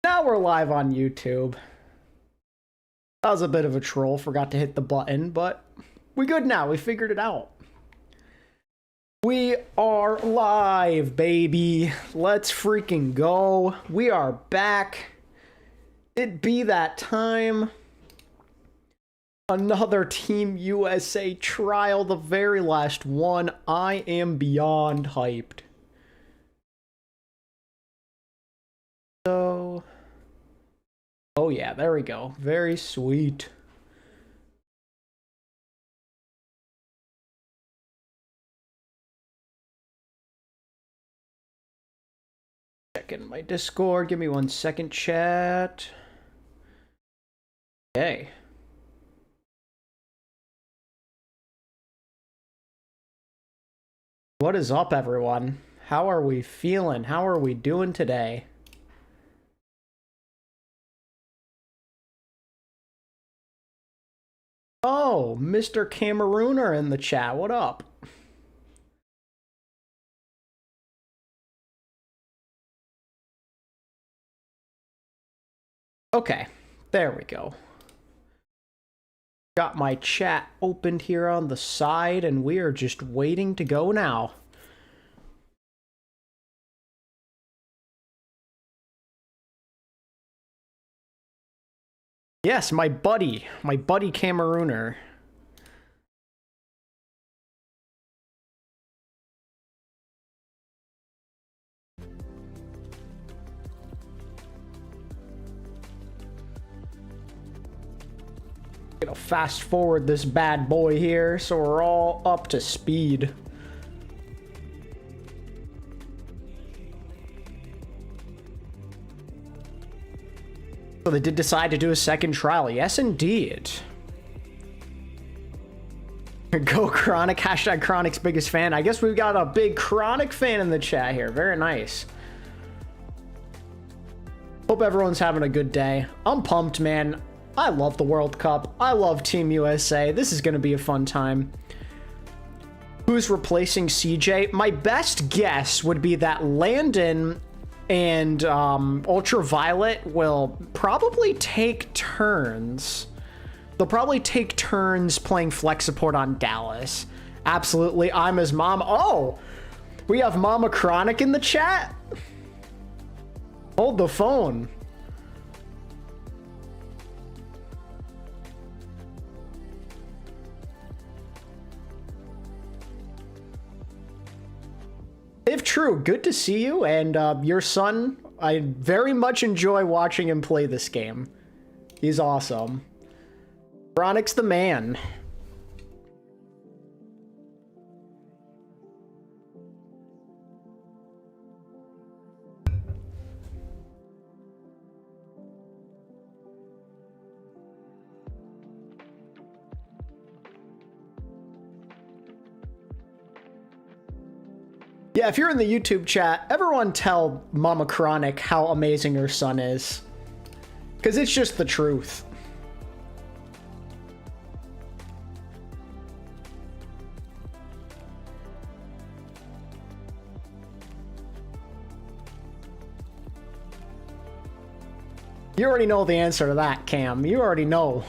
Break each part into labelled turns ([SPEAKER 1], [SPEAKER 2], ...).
[SPEAKER 1] Now we're live on YouTube. That was a bit of a troll, forgot to hit the button, but we good now, we figured it out. We are live, baby. Let's freaking go. We are back. It be that time. Another Team USA trial, the very last one. I am beyond hyped. So, oh yeah, there we go. Very sweet. Check in my Discord. Give me 1 second, chat. Okay. What is up, everyone? How are we feeling? How are we doing today? Oh, Mr. Camerooner in the chat. What up? Okay, there we go. Got my chat opened here on the side, and we are just waiting to go now. Yes, my buddy Camerooner. Gonna fast forward this bad boy here so we're all up to speed. So they did decide to do a second trial. Yes, indeed. Go Chronic. Hashtag Chronic's biggest fan. I guess we've got a big Chronic fan in the chat here. Very nice. Hope everyone's having a good day. I'm pumped, man. I love the World Cup. I love Team USA. This is going to be a fun time. Who's replacing CJ? My best guess would be that Landon and Ultraviolet will probably take turns. They'll probably take turns playing flex support on Dallas. Absolutely. I'm his mom. Oh, we have Mama Chronic in the chat. Hold the phone. If true, good to see you, and your son, I very much enjoy watching him play this game. He's awesome. Chronic's the man. Yeah, if you're in the YouTube chat, everyone tell Mama Chronic how amazing her son is. Because it's just the truth. You already know the answer to that, Cam. You already know.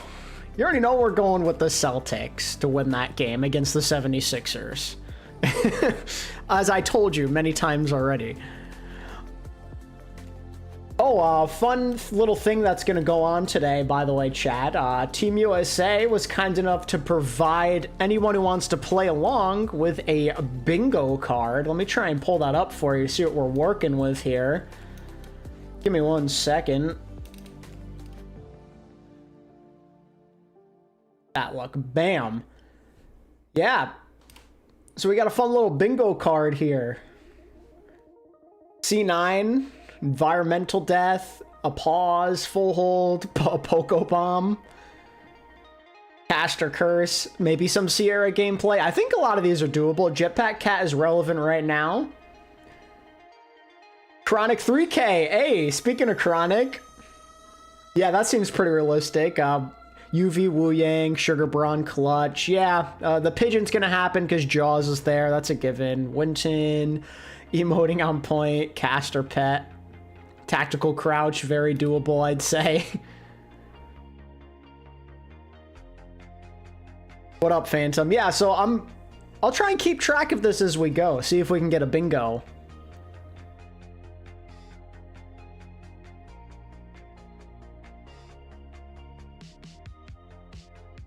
[SPEAKER 1] You already know we're going with the Celtics to win that game against the 76ers. As I told you many times already. Oh, fun little thing that's going to go on today, by the way, chat. Team USA was kind enough to provide anyone who wants to play along with a bingo card. Let me try and pull that up for you, see what we're working with here. Give me 1 second. That look, bam. Yeah. So we got a fun little bingo card here. C9, environmental death, a pause, full hold, a Poco Bomb, caster curse, maybe some Sierra gameplay. I think a lot of these are doable. Jetpack Cat is relevant right now. Chronic 3K. Hey, speaking of Chronic, yeah, that seems pretty realistic. UV Wu Yang, Sugar Brawn Clutch. Yeah, the Pigeon's gonna happen because Jaws is there. That's a given. Winton, emoting on point, Caster Pet. Tactical crouch, very doable, I'd say. What up, Phantom? Yeah, so I'll try and keep track of this as we go. See if we can get a bingo.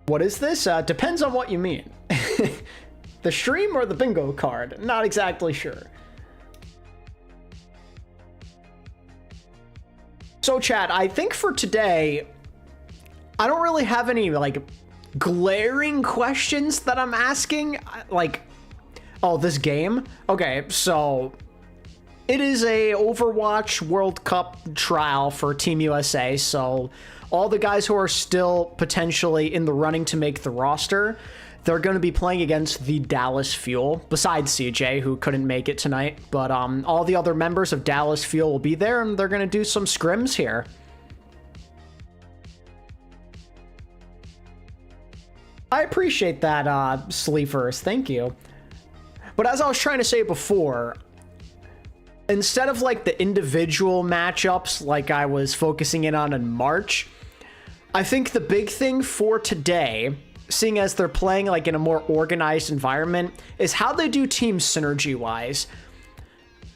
[SPEAKER 1] What is this? Depends on what you mean. The stream or the bingo card? Not exactly sure. So chat, I think for today, I don't really have any like glaring questions that I'm asking. Like, oh, this game? Okay, so it is a Overwatch World Cup trial for Team USA. So all the guys who are still potentially in the running to make the roster, they're going to be playing against the Dallas Fuel, besides CJ, who couldn't make it tonight. But all the other members of Dallas Fuel will be there, and they're going to do some scrims here. I appreciate that, Sleepers. Thank you. But as I was trying to say before, instead of like the individual matchups like I was focusing in March, I think the big thing for today, seeing as they're playing like in a more organized environment, is how they do team synergy wise.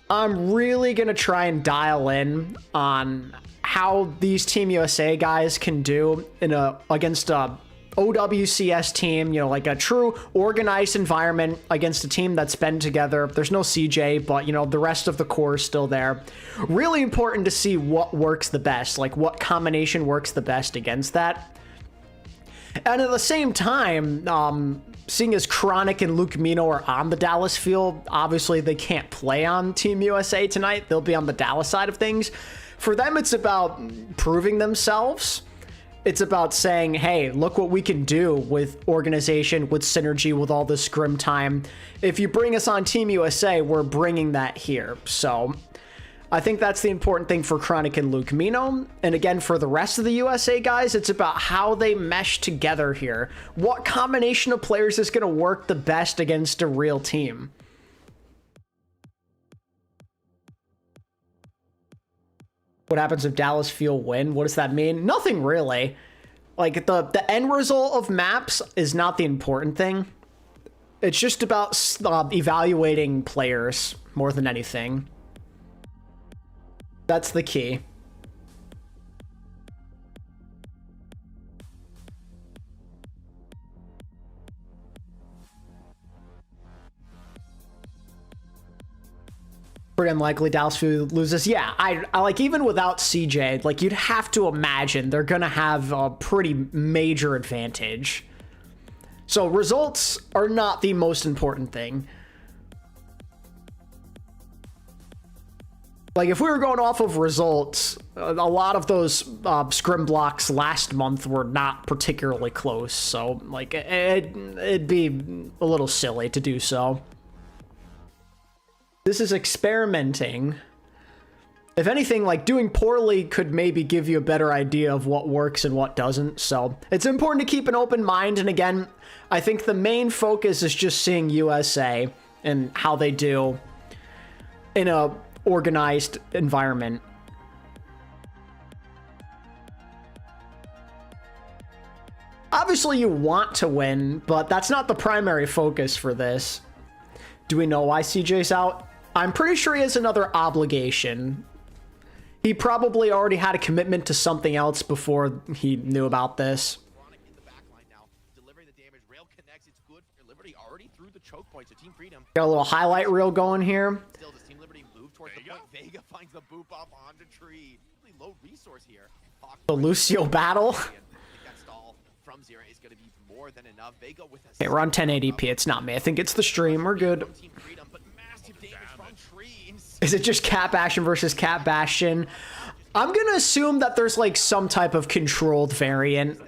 [SPEAKER 1] I'm really gonna try and dial in on how these Team USA guys can do against a OWCS team, you know, like a true organized environment against a team that's been together. There's no CJ, but you know, the rest of the core is still there. Really important to see what works the best, like what combination works the best against that. And at the same time, seeing as Chronic and Luke Mino are on the Dallas field, obviously they can't play on Team USA tonight. They'll be on the Dallas side of things. For them, it's about proving themselves. It's about saying, hey, look what we can do with organization, with synergy, with all the scrim time. If you bring us on Team USA, we're bringing that here. So I think that's the important thing for Chronic and Luke Mino. And again, for the rest of the USA guys, it's about how they mesh together here. What combination of players is going to work the best against a real team? What happens if Dallas Fuel win? What does that mean? Nothing really. Like the end result of maps is not the important thing. It's just about evaluating players more than anything. That's the key. Pretty unlikely Dallas Fuel loses. Yeah, I like, even without CJ, like you'd have to imagine they're gonna have a pretty major advantage. So results are not the most important thing. Like if we were going off of results, a lot of those scrim blocks last month were not particularly close. So like it'd be a little silly to do so. This is experimenting. If anything, like doing poorly could maybe give you a better idea of what works and what doesn't. So it's important to keep an open mind. And again, I think the main focus is just seeing USA and how they do in a organized environment. Obviously you want to win, but that's not the primary focus for this. Do we know why CJ's out? I'm pretty sure he has another obligation. He probably already had a commitment to something else before he knew about this. Got a little highlight reel going here. The Lucio battle. Okay, we're on 1080p. It's not me. I think it's the stream. We're good. Is it just Cat Bastion versus Cat Bastion? I'm gonna assume that there's like some type of controlled variant.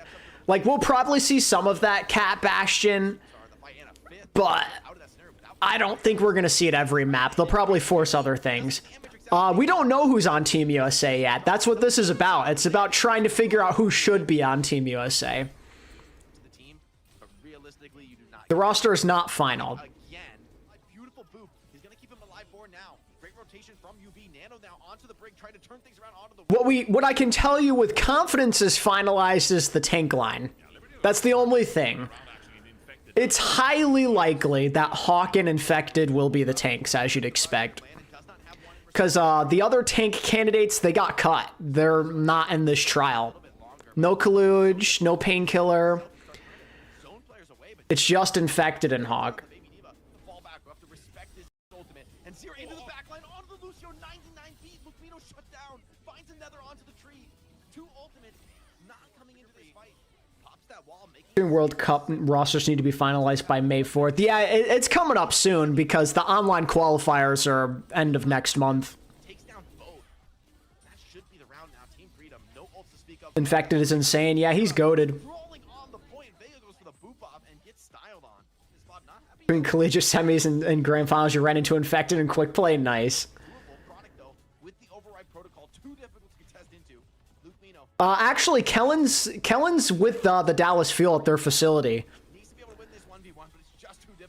[SPEAKER 1] Like we'll probably see some of that Cat Bastion, but I don't think we're gonna see it every map. They'll probably force other things. We don't know who's on Team USA yet. That's what this is about. It's about trying to figure out who should be on Team USA. The roster is not final. What I can tell you with confidence is finalized is the tank line. That's the only thing. It's highly likely that Hawk and Infected will be the tanks, as you'd expect. Because the other tank candidates, they got cut. They're not in this trial. No Kaluge, no Painkiller. It's just Infected and Hawk. World Cup rosters need to be finalized by May 4th. Yeah, it's coming up soon because the online qualifiers are end of next month. Infected is insane. Yeah, he's goated. Between collegiate semis and grand finals, you ran into Infected and quick play. Nice. Actually, Kellen's with the Dallas Fuel at their facility.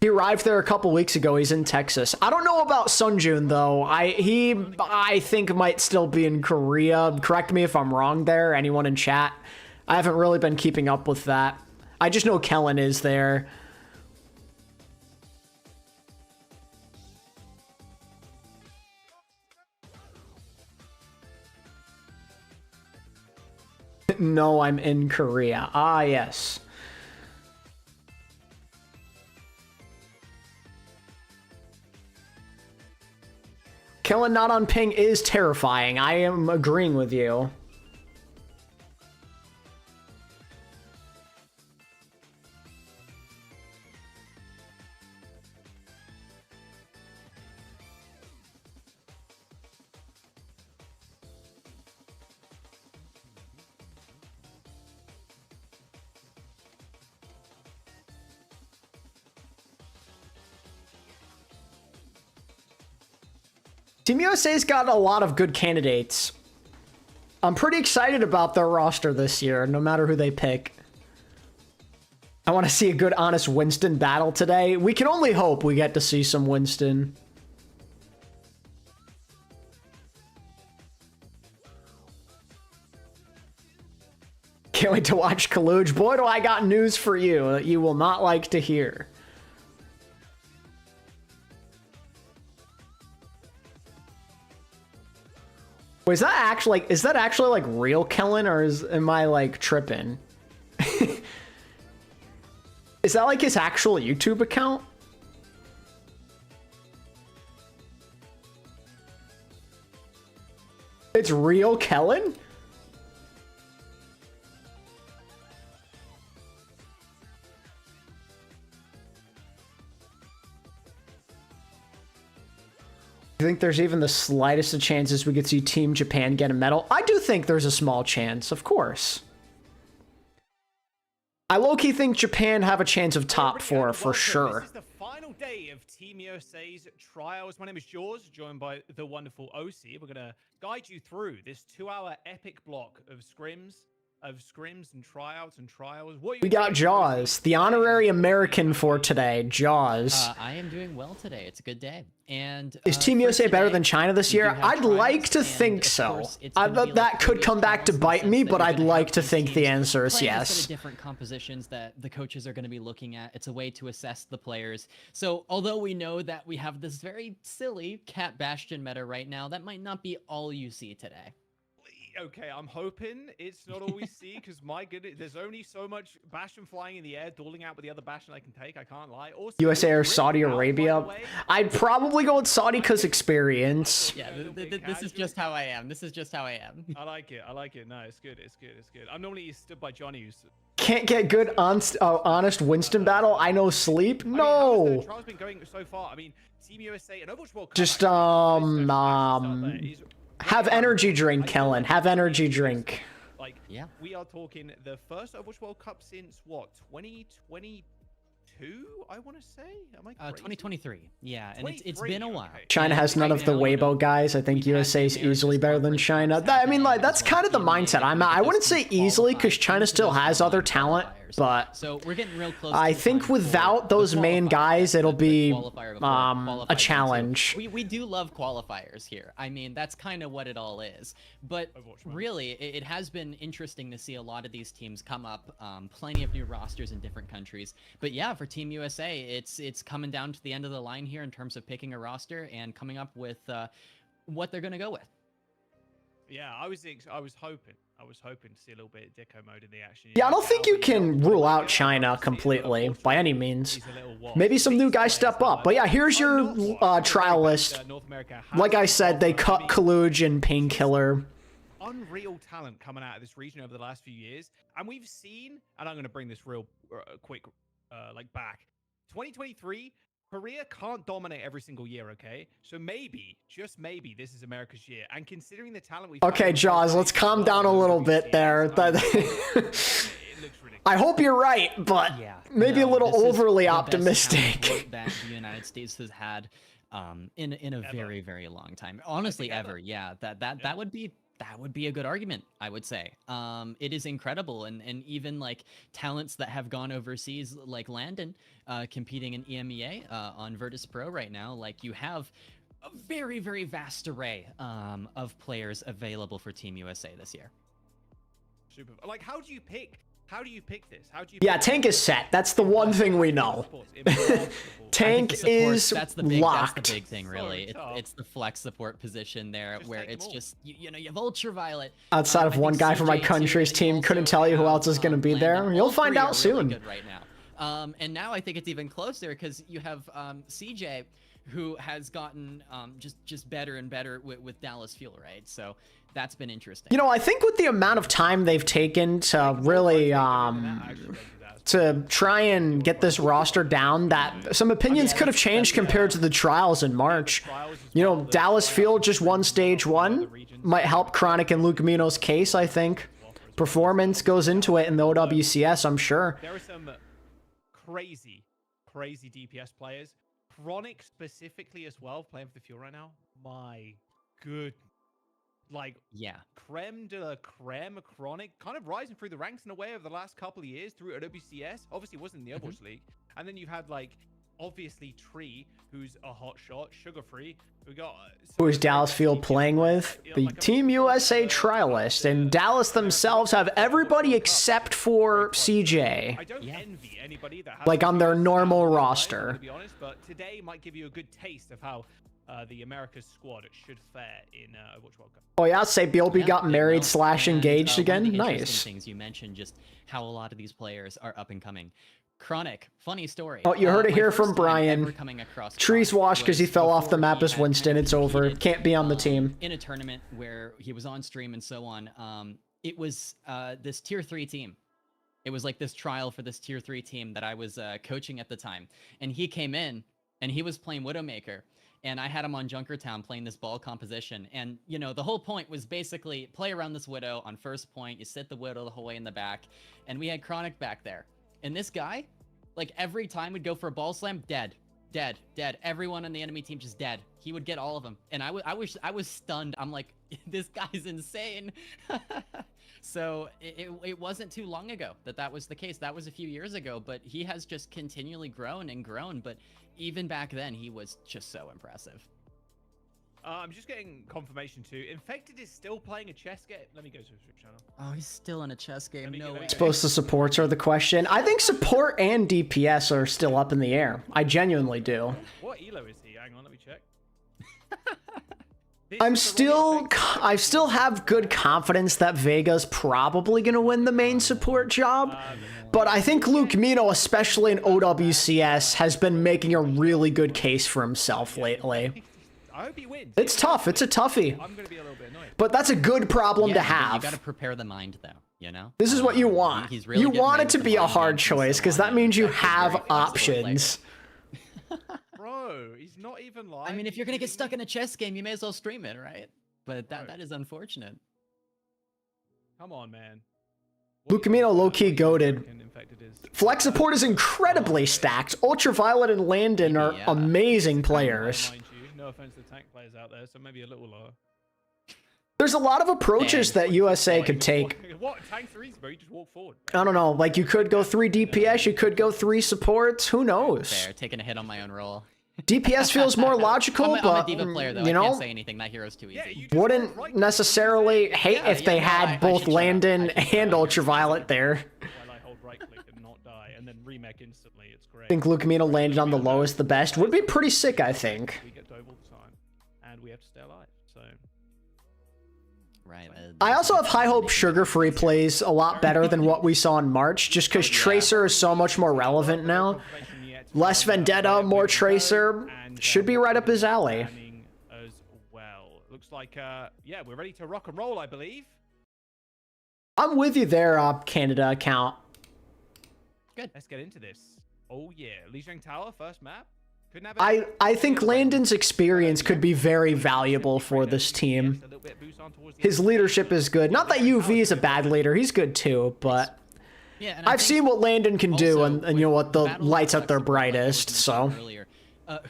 [SPEAKER 1] He arrived there a couple weeks ago. He's in Texas. I don't know about Sunjun though. I think might still be in Korea. Correct me if I'm wrong there. Anyone in chat? I haven't really been keeping up with that. I just know Kellen is there. No, I'm in Korea. Ah, yes. Killing not on ping is terrifying. I am agreeing with you. Team USA's got a lot of good candidates. I'm pretty excited about their roster this year, no matter who they pick. I want to see a good, honest Winston battle today. We can only hope we get to see some Winston. Can't wait to watch Kaluge. Boy, do I got news for you that you will not like to hear. Wait, is that actually like real Kellen, or am I like tripping? Is that like his actual YouTube account? It's real Kellen? You think there's even the slightest of chances we could see Team Japan get a medal? I do think there's a small chance, of course. I low-key think Japan have a chance of top four for sure.
[SPEAKER 2] This is the final day of Team USA's trials. My name is Jaws, joined by the wonderful OC. We're going to guide you through this 2-hour epic block of scrims and tryouts and trials.
[SPEAKER 1] We got Jaws, the honorary American for today. Jaws.
[SPEAKER 3] I am doing well today. It's a good day. And
[SPEAKER 1] is Team USA better than China this year? I'd like to think so. That could come back to bite me, but I'd like to think the answer is yes.
[SPEAKER 3] Different compositions that the coaches are going to be looking at. It's a way to assess the players. So although we know that we have this very silly Cat Bastion meta right now, that might not be all you see today.
[SPEAKER 2] Okay, I'm hoping it's not all we see, because my goodness, there's only so much Bastion flying in the air, dueling out with the other Bastion I can take. I can't lie. Also,
[SPEAKER 1] USA or Saudi Arabia? I'd probably go with Saudi because experience.
[SPEAKER 3] Yeah, this is just how I am. This is just how I am.
[SPEAKER 2] I like it. I like it. No, it's good. It's good. It's good. I'm normally stood by Johnny, who's...
[SPEAKER 1] Can't get good honest Winston battle. I know sleep. No.
[SPEAKER 2] I mean, how has the trial's been going so far? I mean, Team USA and Overwatch World Cup.
[SPEAKER 1] Just have energy drink, Kellen. Have energy drink.
[SPEAKER 2] Like, yeah, we are talking the first Overwatch World Cup since what, 2022? I want to say. Am I crazy?
[SPEAKER 3] 2023. Yeah, and it's been a while.
[SPEAKER 2] Okay.
[SPEAKER 1] China has none of the Weibo guys. I think USA is easily better than China. I mean, like, that's kind of the mindset I'm at. I wouldn't say easily because China still has other talent
[SPEAKER 3] players.
[SPEAKER 1] but
[SPEAKER 3] so we're getting real close.
[SPEAKER 1] I
[SPEAKER 3] to the
[SPEAKER 1] think
[SPEAKER 3] time for
[SPEAKER 1] without
[SPEAKER 3] the
[SPEAKER 1] those main
[SPEAKER 3] qualifiers,
[SPEAKER 1] guys, it'll
[SPEAKER 3] the
[SPEAKER 1] be
[SPEAKER 3] qualifier before
[SPEAKER 1] a
[SPEAKER 3] qualifiers too.
[SPEAKER 1] challenge.
[SPEAKER 3] We do love qualifiers here. I mean, that's kind of what it all is. But really, it has been interesting to see a lot of these teams come up, plenty of new rosters in different countries. But yeah, for Team USA, it's coming down to the end of the line here in terms of picking a roster and coming up with what they're going to go with.
[SPEAKER 2] Yeah, I was hoping to see a little bit of Dicko mode in the action.
[SPEAKER 1] Yeah, I don't think you can rule out China completely by any means. Maybe some new guys step up. But yeah, here's your trial list. Like I said, they cut Kaluj and Painkiller.
[SPEAKER 2] Unreal talent coming out of this region over the last few years, and we've seen, and I'm going to bring this real quick back. 2023, Korea can't dominate every single year, okay? So maybe, just maybe, this is America's year. And considering the talent we've
[SPEAKER 1] Okay, Jaws, let's calm down a little bit there. I hope you're right, but maybe a little overly optimistic.
[SPEAKER 3] That the United States has had in a very, very long time. Honestly, ever. Yeah, that would be a good argument, I would say. It is incredible, and even like talents that have gone overseas, like Landon, competing in EMEA on Virtus Pro right now. Like, you have a very, very vast array of players available for Team USA this year.
[SPEAKER 2] Super. Like, how do you pick? How do you pick this? How do you?
[SPEAKER 1] Yeah, Tank is set. That's the one thing we know. Tank is
[SPEAKER 3] locked. That's the big thing, really. It's the flex support position there, where it's just you know, you have Ultraviolet.
[SPEAKER 1] Outside of one guy from my country's team, couldn't tell you who else is going to be there. You'll find out soon.
[SPEAKER 3] Good right now. And now I think it's even closer because you have CJ, who has gotten just better and better with Dallas Fuel, right? So that's been interesting.
[SPEAKER 1] You know, I think with the amount of time they've taken to really to try and get this roster down, that some opinions could have changed compared to the trials in March. You know, Dallas Field just won stage 1. Might help Chronic and Luke Mino's case, I think. Performance goes into it in the OWCS, I'm sure.
[SPEAKER 2] There are some crazy DPS players. Chronic specifically as well, playing for the Fuel right now. My good. Like,
[SPEAKER 3] yeah,
[SPEAKER 2] creme de la creme Chronic, kind of rising through the ranks in a way over the last couple of years through OWCS. Obviously, it wasn't in the Overwatch League. And then you've had, like, obviously Tree, who's a hot shot, Sugar Free. We got
[SPEAKER 1] who is Dallas Field playing with? The Team USA trialist, and Dallas themselves have everybody except for CJ.
[SPEAKER 2] I don't envy anybody that has
[SPEAKER 1] like on their normal roster.
[SPEAKER 2] To be honest, but today might give you a good taste of how the America's squad should fare in Overwatch World Cup.
[SPEAKER 1] Oh yeah, say Bilby got married / engaged again.
[SPEAKER 3] One of the
[SPEAKER 1] Nice.
[SPEAKER 3] interesting things you mentioned, just how a lot of these players are up and coming. Chronic, funny story.
[SPEAKER 1] Oh, you heard it
[SPEAKER 3] my
[SPEAKER 1] here
[SPEAKER 3] first
[SPEAKER 1] from
[SPEAKER 3] time
[SPEAKER 1] Brian.
[SPEAKER 3] ever coming across
[SPEAKER 1] Trees
[SPEAKER 3] Chronic
[SPEAKER 1] washed because he
[SPEAKER 3] was
[SPEAKER 1] fell off the
[SPEAKER 3] before
[SPEAKER 1] map
[SPEAKER 3] he
[SPEAKER 1] as
[SPEAKER 3] had
[SPEAKER 1] Winston. It's over.
[SPEAKER 3] competed,
[SPEAKER 1] Can't be on the team.
[SPEAKER 3] in a tournament where he was on stream and so on. It was this tier 3 team. It was like this trial for this tier 3 team that I was coaching at the time. And he came in and he was playing Widowmaker. And I had him on Junkertown playing this ball composition. And, you know, the whole point was basically play around this Widow on first point. You sit the Widow the whole way in the back. And we had Chronic back there. And this guy, like, every time we'd go for a ball slam, dead. Everyone on the enemy team just dead. He would get all of them. And I was stunned. I'm like, this guy's insane. So it wasn't too long ago that was the case. That was a few years ago, but he has just continually grown and grown. But even back then, he was just so impressive.
[SPEAKER 2] I'm just getting confirmation too. Infected is still playing a chess game. Let me go to his Twitch channel.
[SPEAKER 3] Oh, he's still in a chess game. No way.
[SPEAKER 1] I suppose the supports are the question. I think support and DPS are still up in the air. I genuinely do.
[SPEAKER 2] What elo is he? Hang on, let me check.
[SPEAKER 1] I still have good confidence that Vega's probably going to win the main support job. But I think Luke Mino, especially in OWCS, has been making a really good case for himself lately.
[SPEAKER 2] I hope he wins.
[SPEAKER 1] It's tough. It's a toughie.
[SPEAKER 2] I'm going to be a little bit annoyed.
[SPEAKER 1] But that's a good problem to have.
[SPEAKER 3] You got to prepare the mind, though. You know,
[SPEAKER 1] this is what you want. You want it to be a hard choice because that means you have options.
[SPEAKER 2] Bro, he's not even lying.
[SPEAKER 3] I mean, if you're gonna get stuck in a chess game, you may as well stream it, right? But that is unfortunate.
[SPEAKER 2] Come on, man.
[SPEAKER 1] Luke Mino low-key goated. Flex support is incredibly stacked. Ultraviolet and Landon are amazing players.
[SPEAKER 2] No offense to tank players out there, so maybe a little lower.
[SPEAKER 1] There's a lot of approaches that USA could take.
[SPEAKER 2] what? Tanks are easy, bro. You just walk forward.
[SPEAKER 1] I don't know. Like, you could go 3 DPS, you could go 3 supports. Who knows?
[SPEAKER 3] Fair, taking a hit on my own roll.
[SPEAKER 1] DPS feels more logical,
[SPEAKER 3] I'm
[SPEAKER 1] but
[SPEAKER 3] a diva player, though.
[SPEAKER 1] you know,
[SPEAKER 3] I can't say anything. That hero's too easy.
[SPEAKER 2] Yeah, you just
[SPEAKER 1] wouldn't
[SPEAKER 2] go right
[SPEAKER 1] necessarily hate if they had
[SPEAKER 3] I
[SPEAKER 1] both
[SPEAKER 3] should shut up.
[SPEAKER 1] Landon
[SPEAKER 3] I should shut
[SPEAKER 1] and
[SPEAKER 3] up.
[SPEAKER 1] Ultraviolet there.
[SPEAKER 2] while I hold right click and not die, and then remake instantly. It's great.
[SPEAKER 1] I think Lucamino landed on the lowest, the best. Would be pretty sick, I think.
[SPEAKER 2] We get dove all the time, and we have to stay alive. So
[SPEAKER 3] Right.
[SPEAKER 1] I also have high hope Sugar Free plays a lot better than what we saw in March, just because Tracer is so much more relevant now. Less Vendetta, more Tracer. Should be right up his alley.
[SPEAKER 2] As well. Looks like, yeah, we're ready to rock and roll, I believe.
[SPEAKER 1] I'm with you there, Canada account.
[SPEAKER 3] Good.
[SPEAKER 2] Let's get into this. Oh yeah, Lijiang Tower, first map. Couldn't have
[SPEAKER 1] I think Landon's experience could be very valuable for this team. His leadership is good. Not that UV is a bad leader, he's good too, but
[SPEAKER 3] Yeah, and I
[SPEAKER 1] I've
[SPEAKER 3] think
[SPEAKER 1] seen what Landon can do,
[SPEAKER 3] also
[SPEAKER 1] and you know what, the
[SPEAKER 3] with
[SPEAKER 1] lights at their
[SPEAKER 3] Battle Royale, like I was
[SPEAKER 1] brightest, so.
[SPEAKER 3] mentioning earlier,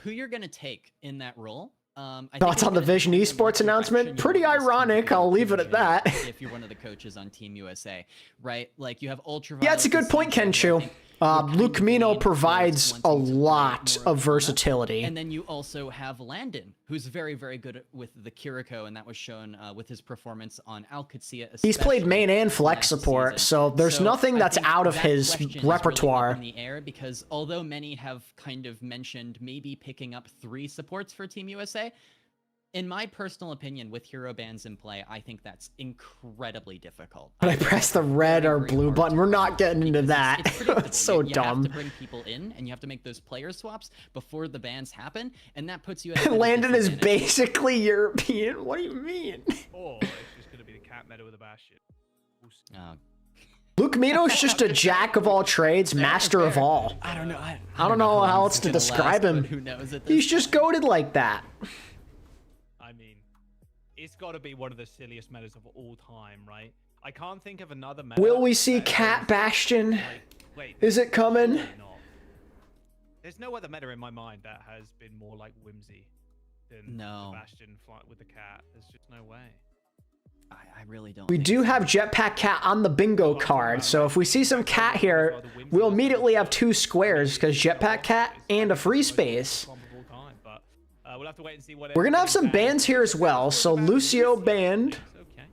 [SPEAKER 3] who you're gonna take in that role? I think
[SPEAKER 1] Thoughts
[SPEAKER 3] it's
[SPEAKER 1] on the
[SPEAKER 3] gonna
[SPEAKER 1] Vision
[SPEAKER 3] depend on what
[SPEAKER 1] Esports announcement?
[SPEAKER 3] direction you
[SPEAKER 1] Pretty
[SPEAKER 3] want this team to
[SPEAKER 1] ironic,
[SPEAKER 3] go
[SPEAKER 1] I'll leave
[SPEAKER 3] in
[SPEAKER 1] it at that.
[SPEAKER 3] If you're one of the coaches on Team USA, right? Like you have Ultraviolet.
[SPEAKER 1] Yeah, it's a good
[SPEAKER 3] and
[SPEAKER 1] point,
[SPEAKER 3] CJ, who I
[SPEAKER 1] Kenshu.
[SPEAKER 3] think would kind
[SPEAKER 1] Luke
[SPEAKER 3] of
[SPEAKER 1] Camino
[SPEAKER 3] lean
[SPEAKER 1] provides
[SPEAKER 3] towards
[SPEAKER 1] a
[SPEAKER 3] wanting to create
[SPEAKER 1] lot
[SPEAKER 3] more
[SPEAKER 1] of
[SPEAKER 3] a lineup.
[SPEAKER 1] versatility.
[SPEAKER 3] And then you also have Landon, who's very, very good with the Kiriko, and that was shown with his performance on alexyOWL.
[SPEAKER 1] He's played main and flex
[SPEAKER 3] last
[SPEAKER 1] support,
[SPEAKER 3] season.
[SPEAKER 1] so there's nothing
[SPEAKER 3] I
[SPEAKER 1] that's
[SPEAKER 3] think
[SPEAKER 1] out of
[SPEAKER 3] that
[SPEAKER 1] his
[SPEAKER 3] question is really
[SPEAKER 1] repertoire.
[SPEAKER 3] up in the air because although many have kind of mentioned maybe picking up 3 supports for Team USA, in my personal opinion, with hero bans in play, I think that's incredibly difficult.
[SPEAKER 1] When I press the red or
[SPEAKER 3] Very
[SPEAKER 1] blue
[SPEAKER 3] hard
[SPEAKER 1] button,
[SPEAKER 3] to
[SPEAKER 1] we're not
[SPEAKER 3] do
[SPEAKER 1] getting into
[SPEAKER 3] because
[SPEAKER 1] that.
[SPEAKER 3] it's predictable.
[SPEAKER 1] It's so
[SPEAKER 3] you
[SPEAKER 1] dumb.
[SPEAKER 3] have to bring people in, and you have to make those player swaps before the bans happen, and that puts you at a bit of a
[SPEAKER 1] Landon is
[SPEAKER 3] disadvantage.
[SPEAKER 1] basically European. What do you mean?
[SPEAKER 2] Or it's just going to be the cat meta with a Bastion. We'll see.
[SPEAKER 1] Luke Mino's just a jack of all trades, master of all.
[SPEAKER 3] I don't know.
[SPEAKER 1] I don't know how else
[SPEAKER 3] it's
[SPEAKER 1] to
[SPEAKER 3] gonna
[SPEAKER 1] describe
[SPEAKER 3] last,
[SPEAKER 1] him.
[SPEAKER 3] but who knows at this
[SPEAKER 1] He's just goated like that.
[SPEAKER 2] I mean, it's got to be one of the silliest metas of all time, right? I can't think of another meta.
[SPEAKER 1] Will we see
[SPEAKER 2] that
[SPEAKER 1] Cat
[SPEAKER 2] is-
[SPEAKER 1] Bastion?
[SPEAKER 2] like, wait,
[SPEAKER 1] Is it coming?
[SPEAKER 2] Probably not. There's no other meta in my mind that has been more like whimsy than
[SPEAKER 3] No.
[SPEAKER 2] the Bastion flight with the cat. There's just no way.
[SPEAKER 3] I really don't.
[SPEAKER 1] We
[SPEAKER 3] think
[SPEAKER 1] do
[SPEAKER 3] so.
[SPEAKER 1] have Jetpack Cat on the bingo card, so if we see some cat here, we'll immediately have 2 squares, because Jetpack Cat and a free space.
[SPEAKER 2] We'll have to wait and see what
[SPEAKER 1] We're gonna have some bans here as well, so Lucio banned.
[SPEAKER 2] Okay.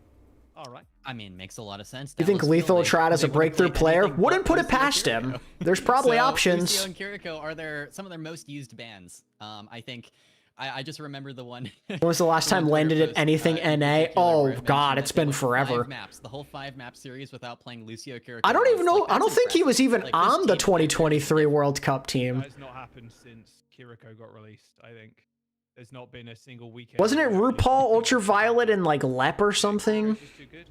[SPEAKER 2] All right.
[SPEAKER 3] I mean, makes a lot of sense.
[SPEAKER 1] You think
[SPEAKER 3] Dallas
[SPEAKER 1] Lethal
[SPEAKER 3] still,
[SPEAKER 1] will try it as a
[SPEAKER 3] they wouldn't
[SPEAKER 1] breakthrough
[SPEAKER 3] play
[SPEAKER 1] player?
[SPEAKER 3] anything
[SPEAKER 1] Wouldn't
[SPEAKER 3] but
[SPEAKER 1] put it
[SPEAKER 3] Lucio
[SPEAKER 1] past
[SPEAKER 3] and
[SPEAKER 1] him.
[SPEAKER 3] Kiriko.
[SPEAKER 1] There's probably
[SPEAKER 3] So,
[SPEAKER 1] options.
[SPEAKER 3] Lucio and Kiriko are some of their most used bans. I think. I just remember the one.
[SPEAKER 1] When was the last time landed at anything NA? Oh god, it's been forever.
[SPEAKER 3] 5 maps, the whole 5 map series without playing Lucio Kiriko.
[SPEAKER 1] I don't even know. I don't think he was even
[SPEAKER 3] Like, this
[SPEAKER 1] on the
[SPEAKER 3] team-
[SPEAKER 1] 2023 World Cup team.
[SPEAKER 2] That has not happened since Kiriko got released, I think. There's not been a single weekend.
[SPEAKER 1] Wasn't it
[SPEAKER 2] where-
[SPEAKER 1] RuPaul Ultraviolet and like Lep or something?
[SPEAKER 2] It's just too good.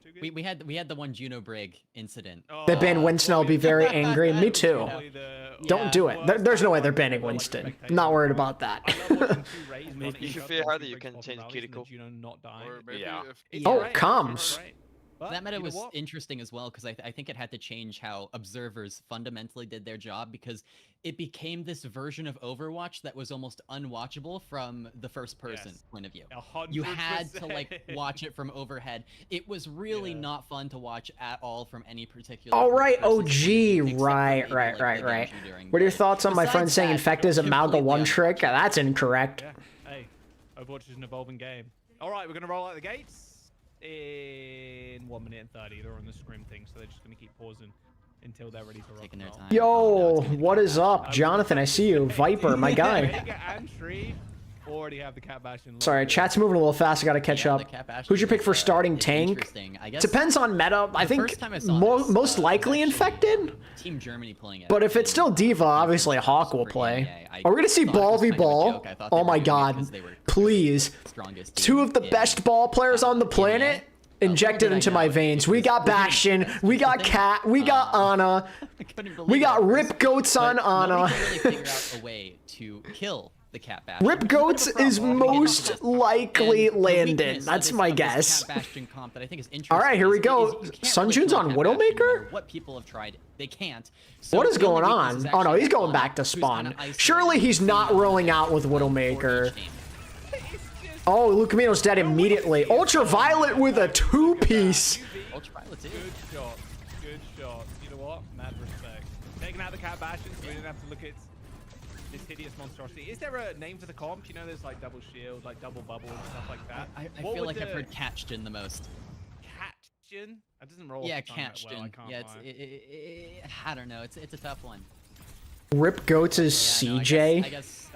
[SPEAKER 2] Too good.
[SPEAKER 3] We had the one Juno Brig incident.
[SPEAKER 1] They banned
[SPEAKER 2] Oh,
[SPEAKER 1] Winston. I'll be very angry. Me too.
[SPEAKER 2] probably the
[SPEAKER 1] Don't do it.
[SPEAKER 2] worst
[SPEAKER 1] There's no way they're
[SPEAKER 2] time
[SPEAKER 1] banning
[SPEAKER 2] for, like,
[SPEAKER 1] Winston.
[SPEAKER 2] spectators,
[SPEAKER 1] I'm not worried
[SPEAKER 2] right?
[SPEAKER 1] about that.
[SPEAKER 2] I love watching 2 Rays run
[SPEAKER 4] Maybe
[SPEAKER 2] at
[SPEAKER 4] you
[SPEAKER 2] each
[SPEAKER 4] should
[SPEAKER 2] other
[SPEAKER 4] figure
[SPEAKER 2] while
[SPEAKER 4] out that
[SPEAKER 2] 2
[SPEAKER 4] you
[SPEAKER 2] Rays
[SPEAKER 4] can
[SPEAKER 2] pop
[SPEAKER 4] change
[SPEAKER 2] rallies and then
[SPEAKER 4] Kiriko.
[SPEAKER 2] Juno not dying.
[SPEAKER 4] Or maybe
[SPEAKER 5] Yeah.
[SPEAKER 2] It's
[SPEAKER 1] Oh,
[SPEAKER 2] great,
[SPEAKER 1] comms.
[SPEAKER 2] it's great. But
[SPEAKER 3] That meta
[SPEAKER 2] you know
[SPEAKER 3] was
[SPEAKER 2] what?
[SPEAKER 3] interesting as well because I think it had to change how observers fundamentally did their job because it became this version of Overwatch that was almost unwatchable from the first person
[SPEAKER 2] Yes.
[SPEAKER 3] point of view.
[SPEAKER 2] 100%.
[SPEAKER 3] You had to like watch it from overhead. It was really
[SPEAKER 2] Yeah.
[SPEAKER 3] not fun to watch at all from any particular.
[SPEAKER 1] All right,
[SPEAKER 3] person's point of
[SPEAKER 1] OG.
[SPEAKER 3] view, except for
[SPEAKER 1] Right,
[SPEAKER 3] maybe,
[SPEAKER 1] right,
[SPEAKER 3] like,
[SPEAKER 1] right,
[SPEAKER 3] the
[SPEAKER 1] right.
[SPEAKER 3] Genji during
[SPEAKER 1] What are your
[SPEAKER 3] build.
[SPEAKER 1] thoughts on my friend
[SPEAKER 3] Besides
[SPEAKER 1] saying
[SPEAKER 3] that,
[SPEAKER 1] Infect is a Malga
[SPEAKER 3] completely
[SPEAKER 1] 1 trick?
[SPEAKER 3] unwatchable.
[SPEAKER 1] That's incorrect.
[SPEAKER 2] Yeah. Hey, Overwatch is an evolving game. All right, we're gonna roll out the gates in 1 minute and 30. They're on the scrim thing, so they're just gonna keep pausing until they're ready to rock
[SPEAKER 3] Taking
[SPEAKER 2] and
[SPEAKER 3] their
[SPEAKER 2] roll.
[SPEAKER 3] time.
[SPEAKER 1] Yo, what is up? Jonathan, I see you. Viper, my guy.
[SPEAKER 2] Vega and Shreve already have the cat bastion.
[SPEAKER 1] Sorry, chat's moving a little fast. I gotta catch
[SPEAKER 3] Yeah,
[SPEAKER 1] up.
[SPEAKER 3] the Cat Bastion
[SPEAKER 1] Who's your pick
[SPEAKER 3] is,
[SPEAKER 1] for starting
[SPEAKER 3] is
[SPEAKER 1] tank?
[SPEAKER 3] interesting. I guess
[SPEAKER 1] Depends on meta. I
[SPEAKER 3] the
[SPEAKER 1] think
[SPEAKER 3] first time I saw this,
[SPEAKER 1] most
[SPEAKER 3] was
[SPEAKER 1] likely
[SPEAKER 3] actually
[SPEAKER 1] Infected.
[SPEAKER 3] Team Germany playing it.
[SPEAKER 1] But if it's still Diva, obviously Hawk will play. Are we gonna see Ball v Ball? Oh my god. Please. Two of the best ball players on the planet injected into my veins. We got Bastion, we got Cat, we got Ana, we got Rip Goats on Ana.
[SPEAKER 3] Nobody can really figure out a way to kill the Cat Bastion.
[SPEAKER 1] Rip
[SPEAKER 3] which is a bit of a
[SPEAKER 1] Goats
[SPEAKER 3] problem.
[SPEAKER 1] is
[SPEAKER 3] I think it's
[SPEAKER 1] most
[SPEAKER 3] just-
[SPEAKER 1] likely
[SPEAKER 3] and the
[SPEAKER 1] Landon.
[SPEAKER 3] weakness
[SPEAKER 1] That's
[SPEAKER 3] of
[SPEAKER 1] my
[SPEAKER 3] this
[SPEAKER 1] guess.
[SPEAKER 3] Cat Bastion comp that I think is interesting
[SPEAKER 1] Alright, here we
[SPEAKER 3] is
[SPEAKER 1] go.
[SPEAKER 3] you can't
[SPEAKER 1] Sun
[SPEAKER 3] really
[SPEAKER 1] June's
[SPEAKER 3] kill
[SPEAKER 1] on
[SPEAKER 3] Cat Bastion, no
[SPEAKER 1] Widowmaker?
[SPEAKER 3] matter what people have tried, they can't. So
[SPEAKER 1] What is
[SPEAKER 3] the only
[SPEAKER 1] going
[SPEAKER 3] weakness
[SPEAKER 1] on?
[SPEAKER 3] is
[SPEAKER 1] Oh no,
[SPEAKER 3] actually
[SPEAKER 1] he's going
[SPEAKER 3] Ana,
[SPEAKER 1] back to
[SPEAKER 3] who's
[SPEAKER 1] spawn.
[SPEAKER 3] kinda isolated
[SPEAKER 1] Surely he's not
[SPEAKER 3] from
[SPEAKER 1] rolling out with
[SPEAKER 3] for
[SPEAKER 1] Widowmaker.
[SPEAKER 3] each team.
[SPEAKER 1] Oh, Lucamino's dead immediately. Ultraviolet with a 2-piece.
[SPEAKER 3] Ultraviolet's the two.
[SPEAKER 2] Good shot. Good shot. You know what? Mad respect. Taking out the cat bastion, so we didn't have to look at this hideous monstrosity. Is there a name for the comp? You know, there's like double shield, like double bubble, and stuff like that.
[SPEAKER 3] I feel like I've heard Catchgen the most.
[SPEAKER 2] Catchgen? That doesn't roll.
[SPEAKER 3] Yeah,
[SPEAKER 2] off the tongue that
[SPEAKER 3] Catchgen.
[SPEAKER 2] well, I can't
[SPEAKER 3] Yeah, I don't know. It's a tough one.
[SPEAKER 1] Rip Goats is CJ.
[SPEAKER 3] I guess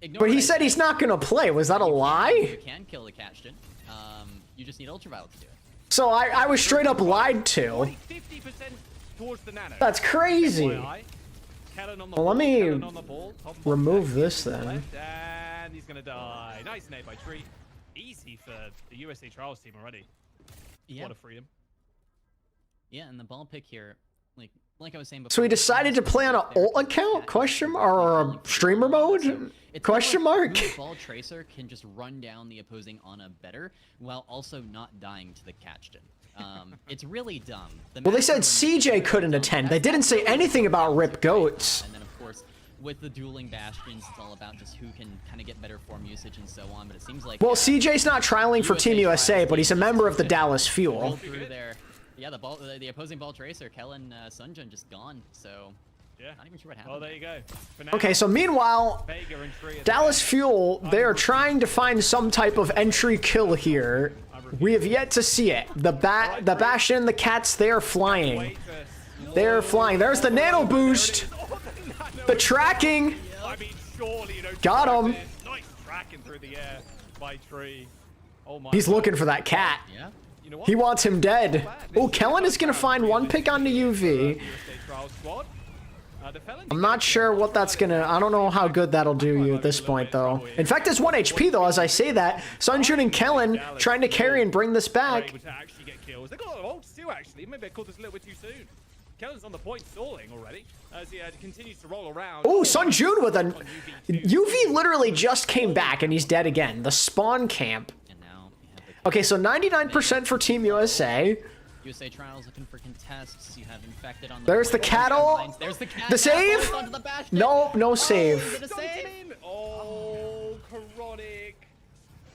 [SPEAKER 3] ignore
[SPEAKER 1] But he
[SPEAKER 3] what I
[SPEAKER 1] said he's not gonna play. Was that a
[SPEAKER 3] You
[SPEAKER 1] lie?
[SPEAKER 3] can kill the Catchgen. You just need Ultraviolet to do it.
[SPEAKER 1] So I was straight up lied to.
[SPEAKER 2] 50% towards the nano.
[SPEAKER 1] That's crazy.
[SPEAKER 2] FYI. Kellen on the
[SPEAKER 1] Well, let
[SPEAKER 2] ball,
[SPEAKER 1] me
[SPEAKER 2] Kellen on the ball, top of
[SPEAKER 1] remove
[SPEAKER 2] left,
[SPEAKER 1] this then.
[SPEAKER 2] left, and he's gonna die. Nice nade by Tree. Easy for the USA Trials team already.
[SPEAKER 3] Yeah.
[SPEAKER 2] What a freedom.
[SPEAKER 3] Yeah, and the ball pick here, like I was saying before.
[SPEAKER 1] So he decided to play on an alt account? Question mark, or a streamer mode? Question mark?
[SPEAKER 3] The ball tracer can just run down the opposing Ana better while also not dying to the Catchgen. It's really dumb.
[SPEAKER 1] Well, they said CJ couldn't attend. They didn't say anything about Rip Goats.
[SPEAKER 3] And then of course, with the dueling bastions, it's all about just who can kind of get better form usage and so on. But it seems like
[SPEAKER 1] Well, CJ's not trialing for Team USA, but he's a member of the Dallas Fuel.
[SPEAKER 3] rolled through there. Yeah, the opposing ball tracer, Kellen Sunjun, just gone. So
[SPEAKER 2] Yeah.
[SPEAKER 3] not even sure what happened.
[SPEAKER 2] Well, there you go. For now,
[SPEAKER 1] Okay, so meanwhile,
[SPEAKER 2] Vega and Tree are
[SPEAKER 1] Dallas Fuel, they are trying to find some type of entry kill here. We have yet to see it. The Bastion, the Cats, they are flying.
[SPEAKER 2] Wait to
[SPEAKER 1] They're flying. There's the nano boost. The tracking.
[SPEAKER 2] I mean, surely you don't
[SPEAKER 1] Got
[SPEAKER 2] survive
[SPEAKER 1] him.
[SPEAKER 2] this. Nice tracking through the air by Tree. Oh my.
[SPEAKER 1] He's
[SPEAKER 2] God.
[SPEAKER 1] looking for that cat.
[SPEAKER 3] Yeah.
[SPEAKER 2] You know what?
[SPEAKER 1] He wants him dead. Oh, Kellen is going to find one pick on the UV.
[SPEAKER 2] USA Trials squad. The felon-
[SPEAKER 1] I'm not sure what that's gonna. I don't know how good that'll do you at this point, though. In fact, it's 1 HP, though, as I say that. Sunjun and Kellen trying to carry and bring this
[SPEAKER 2] Are
[SPEAKER 1] back.
[SPEAKER 2] able to actually get kills. They got a lot of ults too, actually. Maybe I called this a little bit too soon. Kellen's on the point, stalling already as he continues to roll around.
[SPEAKER 1] Oh, Sunjun with a UV literally just came back and he's dead again. The spawn camp.
[SPEAKER 3] And now we have the
[SPEAKER 1] Okay, so 99% for Team USA.
[SPEAKER 3] USA Trials looking for contests. You have infected on the
[SPEAKER 1] There's the
[SPEAKER 3] board.
[SPEAKER 1] cattle.
[SPEAKER 3] There's the cat.
[SPEAKER 1] The save?
[SPEAKER 3] Onto the bastion.
[SPEAKER 1] No, no
[SPEAKER 3] Oh,
[SPEAKER 1] save.
[SPEAKER 3] is it a
[SPEAKER 2] Got
[SPEAKER 3] save?
[SPEAKER 2] him in. Oh, Chronic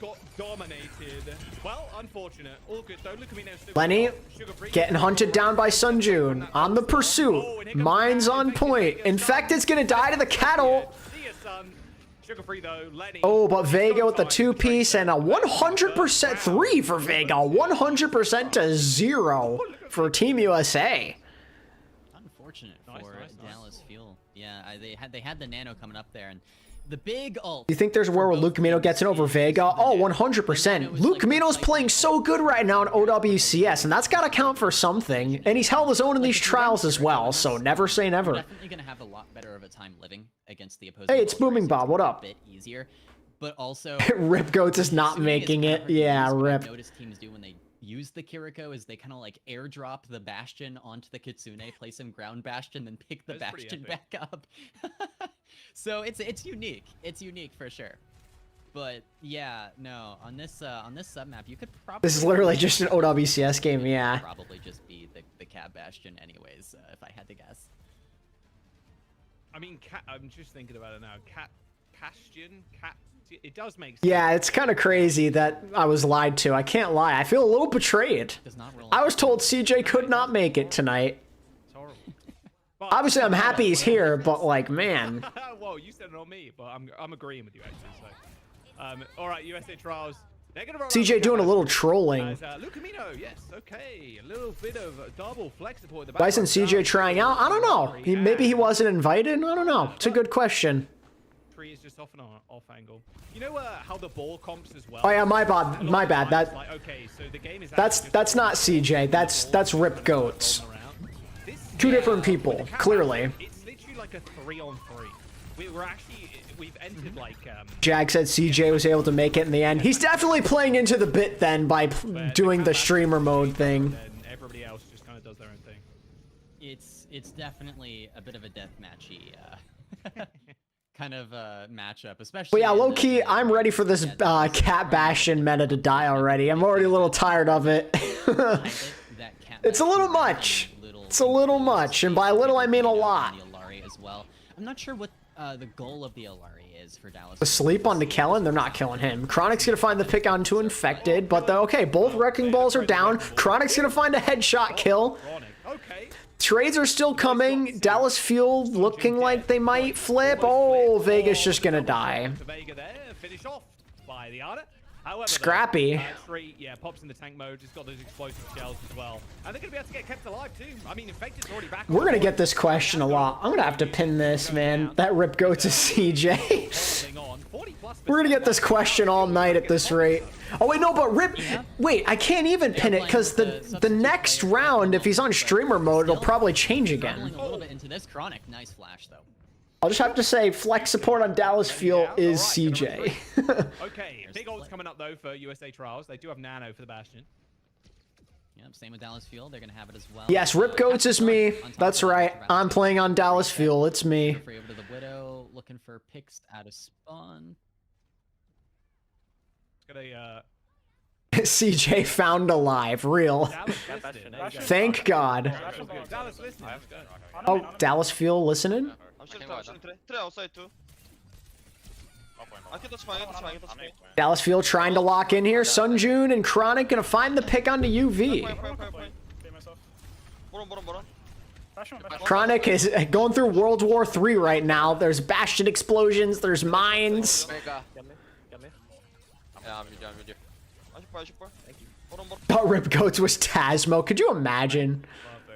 [SPEAKER 2] got dominated. Well, unfortunate. All good though. Look at me now.
[SPEAKER 1] Lenny getting hunted down by Sunjun. On the pursuit. Mine's on point. Infected's gonna die to the cattle.
[SPEAKER 2] See ya, son. Sugar free though. Lenny.
[SPEAKER 1] Oh, but Vega with the 2-piece and a 100% 3 for Vega. 100% to 0 for Team USA.
[SPEAKER 3] Unfortunate
[SPEAKER 2] Nice,
[SPEAKER 3] for
[SPEAKER 2] nice, nice.
[SPEAKER 3] Dallas Fuel. Yeah, they had the nano coming up there, and the big ult.
[SPEAKER 1] Do you think there's a world where Luke Camino gets it over Vega? Oh, 100%. Luke Camino's playing so good right now in OWCS, and that's got to count for something. And he's held his own in these trials as well, so never say never.
[SPEAKER 3] Definitely gonna have a lot better of a time living against the opposing.
[SPEAKER 1] Hey, it's
[SPEAKER 3] ball
[SPEAKER 1] Booming
[SPEAKER 3] tracer.
[SPEAKER 1] Bob, what
[SPEAKER 3] It's
[SPEAKER 1] up?
[SPEAKER 3] A bit easier, but also
[SPEAKER 1] Rip Goats is not
[SPEAKER 3] Kitsune
[SPEAKER 1] making
[SPEAKER 3] is
[SPEAKER 1] it.
[SPEAKER 3] kinda
[SPEAKER 1] Yeah,
[SPEAKER 3] hard to use. What I've
[SPEAKER 1] Rip.
[SPEAKER 3] noticed teams do when they use the Kiriko is they kind of like airdrop the Bastion onto the Kitsune, play some ground Bastion, then pick the
[SPEAKER 2] That's pretty
[SPEAKER 3] Bastion back up. So it's unique. It's unique for sure. But yeah, no, on this submap, you could probably.
[SPEAKER 1] This is literally just an OWCS game, yeah.
[SPEAKER 3] Probably just be the Cab Bastion, anyways, if I had to guess.
[SPEAKER 2] I mean, I'm just thinking about it now. Bastion. It does make sense.
[SPEAKER 1] Yeah, it's kind of crazy that I was lied to. I can't lie. I feel a little betrayed.
[SPEAKER 3] Does not roll.
[SPEAKER 1] I was told CJ could not make it tonight.
[SPEAKER 2] It's horrible. But,
[SPEAKER 1] Obviously, I'm happy he's here, but like, man.
[SPEAKER 2] Whoa, you said it on me, but I'm agreeing with you actually. So, all right, USA Trials. They're gonna roll
[SPEAKER 1] CJ
[SPEAKER 2] out
[SPEAKER 1] doing a
[SPEAKER 2] the
[SPEAKER 1] little
[SPEAKER 2] cameras
[SPEAKER 1] trolling.
[SPEAKER 2] as, Luke Camino, yes, okay, a little bit of double flex support in the
[SPEAKER 1] Bison
[SPEAKER 2] background.
[SPEAKER 1] CJ trying out? I don't know. Maybe he wasn't invited? I don't know. It's a good question.
[SPEAKER 2] Tree is just off and on, off angle. You know how the ball comps as well.
[SPEAKER 1] Oh yeah, my bad.
[SPEAKER 2] A lot
[SPEAKER 1] My
[SPEAKER 2] of
[SPEAKER 1] bad.
[SPEAKER 2] times,
[SPEAKER 1] That
[SPEAKER 2] like, okay, so the game is
[SPEAKER 1] that's
[SPEAKER 2] actually
[SPEAKER 1] that's
[SPEAKER 2] just
[SPEAKER 1] not CJ. That's Rip Goats. Two different people, clearly.
[SPEAKER 2] It's literally like a 3-on-3. We've entered like
[SPEAKER 1] Jag said CJ was able to make it in the end. He's definitely playing into the bit then by doing the streamer mode thing.
[SPEAKER 2] and everybody else just kind of does their own thing.
[SPEAKER 3] It's definitely a bit of a deathmatchy kind of matchup, especially.
[SPEAKER 1] But yeah,
[SPEAKER 3] in
[SPEAKER 1] low
[SPEAKER 3] the-
[SPEAKER 1] key, I'm ready for this Cat Bastion meta to die already. I'm already a little tired of it. It's a little much. It's a little much, and by little I mean a lot.
[SPEAKER 3] As well. I'm not sure what the goal of the LRE is for Dallas.
[SPEAKER 1] Asleep onto Kellen, they're not killing him. Chronic's gonna find the pick onto Infected, but okay, both Wrecking Balls are down. Chronic's gonna find a headshot kill.
[SPEAKER 2] Okay.
[SPEAKER 1] Trades are still coming. Dallas Fuel looking like they might flip. Oh, Vega's just gonna die.
[SPEAKER 2] Vega there, finish off by the Arda. However,
[SPEAKER 1] Scrappy.
[SPEAKER 2] Tree, yeah, pops in the tank mode. Just got those explosive shells as well. And they're going to be able to get kept alive too. I mean, Infected's already back.
[SPEAKER 1] We're gonna get this question a lot. I'm gonna have to pin this, man. That rip goes to CJ. We're gonna get this question all night at this rate. Oh wait, no, but Rip. Wait, I can't even pin it because the next round, if he's on streamer mode, it'll probably change again.
[SPEAKER 3] A little bit into this Chronic, nice flash though.
[SPEAKER 1] I'll just have to say, flex support on Dallas Fuel is CJ.
[SPEAKER 2] Okay, big ult's coming up though for USA Trials. They do have Nano for the Bastion.
[SPEAKER 3] Yep, same with Dallas Fuel. They're gonna have it as well.
[SPEAKER 1] Yes, Rip Goats is me. That's right. I'm playing on Dallas Fuel. It's me.
[SPEAKER 3] Free over to the Widow, looking for picks out of spawn.
[SPEAKER 2] Got a
[SPEAKER 1] CJ found alive. Real. Thank God.
[SPEAKER 2] Dallas listening.
[SPEAKER 1] Oh, Dallas Fuel listening?
[SPEAKER 4] I'm shooting three outside too. I can touch fire,
[SPEAKER 1] Dallas Fuel trying to lock in here. Sunjun and Chronic gonna find the pick onto UV. Chronic is going through World War III right now. There's Bastion explosions. There's mines. But Rip Goats was Tasmo. Could you imagine?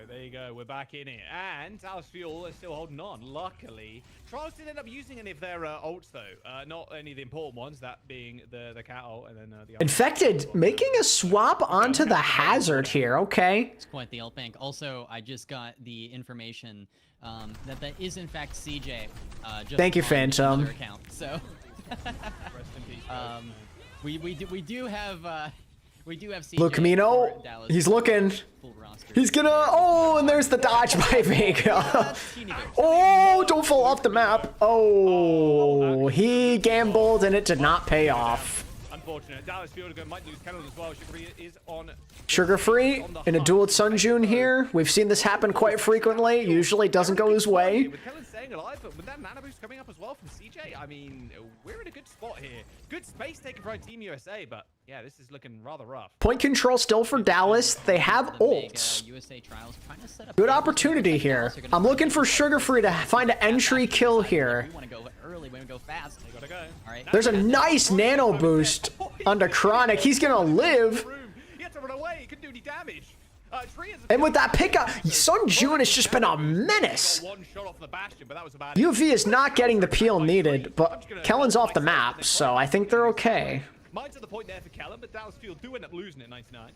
[SPEAKER 2] There you go. We're back in it. And Dallas Fuel is still holding on. Luckily, Trials didn't end up using any of their ults though. Not any of the important ones, that being the cat ult and then the
[SPEAKER 1] Infected making a swap onto the hazard here. Okay.
[SPEAKER 3] It's quite the ult bank. Also, I just got the information that is in fact CJ. Just
[SPEAKER 1] Thank you, Phantom.
[SPEAKER 3] Account. So we do have CJ.
[SPEAKER 1] Luke Camino, he's looking. He's gonna. Oh, and there's the dodge by Vega. Oh, don't fall off the map. Oh, he gambled and it did not pay off.
[SPEAKER 2] Unfortunate. Dallas Fuel might lose Kennel as well. Sugar is on.
[SPEAKER 1] Sugar Free in a duel with Sunjun here. We've seen this happen quite frequently. Usually doesn't go his way.
[SPEAKER 2] With Kellen staying alive, but with that nano boost coming up as well from CJ, I mean, we're in a good spot here. Good space taken from Team USA, but yeah, this is looking rather rough.
[SPEAKER 1] Point control still for Dallas. They have ults. Good opportunity here. I'm looking for Sugar Free to find an entry kill here.
[SPEAKER 3] We want to go early, we want to go fast.
[SPEAKER 2] They gotta go.
[SPEAKER 3] All right.
[SPEAKER 1] There's a nice nano boost onto Chronic. He's gonna live.
[SPEAKER 2] He had to run away. He couldn't do any damage.
[SPEAKER 1] And with that pickup, Sunjun has just been a menace.
[SPEAKER 2] One shot off the Bastion, but that was about
[SPEAKER 1] UV is not getting the peel needed, but Kellen's off the map, so I think they're okay.
[SPEAKER 2] Mine's at the point there for Kellen, but Dallas Fuel do end up losing it 99.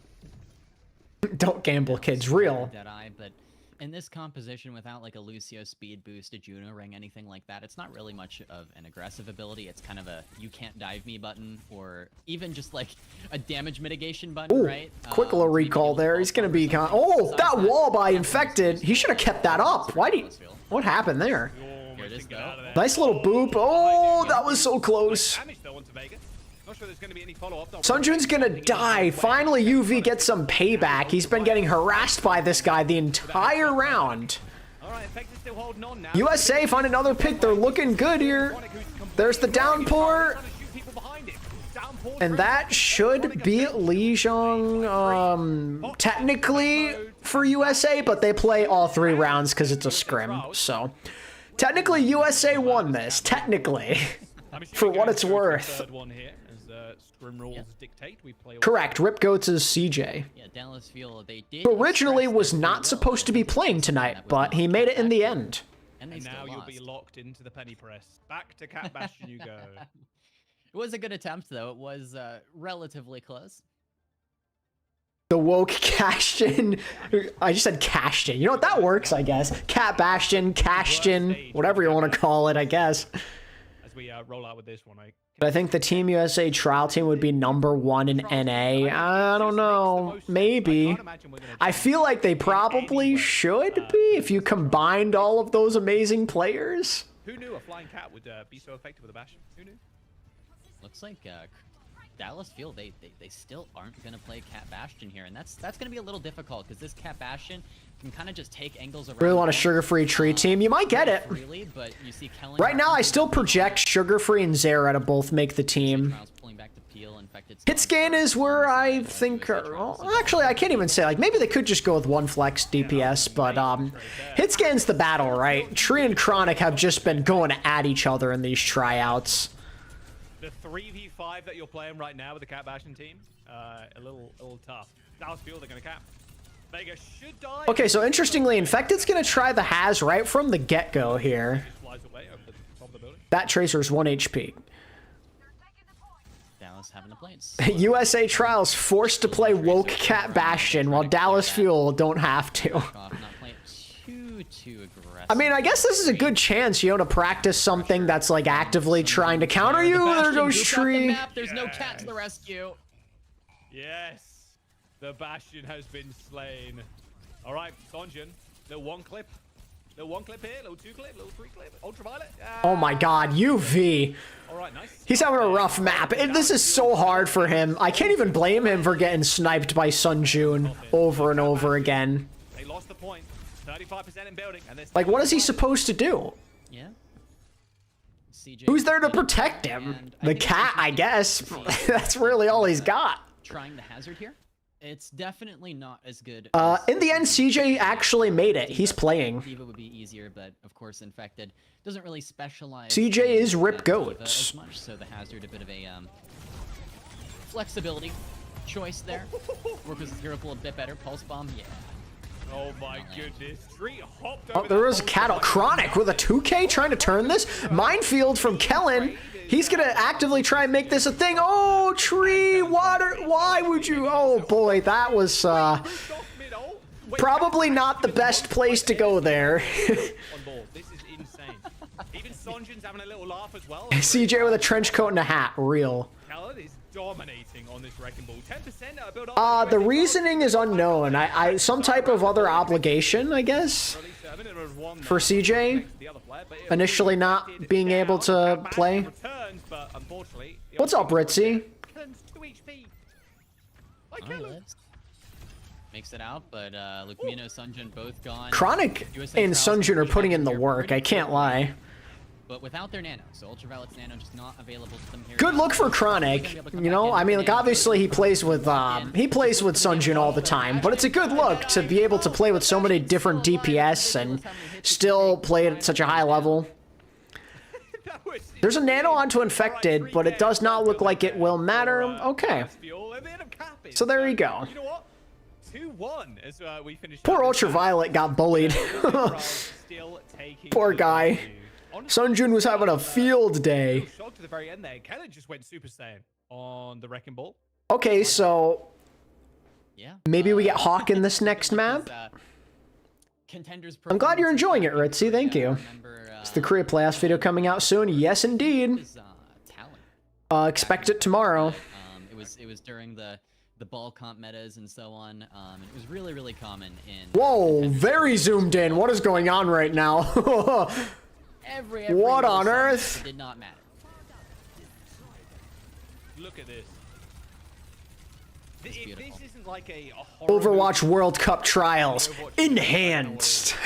[SPEAKER 1] Don't gamble, kids. Real.
[SPEAKER 3] Deadeye, but in this composition, without like a Lucio speed boost, a Juno ring, anything like that, it's not really much of an aggressive ability. It's kind of a you can't dive me button, or even just like a damage mitigation button,
[SPEAKER 1] Ooh,
[SPEAKER 3] right?
[SPEAKER 1] Quick little recall there. He's gonna be oh, that wall by Infected. He should have kept that up. Why did he? What happened there?
[SPEAKER 3] Here it is, though.
[SPEAKER 1] Nice little boop. Oh, that was so close.
[SPEAKER 2] Damage though onto Vegas. Not sure there's going to be any follow-up.
[SPEAKER 1] Sunjun's gonna die. Finally, UV gets some payback. He's been getting harassed by this guy the entire round.
[SPEAKER 2] Alright, Infected still holding on now.
[SPEAKER 1] USA find another pick. They're looking good here. There's the downpour. And that should be Lijiang, technically for USA, but they play all 3 rounds because it's a scrim. So, technically USA won this. Technically. For what it's worth. Correct. Rip Goats is CJ.
[SPEAKER 3] Yeah, Dallas Fuel, they did.
[SPEAKER 1] Originally was not supposed to be playing tonight, but he made it in the end.
[SPEAKER 2] And now you'll be locked into the penny press. Back to Cat Bastion you go.
[SPEAKER 3] It was a good attempt, though. It was relatively close.
[SPEAKER 1] The woke Castion. I just said Castion. You know what? That works, I guess. Cat Bastion, Castion, whatever you want to call it, I guess.
[SPEAKER 2] As we roll out with this one,
[SPEAKER 1] I think the Team USA trial team would be #1 in NA. I don't know. Maybe. I feel like they probably should be if you combined all of those amazing players.
[SPEAKER 2] Who knew a flying cat would be so effective with a Bastion? Who knew?
[SPEAKER 3] Looks like Dallas feel they still aren't gonna play Cat Bastion here, and that's gonna be a little difficult because this Cat Bastion can kind of just take angles around.
[SPEAKER 1] Really want a sugar-free tree team? You might get it.
[SPEAKER 3] Freely, but you see Kellen
[SPEAKER 1] Right now, I still project sugar-free and Zera to both make the team.
[SPEAKER 3] pulling back to Peel. Infected
[SPEAKER 1] Hitscan is where I think, well, actually, I can't even say, like, maybe they could just go with one flex DPS, but, Hitscan's the battle, right? Tree and Chronic have just been going at each other in these tryouts.
[SPEAKER 2] The 3v5 that you're playing right now with the Cat Bastion team, a little tough. Dallas feel they're gonna cap. Vega should die.
[SPEAKER 1] Okay, so interestingly, Infected's gonna try the Haz right from the get-go here.
[SPEAKER 2] Just flies away over the top of the building.
[SPEAKER 1] That Tracer's 1 HP.
[SPEAKER 3] Dallas having the plates.
[SPEAKER 1] USA Trials forced to play woke Cat Bastion while Dallas Fuel don't have to.
[SPEAKER 3] Not playing too aggressive.
[SPEAKER 1] I mean, I guess this is a good chance, you know, to practice something that's like actively trying to counter you. There goes Tree.
[SPEAKER 3] There's no cat to the rescue.
[SPEAKER 2] Yes, the Bastion has been slain. All right, Sonjin, little one clip here, little 2 clip, little 3 clip, ultraviolet.
[SPEAKER 1] Oh my god, UV.
[SPEAKER 2] All right, nice.
[SPEAKER 1] He's having a rough map. This is so hard for him. I can't even blame him for getting sniped by Sunjun over and over again.
[SPEAKER 2] They lost the point. 35% in building, and
[SPEAKER 1] Like, what is he supposed to do?
[SPEAKER 3] Yeah. CJ
[SPEAKER 1] Who's there to protect him? The cat, I guess. That's really all he's got.
[SPEAKER 3] Trying the hazard here. It's definitely not as good.
[SPEAKER 1] In the end, CJ actually made it. He's playing.
[SPEAKER 3] Diva would be easier, but of course, Infected doesn't really specialize.
[SPEAKER 1] CJ
[SPEAKER 3] in,
[SPEAKER 1] is Rip
[SPEAKER 3] Diva
[SPEAKER 1] Goats.
[SPEAKER 3] as much, so the hazard a bit of a flexibility choice there. Work with hero pool a bit better. Pulse bomb, yeah.
[SPEAKER 2] Oh my goodness. Tree hopped
[SPEAKER 1] Oh,
[SPEAKER 2] over
[SPEAKER 1] there
[SPEAKER 2] that
[SPEAKER 1] was a cat. Chronic with a 2K trying to turn this. Minefield from Kellen. He's gonna actively try and make this a thing. Oh, Tree, water. Why would you? Oh boy, that was probably not the best place to go there.
[SPEAKER 2] On board. This is insane. Even Sonjin's having a little laugh as well.
[SPEAKER 1] CJ with a trench coat and a hat. Real.
[SPEAKER 2] Kellen is dominating on this wrecking ball. 10% build up.
[SPEAKER 1] The reasoning is unknown. Some type of other obligation, I guess, for CJ. Initially not being able to play. What's up, Ritzy?
[SPEAKER 3] Makes it out, but Lukmino, Sunjun both gone.
[SPEAKER 1] Chronic and Sunjun are putting in the work, I can't lie.
[SPEAKER 3] But without their nano, so Ultraviolet's nano just not available to them here.
[SPEAKER 1] Good look for Chronic. You know, I mean, like, obviously he plays with Sunjun all the time, but it's a good look to be able to play with so many different DPS and still play at such a high level. There's a nano onto Infected, but it does not look like it will matter. Okay. So there you go.
[SPEAKER 2] You know what? 2-1 as we finished.
[SPEAKER 1] Poor Ultraviolet got bullied. Poor guy. Sunjun was having a field day.
[SPEAKER 2] Shocked to the very end there. Kellen just went Super Saiyan on the wrecking ball.
[SPEAKER 1] Okay, so
[SPEAKER 3] yeah,
[SPEAKER 1] maybe we get Hawk in this next map. I'm glad you're enjoying it, Ritzy. Thank you. Is the Korea playoffs video coming out soon? Yes, indeed. Expect it tomorrow.
[SPEAKER 3] It was during the ball comp metas and so on. And it was really common in.
[SPEAKER 1] Whoa, very zoomed in. What is going on right now?
[SPEAKER 3] Every
[SPEAKER 1] what on earth?
[SPEAKER 3] It did not matter.
[SPEAKER 2] Look at this. This isn't like a
[SPEAKER 1] Overwatch World Cup trials enhanced.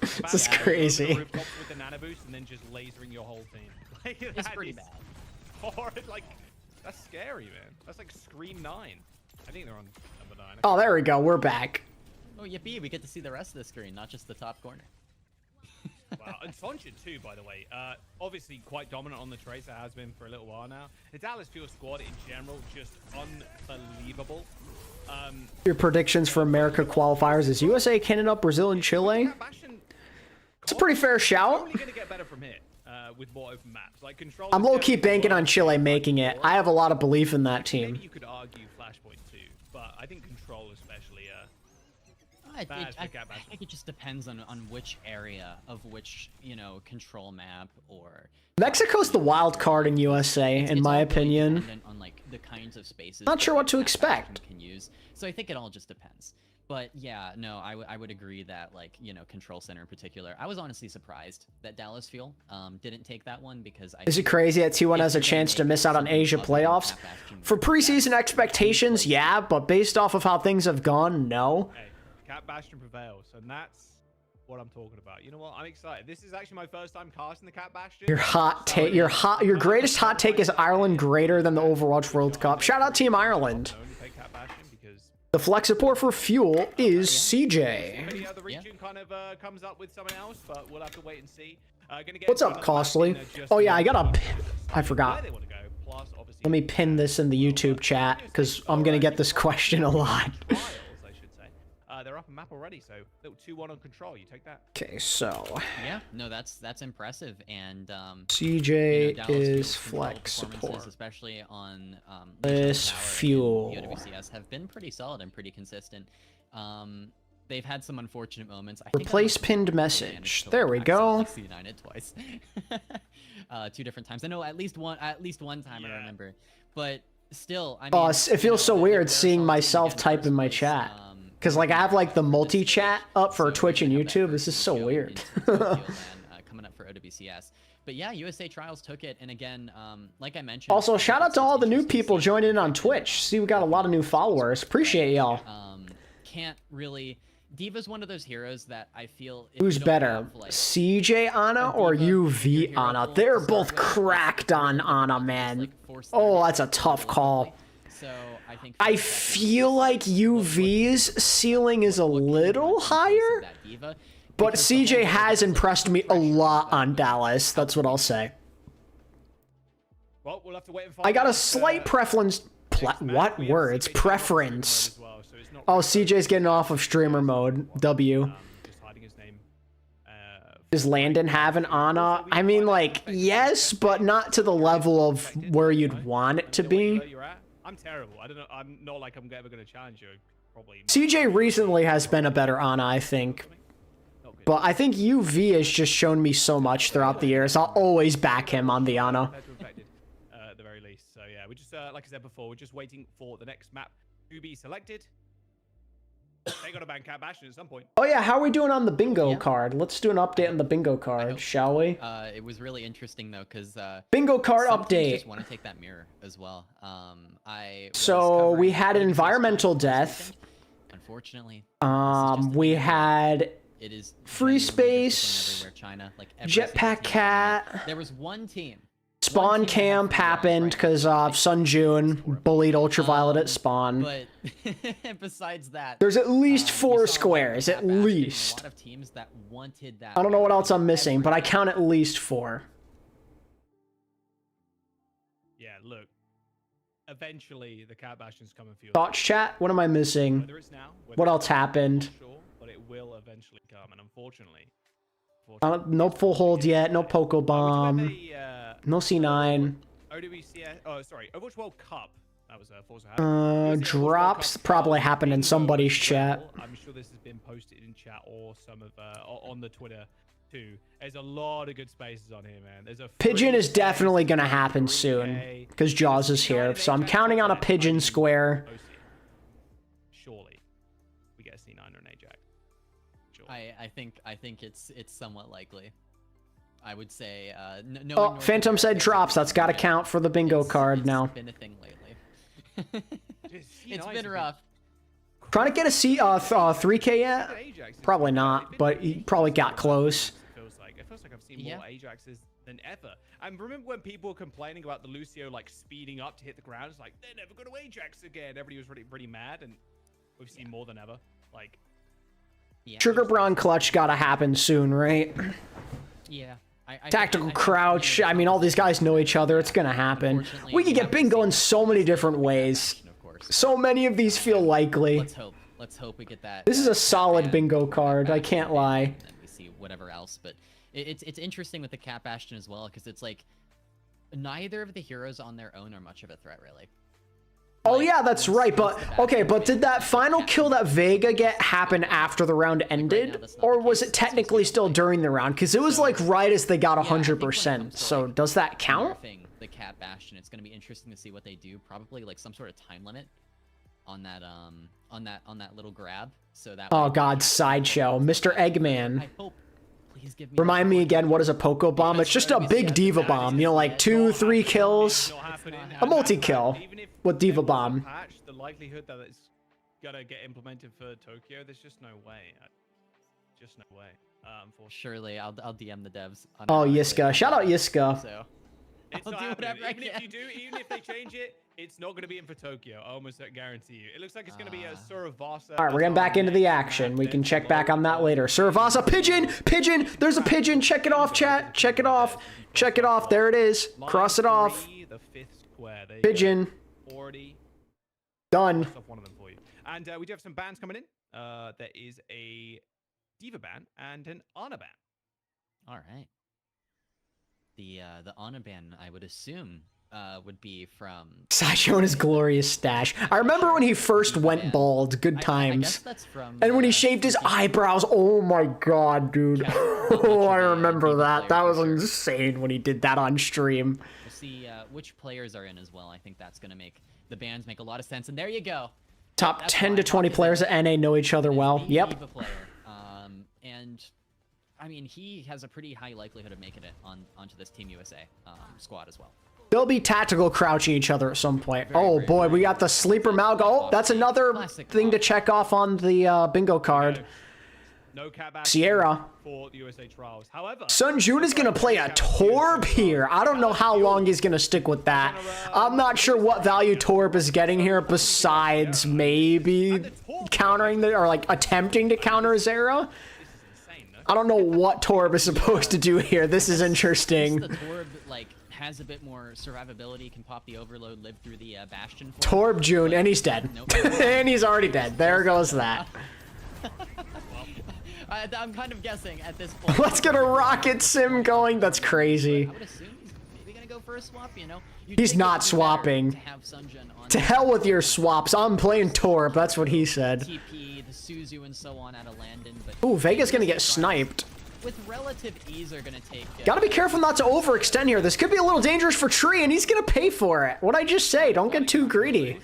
[SPEAKER 1] This is crazy.
[SPEAKER 2] With the nano boost and then just lasering your whole team. Like,
[SPEAKER 3] it's pretty bad.
[SPEAKER 2] Horrid. Like, that's scary, man. That's like Scream 9. I think they're on number 9.
[SPEAKER 1] Oh, there we go. We're back.
[SPEAKER 3] Oh, yippee! We get to see the rest of the screen, not just the top corner.
[SPEAKER 2] Wow, and Sonjin too, by the way. Obviously quite dominant on the Tracer, has been for a little while now. The Dallas Fuel squad in general, just unbelievable.
[SPEAKER 1] Your predictions for America qualifiers is USA, Canada, Brazil, and Chile. It's a pretty fair shout.
[SPEAKER 2] Only gonna get better from here with more open maps. Like Control.
[SPEAKER 1] I'm low-key banking on Chile making it. I have a lot of belief in that team.
[SPEAKER 2] Maybe you could argue Flashpoint too, but I think Control especially.
[SPEAKER 3] I think it just depends on which area of which, you know, control map or.
[SPEAKER 1] Mexico's the wild card in USA, in my opinion.
[SPEAKER 3] On like the kinds of spaces.
[SPEAKER 1] Not sure what to expect.
[SPEAKER 3] Can use. So I think it all just depends. But yeah, no, I would agree that, like, you know, Control Center in particular, I was honestly surprised that Dallas Fuel didn't take that one, because
[SPEAKER 1] Is it crazy that T1 has a chance to miss out on Asia playoffs? For preseason expectations, yeah, but based off of how things have gone, no.
[SPEAKER 2] Hey, Cat Bastion prevails, and that's what I'm talking about. You know what? I'm excited. This is actually my first time casting the Cat Bastion.
[SPEAKER 1] Your greatest hot take is Ireland greater than the Overwatch World Cup. Shout out Team Ireland. The flex support for Fuel is CJ.
[SPEAKER 2] Maybe the region kind of comes up with someone else, but we'll have to wait and see.
[SPEAKER 1] What's up, Costly? Oh yeah, I forgot. Let me pin this in the YouTube chat, because I'm gonna get this question a lot.
[SPEAKER 2] They're up a map already, so little 2-1 on Control. You take that.
[SPEAKER 1] Okay, so
[SPEAKER 3] yeah, no, that's impressive, and
[SPEAKER 1] CJ
[SPEAKER 3] you know, Dallas
[SPEAKER 1] is
[SPEAKER 3] Fuel's
[SPEAKER 1] flex
[SPEAKER 3] control performances,
[SPEAKER 1] support.
[SPEAKER 3] especially on
[SPEAKER 1] This
[SPEAKER 3] Power and
[SPEAKER 1] Fuel.
[SPEAKER 3] OWCS, have been pretty solid and pretty consistent. They've had some unfortunate moments. I think
[SPEAKER 1] Replace pinned message. There we go.
[SPEAKER 3] C9 twice, 2 different times. I know at least one time I remember, but still, I mean,
[SPEAKER 1] Oh, it feels so weird seeing myself type in my chat. Because, like, I have, like, the multi-chat up for Twitch and YouTube. This is so weird.
[SPEAKER 3] Coming up for OWCS. But yeah, USA Trials took it, and again, like I mentioned...
[SPEAKER 1] Also, shout out to all the new people joining in on Twitch. See, we got a lot of new followers. Appreciate y'all.
[SPEAKER 3] Can't really... D.Va's one of those heroes that I feel...
[SPEAKER 1] Who's better, CJ Ana or UV Ana? They're both cracked on Ana, man. Oh, that's a tough call.
[SPEAKER 3] So
[SPEAKER 1] I feel like UV's ceiling is a little higher, but CJ has impressed me a lot on Dallas. That's what I'll say.
[SPEAKER 2] Well, we'll have to wait and find
[SPEAKER 1] I got
[SPEAKER 2] out,
[SPEAKER 1] a slight preference. What words? Preference. Oh, CJ's getting off of streamer mode. W.
[SPEAKER 2] Just hiding his name.
[SPEAKER 1] Does Landon have an Ana? I mean, like, yes, but not to the level of where you'd want it to be.
[SPEAKER 2] I'm terrible. I don't know. I'm not like I'm ever going to challenge you. Probably.
[SPEAKER 1] CJ recently has been a better Ana, I think. But I think UV has just shown me so much throughout the years. I'll always back him on the Ana.
[SPEAKER 2] At the very least. So yeah, we just like I said before, we're just waiting for the next map to be selected. They got to ban Cat Bastion at some point.
[SPEAKER 1] Oh yeah, how are we doing on the bingo card? Let's do an update on the bingo card, shall we?
[SPEAKER 3] It was really interesting though, because
[SPEAKER 1] bingo card update.
[SPEAKER 3] Just want to take that mirror as well.
[SPEAKER 1] So we had an environmental death.
[SPEAKER 3] Unfortunately.
[SPEAKER 1] We had free space. Jetpack Cat.
[SPEAKER 3] There was one team.
[SPEAKER 1] Spawn camp happened because Sun Jun bullied Ultraviolet at spawn.
[SPEAKER 3] But besides that,
[SPEAKER 1] there's at least 4 squares, at least.
[SPEAKER 3] A lot of teams that wanted that.
[SPEAKER 1] I don't know what else I'm missing, but I count at least 4.
[SPEAKER 2] Yeah, look. Eventually, the Cat Bastion's coming for you.
[SPEAKER 1] Thoughts chat? What am I missing?
[SPEAKER 2] Whether it's now,
[SPEAKER 1] what else happened?
[SPEAKER 2] Sure, but it will eventually come, and unfortunately...
[SPEAKER 1] no full hold yet, no Poco Bomb, no C9.
[SPEAKER 2] OWCS, oh sorry, Overwatch World Cup. That was
[SPEAKER 1] drops probably happened in somebody's chat.
[SPEAKER 2] I'm sure this has been posted in chat or some of on the Twitter too. There's a lot of good spaces on here, man. There's a
[SPEAKER 1] Pigeon is definitely gonna happen soon because Jaws is here, so I'm counting on a Pigeon square.
[SPEAKER 2] Surely, we get a C9 or an Ajax.
[SPEAKER 3] I think it's somewhat likely. I would say no.
[SPEAKER 1] Oh, Phantom said drops. That's got to count for the bingo card now.
[SPEAKER 3] It's been a thing lately. It's been rough.
[SPEAKER 1] Trying to get a 3K yet? Probably not, but he probably got close.
[SPEAKER 2] It feels like I've seen more Ajaxes than ever. And remember when people were complaining about the Lucio like speeding up to hit the ground? It's like they're never going to Ajax again. Everybody was pretty mad, and we've seen more than ever. Like.
[SPEAKER 1] Sugar Brown clutch gotta happen soon, right?
[SPEAKER 3] Yeah.
[SPEAKER 1] Tactical crouch. I mean, all these guys know each other. It's gonna happen. We could get bingo in so many different ways. So many of these feel likely.
[SPEAKER 3] Let's hope we get that.
[SPEAKER 1] This is a solid bingo card. I can't lie.
[SPEAKER 3] And then we see whatever else, but it's interesting with the Cat Bastion as well, because it's like neither of the heroes on their own are much of a threat, really.
[SPEAKER 1] Oh yeah, that's right, but okay, but did that final kill that Vega get happen after the round ended? Or was it technically still during the round? Because it was like right as they got 100%, so does that count?
[SPEAKER 3] The Cat Bastion, it's going to be interesting to see what they do, probably like some sort of time limit on that little grab. So that.
[SPEAKER 1] Oh God, sideshow, Mr. Eggman.
[SPEAKER 3] I hope. Please give me.
[SPEAKER 1] Remind me again, what is a Poco Bomb? It's just a big Diva Bomb, you know, like 2-3 kills. A multi-kill with Diva Bomb.
[SPEAKER 2] The likelihood that it's gonna get implemented for Tokyo, there's just no way. Just no way.
[SPEAKER 3] Surely, I'll DM the devs.
[SPEAKER 1] Oh, Yiska. Shout out Yiska.
[SPEAKER 3] So.
[SPEAKER 2] It's
[SPEAKER 3] I'll
[SPEAKER 2] not
[SPEAKER 3] do
[SPEAKER 2] happening.
[SPEAKER 3] whatever I
[SPEAKER 2] Even if
[SPEAKER 3] can.
[SPEAKER 2] you do, even if they change it, it's not going to be in for Tokyo. I almost guarantee you. It looks like it's going to be a Suravasa.
[SPEAKER 1] All right, we're getting back into the action. We can check back on that later. Suravasa, pigeon! There's a pigeon. Check it off, chat. Check it off. Check it off. There it is. Cross it off.
[SPEAKER 2] The fifth square. There you
[SPEAKER 1] Pigeon.
[SPEAKER 2] go. Already
[SPEAKER 1] Done.
[SPEAKER 2] crossed off one of them for you. And we do have some bans coming in. There is a Diva ban and an Ana ban.
[SPEAKER 3] All right. The Ana ban, I would assume, would be from
[SPEAKER 1] Sideshow and his glorious stash. I remember when he first went bald. Good
[SPEAKER 3] I
[SPEAKER 1] times.
[SPEAKER 3] guess that's from.
[SPEAKER 1] And when he shaved his eyebrows, oh my God, dude. Oh, I remember that. That was insane when he did that on stream.
[SPEAKER 3] We'll see which players are in as well. I think that's gonna make the bans make a lot of sense. And there you go.
[SPEAKER 1] Top
[SPEAKER 3] That's
[SPEAKER 1] 10
[SPEAKER 3] why
[SPEAKER 1] to 20
[SPEAKER 3] Hawk is
[SPEAKER 1] players
[SPEAKER 3] in
[SPEAKER 1] at NA know each other
[SPEAKER 3] is
[SPEAKER 1] well.
[SPEAKER 3] the
[SPEAKER 1] Yep.
[SPEAKER 3] Diva player. And I mean, he has a pretty high likelihood of making it onto this Team USA squad as well.
[SPEAKER 1] They'll be tactical crouching each other at some point.
[SPEAKER 3] Very,
[SPEAKER 1] Oh
[SPEAKER 3] very,
[SPEAKER 1] boy,
[SPEAKER 3] very
[SPEAKER 1] we got the sleeper Malga. Oh, that's another
[SPEAKER 3] Classic
[SPEAKER 1] thing to
[SPEAKER 3] Malga.
[SPEAKER 1] check off on the bingo card.
[SPEAKER 2] No cat ban
[SPEAKER 1] Sierra.
[SPEAKER 2] for the USA trials. However,
[SPEAKER 1] Sun Jun is going to play a Torb here. I don't know how long he's going to stick with that. I'm not sure what value Torb is getting here besides maybe countering the, or like attempting to counter Zera.
[SPEAKER 2] insane, no?
[SPEAKER 1] I don't know what Torb is supposed to do here. This is interesting.
[SPEAKER 3] The Torb like has a bit more survivability, can pop the overload, live through the Bastion.
[SPEAKER 1] Torb June, and he's dead.
[SPEAKER 3] Nope.
[SPEAKER 1] And he's already dead. There goes that.
[SPEAKER 3] I'm kind of guessing at this point.
[SPEAKER 1] Let's get a rocket sim going. That's crazy.
[SPEAKER 3] I would assume he's maybe gonna go for a swap. You know,
[SPEAKER 1] He's not swapping.
[SPEAKER 3] To have Sunjun on
[SPEAKER 1] To hell with your swaps. I'm playing Torb. That's what he said.
[SPEAKER 3] TP, the Suzu, and so on out of Landon. But
[SPEAKER 1] Ooh, Vega's gonna get sniped.
[SPEAKER 3] with relative ease are gonna take.
[SPEAKER 1] Gotta be careful not to overextend here. This could be a little dangerous for Tree, and he's gonna pay for it. What'd I just say? Don't get too greedy.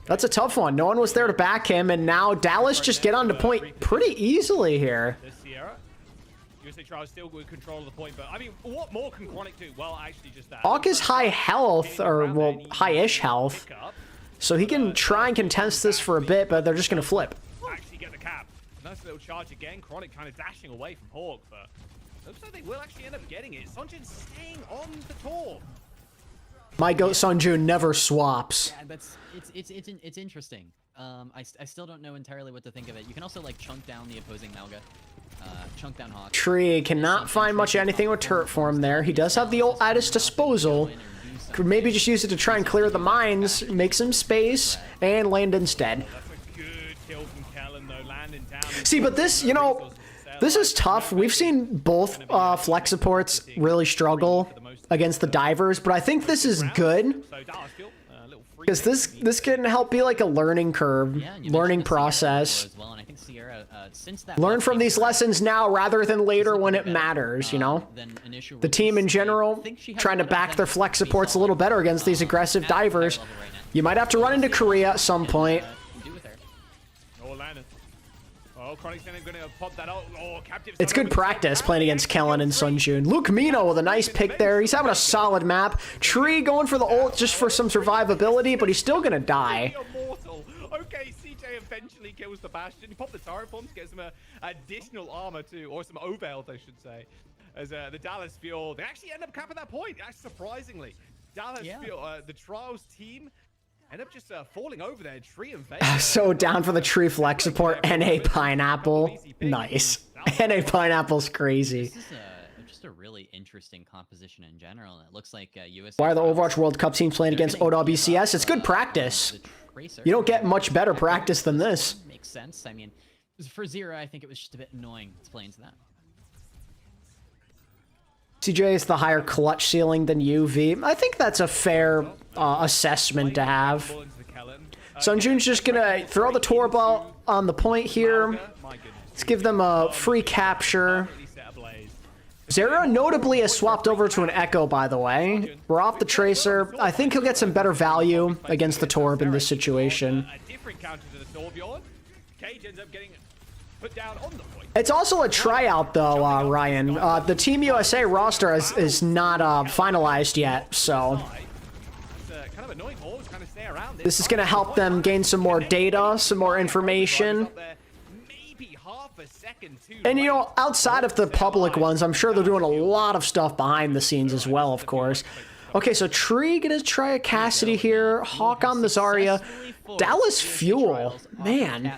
[SPEAKER 1] That's a tough one. No one was there to back him, and now Dallas just get on to point pretty easily here.
[SPEAKER 2] There's Sierra. USA trials still with control of the point, but I mean, what more can Chronic do? Well, actually, just that.
[SPEAKER 1] Hawk is high health, or, well, high-ish health. So he can try and contest this for a bit, but they're just gonna flip.
[SPEAKER 2] Actually get the cap. Nice little charge again. Chronic kind of dashing away from Hawk, but looks like they will actually end up getting it. Sunjin staying on the tour.
[SPEAKER 1] My goat Sunjun never swaps.
[SPEAKER 3] Yeah, that's it's interesting. I still don't know entirely what to think of it. You can also like chunk down the opposing Malga, chunk down Hawk.
[SPEAKER 1] Tree cannot find much anything with turret for him there. He does have the ult at his disposal. Could maybe just use it to try and clear the mines, make some space, and land instead.
[SPEAKER 2] That's a good kill from Kellen, though. Landing down.
[SPEAKER 1] See, but this, you know, this is tough. We've seen both flex supports really struggle against the divers, but I think this is good
[SPEAKER 2] So Dallas kill, little free
[SPEAKER 1] because this can help be like a learning curve,
[SPEAKER 3] Yeah, and you
[SPEAKER 1] learning
[SPEAKER 3] mentioned the Sierra
[SPEAKER 1] process.
[SPEAKER 3] before as well, and I think Sierra, since that
[SPEAKER 1] Learn
[SPEAKER 3] last
[SPEAKER 1] from
[SPEAKER 3] game
[SPEAKER 1] these
[SPEAKER 3] started,
[SPEAKER 1] lessons now rather than later when it
[SPEAKER 3] better,
[SPEAKER 1] matters, you know?
[SPEAKER 3] than initial
[SPEAKER 1] The team in
[SPEAKER 3] release. I
[SPEAKER 1] general
[SPEAKER 3] think she has
[SPEAKER 1] trying to
[SPEAKER 3] better
[SPEAKER 1] back their
[SPEAKER 3] potential
[SPEAKER 1] flex
[SPEAKER 3] to be
[SPEAKER 1] supports a
[SPEAKER 3] solid,
[SPEAKER 1] little better against these aggressive
[SPEAKER 3] at a higher
[SPEAKER 1] divers.
[SPEAKER 3] level right now.
[SPEAKER 1] You might have to run into Korea at some point.
[SPEAKER 3] Do with her.
[SPEAKER 2] Oh, Landon. Oh, Chronic's gonna pop that out. Oh, Captive's
[SPEAKER 1] It's
[SPEAKER 2] done
[SPEAKER 1] good
[SPEAKER 2] it.
[SPEAKER 1] practice playing against Kellen and Sunjun. Luke Mino with a nice pick there. He's having a solid map. Tree going for the ult just for some survivability, but he's still gonna die.
[SPEAKER 2] Immortal. Okay, CJ eventually kills the Bastion. He popped the turret bombs, gets some additional armor too, or some OWCS, I should say. As the Dallas Fuel, they actually end up capping that point. Surprisingly, Dallas
[SPEAKER 3] Yeah.
[SPEAKER 2] Fuel, the Trials team, end up just falling over there. Tree and Vega.
[SPEAKER 1] So down for the Tree flex support. NA Pineapple. Nice. NA Pineapple's crazy.
[SPEAKER 3] This is just a really interesting composition in general. And it looks like US.
[SPEAKER 1] Why are the Overwatch World Cup teams playing against OWCS? It's good practice. You don't get much better practice than this.
[SPEAKER 3] Makes sense. I mean, for Zero, I think it was just a bit annoying to play into that.
[SPEAKER 1] CJ is the higher clutch ceiling than UV. I think that's a fair assessment to have. Sunjun's just gonna throw the tour ball on the point here. Let's give them a free capture. Zera notably has swapped over to an Echo, by the way. We're off the Tracer. I think he'll get some better value against the Torb in this situation.
[SPEAKER 2] A different counter to the Torbjorn. Cage ends up getting put down on the point.
[SPEAKER 1] It's also a tryout, though, Ryan. The Team USA roster is not finalized yet, so
[SPEAKER 2] Kind of annoying. Always kind of stay around
[SPEAKER 1] this is going to help them gain some more data, some more information.
[SPEAKER 2] Maybe half a second too
[SPEAKER 1] And, you know, outside of the public ones, I'm sure they're doing a lot of stuff behind the scenes as well, of course. Okay, so Tree gonna try a Cassidy here. Hawk on the Zarya. Dallas Fuel. Man.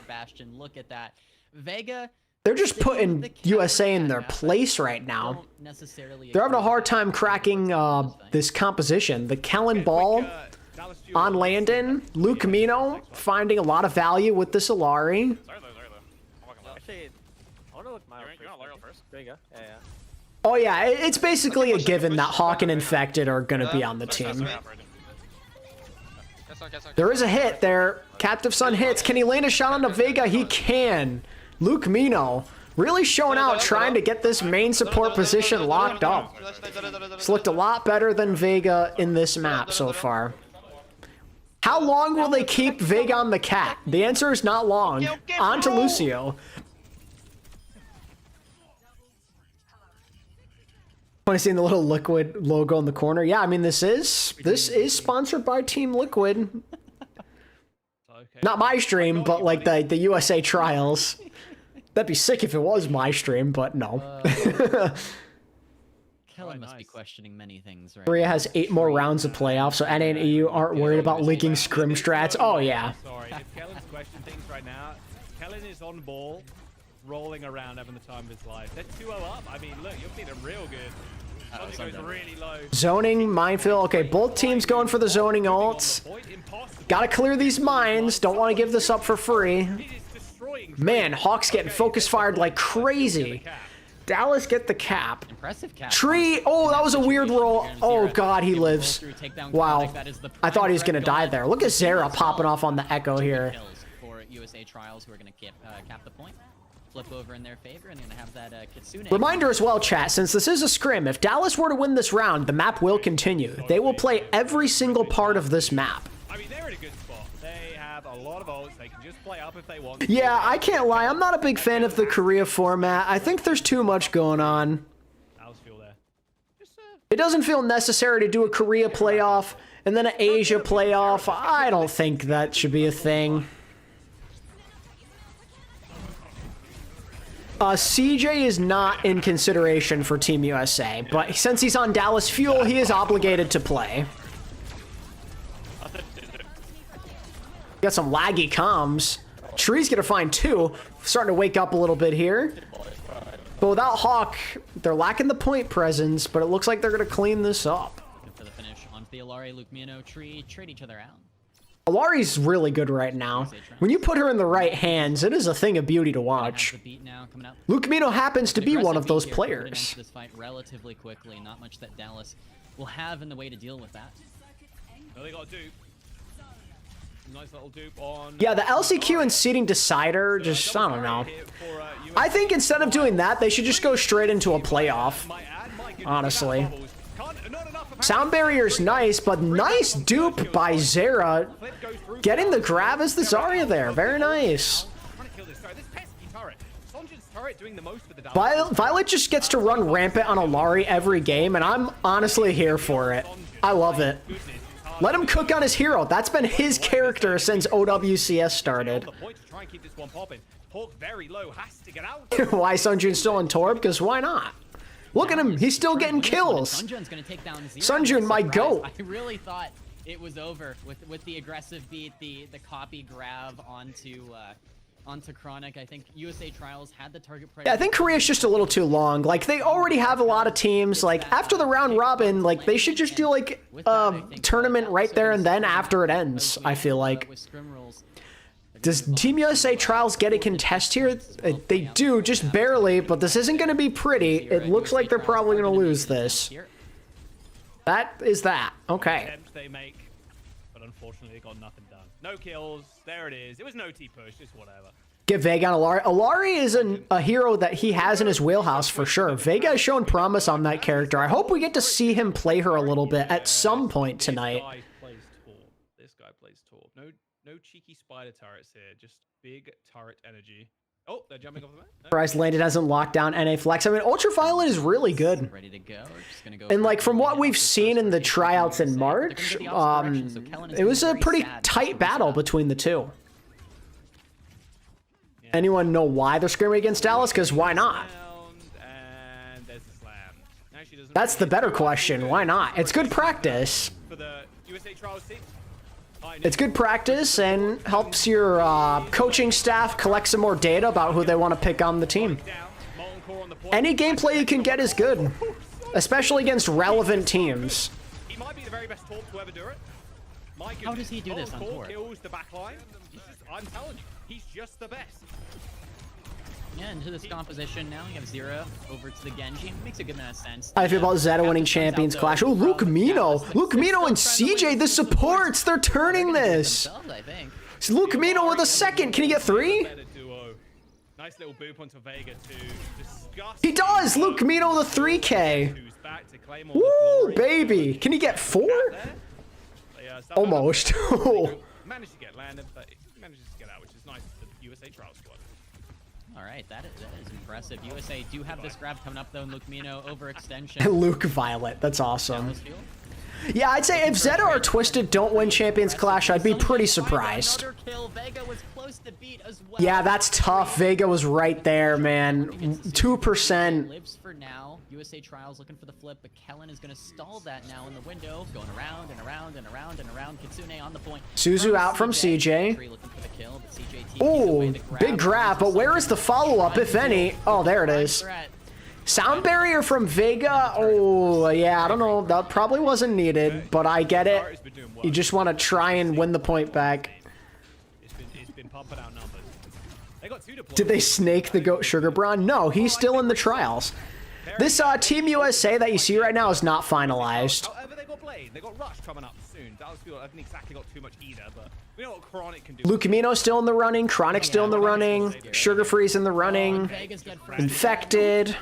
[SPEAKER 3] Look at that. Vega,
[SPEAKER 1] They're just putting USA in their place right now. They're having a hard time cracking this composition. The Kellen Ball on Landon. Luke Mino finding a lot of value with this Alari.
[SPEAKER 5] Actually, I want to look my first. There you go. Yeah, yeah.
[SPEAKER 1] Oh yeah, it's basically a given that Hawk and Infected are going to be on the team. There is a hit there. Captive Sun hits. Can he land a shot on the Vega? He can. Luke Mino really showing out, trying to get this main support position locked up. It's looked a lot better than Vega in this map so far. How long will they keep Vega on the cat? The answer is not long. On to Lucio. Want to see the little Liquid logo in the corner? Yeah, I mean this is sponsored by Team Liquid. Not my stream, but like the USA trials. That'd be sick if it was my stream, but no.
[SPEAKER 3] Kellen must be questioning many things, right?
[SPEAKER 1] Korea has 8 more rounds of playoffs, so NA and EU aren't worried about leaking scrim strats. Oh yeah.
[SPEAKER 2] Sorry, if Kellen's questioning things right now, Kellen is on ball, rolling around, having the time of his life. They're 2-0 up. I mean, look, you're feeling real good. Something goes really low.
[SPEAKER 1] Zoning, minefield. Okay, both teams going for the zoning ults. Gotta clear these mines. Don't want to give this up for free. Man, Hawk's getting focus fired like crazy. Dallas get the cap.
[SPEAKER 3] Impressive cap.
[SPEAKER 1] Tree. Oh, that was a weird roll. Oh god, he lives. Wow. I thought he was gonna die there. Look at Zera popping off on the Echo here.
[SPEAKER 3] For USA Trials, who are gonna cap the point. Flip over in their favor and gonna have that Kitsune.
[SPEAKER 1] Reminder as well, chat, since this is a scrim, if Dallas were to win this round, the map will continue. They will play every single part of this map.
[SPEAKER 2] I mean, they're in a good spot. They have a lot of ults. They can just play up if they want.
[SPEAKER 1] Yeah, I can't lie. I'm not a big fan of the Korea format. I think there's too much going on. It doesn't feel necessary to do a Korea playoff and then an Asia playoff. I don't think that should be a thing. CJ is not in consideration for Team USA, but since he's on Dallas Fuel, he is obligated to play. Got some laggy comms. Tree's gonna find 2. Starting to wake up a little bit here. But without Hawk, they're lacking the point presence, but it looks like they're gonna clean this up.
[SPEAKER 3] Good for the finish on the Alari, Luke Mino, Tree, trade each other out.
[SPEAKER 1] Alari's really good right now. When you put her in the right hands, it is a thing of beauty to watch. Luke Mino happens to be one of those players.
[SPEAKER 3] This fight relatively quickly, not much that Dallas will have in the way to deal with that.
[SPEAKER 2] No, they got a dupe. Nice little dupe on.
[SPEAKER 1] Yeah, the LCQ and seeding decider, just, I don't know. I think instead of doing that, they should just go straight into a playoff. Honestly. Sound barrier's nice, but nice dupe by Zera. Getting the grab as the Zarya there. Very nice. Violet just gets to run rampant on Alari every game, and I'm honestly here for it. I love it. Let him cook on his hero. That's been his character since OWCS started. Why Sunjun's still in Torb? Because why not? Look at him. He's still getting kills. Sunjun, my goat.
[SPEAKER 3] I really thought it was over with the aggressive beat, the copy grab onto Chronic. I think USA Trials had the target priority.
[SPEAKER 1] Yeah, I think Korea's just a little too long. Like, they already have a lot of teams. Like, after the round robin, like, they should just do, like, a tournament right there and then after it ends, I feel like. Does Team USA Trials get a contest here? They do, just barely, but this isn't going to be pretty. It looks like they're probably going to lose this. That is that. Okay.
[SPEAKER 2] They make, but unfortunately they got nothing done. No kills. There it is. It was no T-push. Just whatever.
[SPEAKER 1] Get Vega on Alari. Alari is a hero that he has in his wheelhouse for sure. Vega has shown promise on that character. I hope we get to see him play her a little bit at some point tonight.
[SPEAKER 2] This guy plays top. No cheeky spider turrets here. Just big turret energy. Oh, they're jumping off the map.
[SPEAKER 1] Price landed hasn't locked down NA Flex. I mean, Ultraviolet is really good.
[SPEAKER 3] Ready to go. Just gonna go
[SPEAKER 1] And like from what we've seen in the tryouts in March, it was a pretty tight battle between the two. Anyone know why they're scrimming against Dallas? Because why not?
[SPEAKER 2] And there's the slam. Now she doesn't
[SPEAKER 1] That's the better question. Why not? It's good practice.
[SPEAKER 2] for the USA Trials team.
[SPEAKER 1] It's good practice and helps your coaching staff collect some more data about who they want to pick on the team. Any gameplay you can get is good, especially against relevant teams.
[SPEAKER 2] He might be the very best Torp to ever do it. My
[SPEAKER 3] How does he do this on Torp?
[SPEAKER 2] Kills the back line. I'm telling you, he's just the best.
[SPEAKER 3] Yeah, into this composition now. You have Zero over to the Genji. Makes a good amount of sense.
[SPEAKER 1] How do you feel about Zeta winning Champions Clash? Oh, Luke Mino. Luke Mino and CJ, the supports. They're turning this.
[SPEAKER 3] I think.
[SPEAKER 1] It's Luke Mino with a second. Can he get 3?
[SPEAKER 2] Nice little boop onto Vega to discuss.
[SPEAKER 1] He does. Luke Mino with a 3K. Woo, baby. Can he get 4? Almost.
[SPEAKER 2] Managed to get landed, but he manages to get out, which is nice for the USA Trials squad.
[SPEAKER 3] All right, that is impressive. USA do have this grab coming up though. And Luke Mino overextension.
[SPEAKER 1] Luke Violet. That's awesome. Yeah, I'd say if Zeta or Twisted don't win Champions Clash, I'd be pretty surprised. Yeah, that's tough. Vega was right there, man. 2%.
[SPEAKER 3] Lives for now. USA Trials looking for the flip, but Kellen is going to stall that now in the window. Going around and around and around and around. Kitsune on the point.
[SPEAKER 1] Suzu out from CJ. Oh, big grab, but where is the follow-up, if any? Oh, there it is. Sound barrier from Vega. Oh, yeah, I don't know. That probably wasn't needed, but I get it. You just want to try and win the point back.
[SPEAKER 2] It's been pumping out numbers. They got 2 deployments.
[SPEAKER 1] Did they snake the GOAT Sugar Braun? No, he's still in the trials. This Team USA that you see right now is not finalized.
[SPEAKER 2] However, they got Blade. They got Rush coming up soon. Dallas Field haven't exactly got too much either, but we know what Chronic can do.
[SPEAKER 1] Lucamino's still in the running. Chronic's still in the running. Sugar Free's in the running. Infected.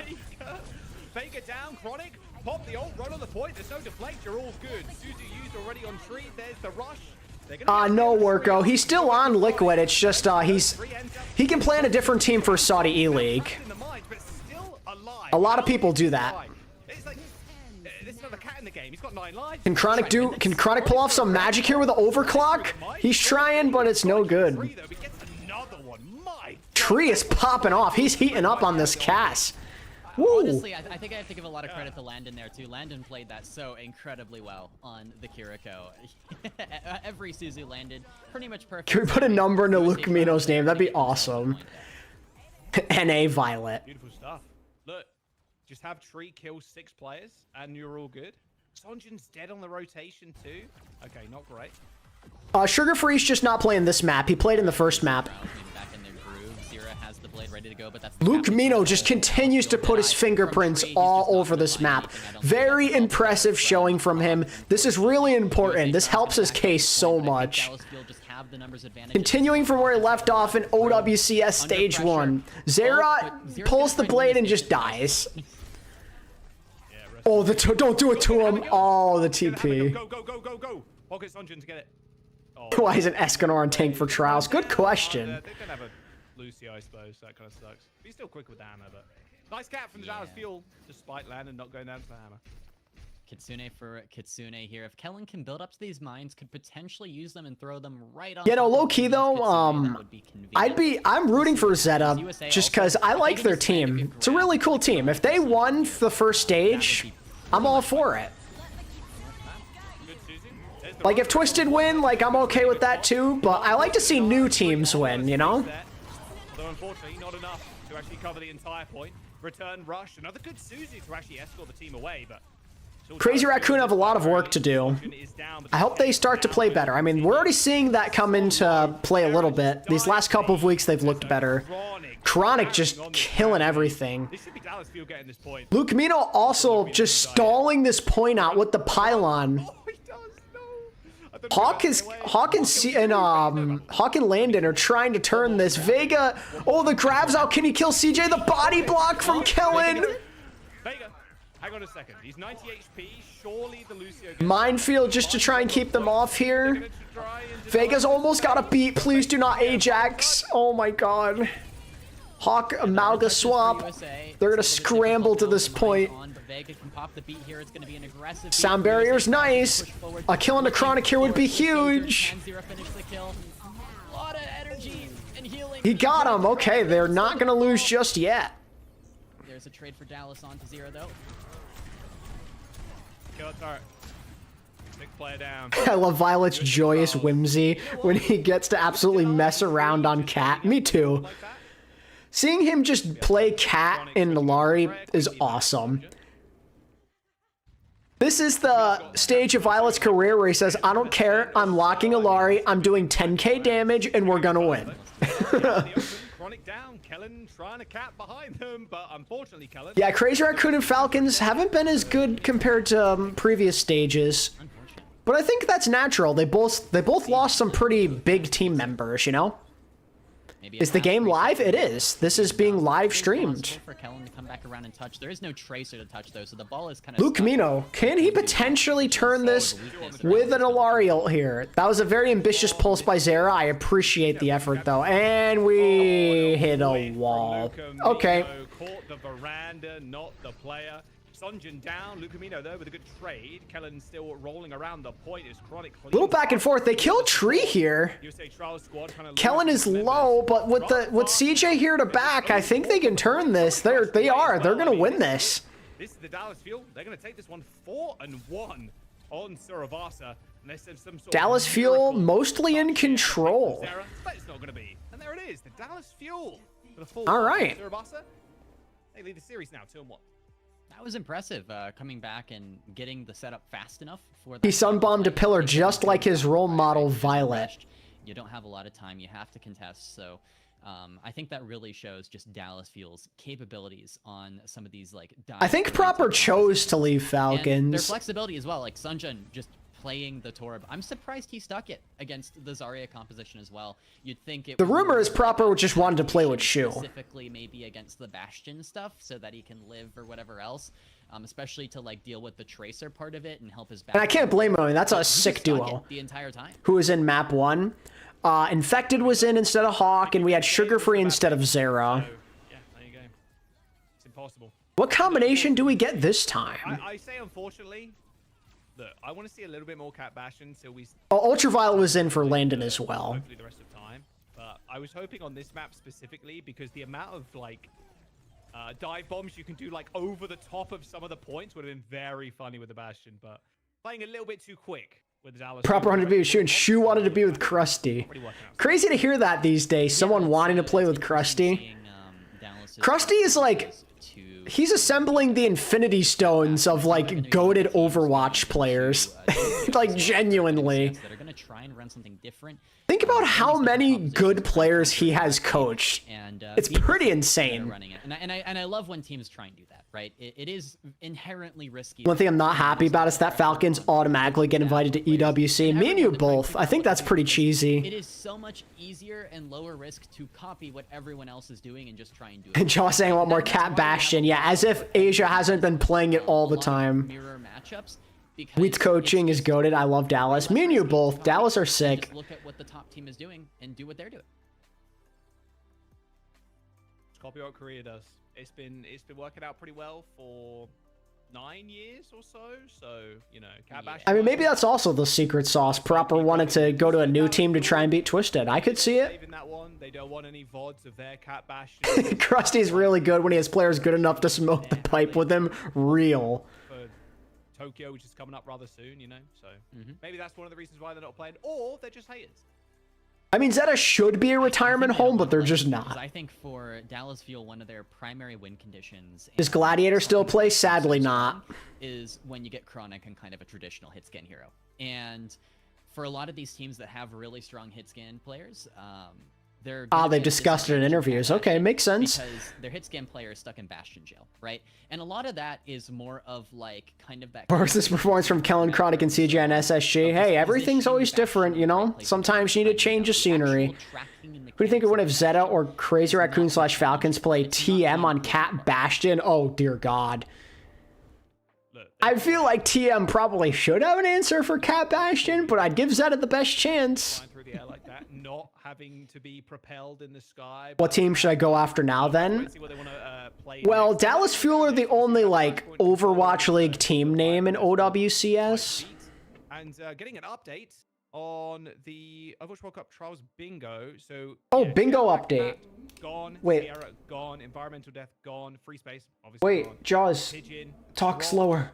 [SPEAKER 2] Vega down, Chronic. Pop the ult, run on the point. There's no deflect. You're all good. Suzu used already on tree. There's the rush.
[SPEAKER 1] No, Worko. He's still on Liquid. It's just he can play on a different team for Saudi E-League. A lot of people do that.
[SPEAKER 2] This is not a cat in the game. He's got 9 lives.
[SPEAKER 1] Can Chronic pull off some magic here with an overclock? He's trying, but it's no good. Tree is popping off. He's heating up on this Cass. Woo.
[SPEAKER 3] Honestly, I think I have to give a lot of credit to Landon there too. Landon played that so incredibly well on the Kiriko. Every Suzu landed pretty much perfect.
[SPEAKER 1] Can we put a number into Luke Mino's name? That'd be awesome. NA Violet.
[SPEAKER 2] Beautiful stuff. Look, just have Tree kill 6 players and you're all good. Sonjin's dead on the rotation too. Okay, not great.
[SPEAKER 1] Sugar Free's just not playing this map. He played in the first map. Luke Mino just continues to put his fingerprints all over this map. Very impressive showing from him. This is really important. This helps his case so much. Continuing from where he left off in OWCS Stage 1. Zera pulls the blade and just dies. Oh, don't do it to him. Oh, the TP.
[SPEAKER 2] Go. Pocket Sonjin to get it.
[SPEAKER 1] Why isn't Escanor on tank for trials? Good question.
[SPEAKER 2] They can have a Lucy, I suppose. That kind of sucks. He's still quick with the hammer, but nice cap from the Dallas Fuel, despite Landon not going down to the hammer.
[SPEAKER 3] Kitsune for Kitsune here. If Kellen can build up to these mines, could potentially use them and throw them right on.
[SPEAKER 1] You know, low key though, I'm rooting for Zeta just because I like their team. It's a really cool team. If they won the first stage, I'm all for it. Like if Twisted win, like I'm okay with that too, but I like to see new teams win, you know?
[SPEAKER 2] Although unfortunately not enough to actually cover the entire point. Return rush, another good Suzy to actually escort the team away, but
[SPEAKER 1] Crazy Raccoon have a lot of work to do. I hope they start to play better. I mean, we're already seeing that come into play a little bit. These last couple of weeks, they've looked better. Chronic just killing everything. Luke Mino also just stalling this point out with the pylon. Hawk and Landon are trying to turn this. Vega, oh, the grabs out. Can he kill CJ? The body block from Kellen.
[SPEAKER 2] Vega, hang on a second. He's 90 HP. Surely the Lucio.
[SPEAKER 1] Minefield just to try and keep them off here. Vega's almost got a beat. Please do not Ajax. Oh my god. Hawk Amalga swap. They're gonna scramble to this point. Sound barrier's nice. A kill on the Chronic here would be huge. He got him. Okay, they're not gonna lose just yet.
[SPEAKER 3] There's a trade for Dallas onto Zero though.
[SPEAKER 2] Kill it, Tart. Big player down.
[SPEAKER 1] I love Violet's joyous whimsy when he gets to absolutely mess around on Cat. Me too. Seeing him just play Cat in Nalari is awesome. This is the stage of Violet's career where he says, I don't care, I'm locking Alari, I'm doing 10k damage, and we're gonna win.
[SPEAKER 2] Chronic down, Kellen trying to Cat behind them, but unfortunately Kellen...
[SPEAKER 1] Yeah, Crazy Raccoon and Falcons haven't been as good compared to previous stages. But I think that's natural. They both lost some pretty big team members, you know? Is the game live? It is. This is being live streamed.
[SPEAKER 3] For Kellen to come back around and touch. There is no tracer to touch though, so the ball is kind of
[SPEAKER 1] Luke Mino, can he potentially turn this with an Alari ult here? That was a very ambitious pulse by Zera. I appreciate the effort though. And we hit a wall. Okay.
[SPEAKER 2] Caught the veranda, not the player. Sunjin down, Lucamino though with a good trade. Kellen still rolling around the point. Is Chronic
[SPEAKER 1] little back and forth. They kill Tree here. Kellen is low, but with CJ here to back, I think they can turn this. They're gonna win this.
[SPEAKER 2] This is the Dallas Fuel. They're gonna take this one 4-1 on Suravasa.
[SPEAKER 1] Dallas Fuel mostly in control.
[SPEAKER 2] But it's not gonna be. And there it is, the Dallas Fuel.
[SPEAKER 1] All right.
[SPEAKER 2] Suravasa. They lead the series now 2-1.
[SPEAKER 3] That was impressive, coming back and getting the setup fast enough for that.
[SPEAKER 1] He sunbombed a pillar just like his role model, Violet.
[SPEAKER 3] You don't have a lot of time. You have to contest. So I think that really shows just Dallas Fuel's capabilities on some of these, like...
[SPEAKER 1] I think Proper chose to leave Falcons.
[SPEAKER 3] And their flexibility as well, like Sunjun just playing the Torb. I'm surprised he stuck it against the Zarya composition as well. You'd think it...
[SPEAKER 1] The rumor is Proper just wanted to play with Shu.
[SPEAKER 3] Specifically maybe against the Bastion stuff so that he can live or whatever else. Especially to like deal with the Tracer part of it and help his back.
[SPEAKER 1] And I can't blame him. I mean, that's a sick duo.
[SPEAKER 3] The entire time.
[SPEAKER 1] Who was in map 1. Infected was in instead of Hawk, and we had Sugar Free instead of Zera.
[SPEAKER 2] Yeah, there you go. It's impossible.
[SPEAKER 1] What combination do we get this time?
[SPEAKER 2] I say unfortunately... Look, I want to see a little bit more Cat Bastion, so we...
[SPEAKER 1] Oh, Ultraviolet was in for Landon as well.
[SPEAKER 2] Hopefully the rest of the time. But I was hoping on this map specifically, because the amount of, like, dive bombs you can do, like, over the top of some of the points would have been very funny with the Bastion, but playing a little bit too quick with the Dallas...
[SPEAKER 1] Proper wanted to be with Shu, and Shu wanted to be with Krusty. Crazy to hear that these days, someone wanting to play with Krusty. Krusty is, like... He's assembling the Infinity Stones of, like, goated Overwatch players. Like, genuinely.
[SPEAKER 3] That are going to try and run something different.
[SPEAKER 1] Think about how many good players he has coached. And, it's pretty insane.
[SPEAKER 3] Running it. And I love when teams try and do that, right? It is inherently risky.
[SPEAKER 1] One thing I'm not happy about is that Falcons automatically get invited to EWC. Me and you both. I think that's pretty cheesy.
[SPEAKER 3] It is so much easier and lower risk to copy what everyone else is doing and just try and do it.
[SPEAKER 1] And Josh saying I want more Cat Bastion. Yeah, as if Asia hasn't been playing it all the time.
[SPEAKER 3] Mirror matchups.
[SPEAKER 1] Wheat's coaching is goated. I love Dallas. Me and you both. Dallas are sick.
[SPEAKER 3] Look at what the top team is doing and do what they're doing.
[SPEAKER 2] Copy what Korea does. It's been working out pretty well for 9 years or so. So, you know, Cat Bastion.
[SPEAKER 1] I mean, maybe that's also the secret sauce. Proper wanted to go to a new team to try and beat Twisted. I could see it.
[SPEAKER 2] That one, they don't want any VODs of their Cat Bastion.
[SPEAKER 1] Krusty's really good when he has players good enough to smoke the pipe with him. Real.
[SPEAKER 2] Tokyo, which is coming up rather soon, you know, so maybe that's one of the reasons why they're not playing, or they're just haters.
[SPEAKER 1] I mean, Zeta should be a retirement home, but they're just not.
[SPEAKER 3] I think for Dallas Fuel, one of their primary win conditions...
[SPEAKER 1] Does Gladiator still play? Sadly not.
[SPEAKER 3] ...is when you get Chronic and kind of a traditional hit scan hero. And for a lot of these teams that have really strong hit scan players, they're
[SPEAKER 1] Ah,
[SPEAKER 3] gonna
[SPEAKER 1] they
[SPEAKER 3] be at a
[SPEAKER 1] discussed it in
[SPEAKER 3] disadvantage
[SPEAKER 1] interviews.
[SPEAKER 3] Bastion
[SPEAKER 1] Okay, makes sense.
[SPEAKER 3] because their hit scan player is stuck in Bastion jail, right? And a lot of that is more of like kind of that
[SPEAKER 1] Versus performance from Kellen, Chronic, and CJ and SSG. Hey, everything's always different, you know? Sometimes you need to change the scenery. Who do you think it would have Zeta or Crazy Raccoon / Falcons play TM on Cat Bastion? Oh, dear God. I feel like TM probably should have an answer for Cat Bastion, but I'd give Zeta the best chance.
[SPEAKER 2] Flying through the air like that, not having to be propelled in the sky.
[SPEAKER 1] What team should I go after now, then?
[SPEAKER 2] Let's see what they want to play
[SPEAKER 1] Well,
[SPEAKER 2] next.
[SPEAKER 1] Dallas Fuel are the only, like, Overwatch League team name in OWCS.
[SPEAKER 2] And getting an update on the Overwatch World Cup Trials bingo. So
[SPEAKER 1] Oh,
[SPEAKER 2] yeah,
[SPEAKER 1] bingo
[SPEAKER 2] Sierra,
[SPEAKER 1] update.
[SPEAKER 2] Cat, gone.
[SPEAKER 1] Wait.
[SPEAKER 2] Sierra, gone. Environmental death, gone. Free space, obviously
[SPEAKER 1] Wait,
[SPEAKER 2] gone.
[SPEAKER 1] Jaws,
[SPEAKER 2] Pigeon,
[SPEAKER 1] talk
[SPEAKER 2] drop.
[SPEAKER 1] slower.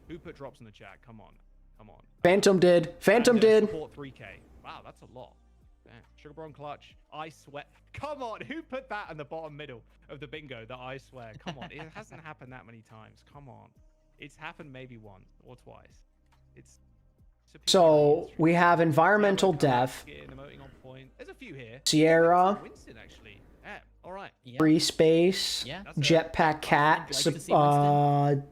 [SPEAKER 2] Who put drops in the chat? Come on. Come on.
[SPEAKER 1] Phantom did. Phantom
[SPEAKER 2] And,
[SPEAKER 1] did.
[SPEAKER 2] Support 3K. Wow, that's a lot. Damn. Sugar Bron Clutch. I swear. Come on. Who put that in the bottom middle of the bingo? That I swear. Come on. It hasn't happened that many times. Come on. It's happened maybe once or twice. It's
[SPEAKER 1] So we have environmental death,
[SPEAKER 2] emoting on point. There's a few here.
[SPEAKER 1] Sierra,
[SPEAKER 2] Winston actually. Yeah. All right.
[SPEAKER 3] Yeah.
[SPEAKER 1] free space,
[SPEAKER 3] Yeah.
[SPEAKER 1] jetpack cat,
[SPEAKER 3] Like to see Winston.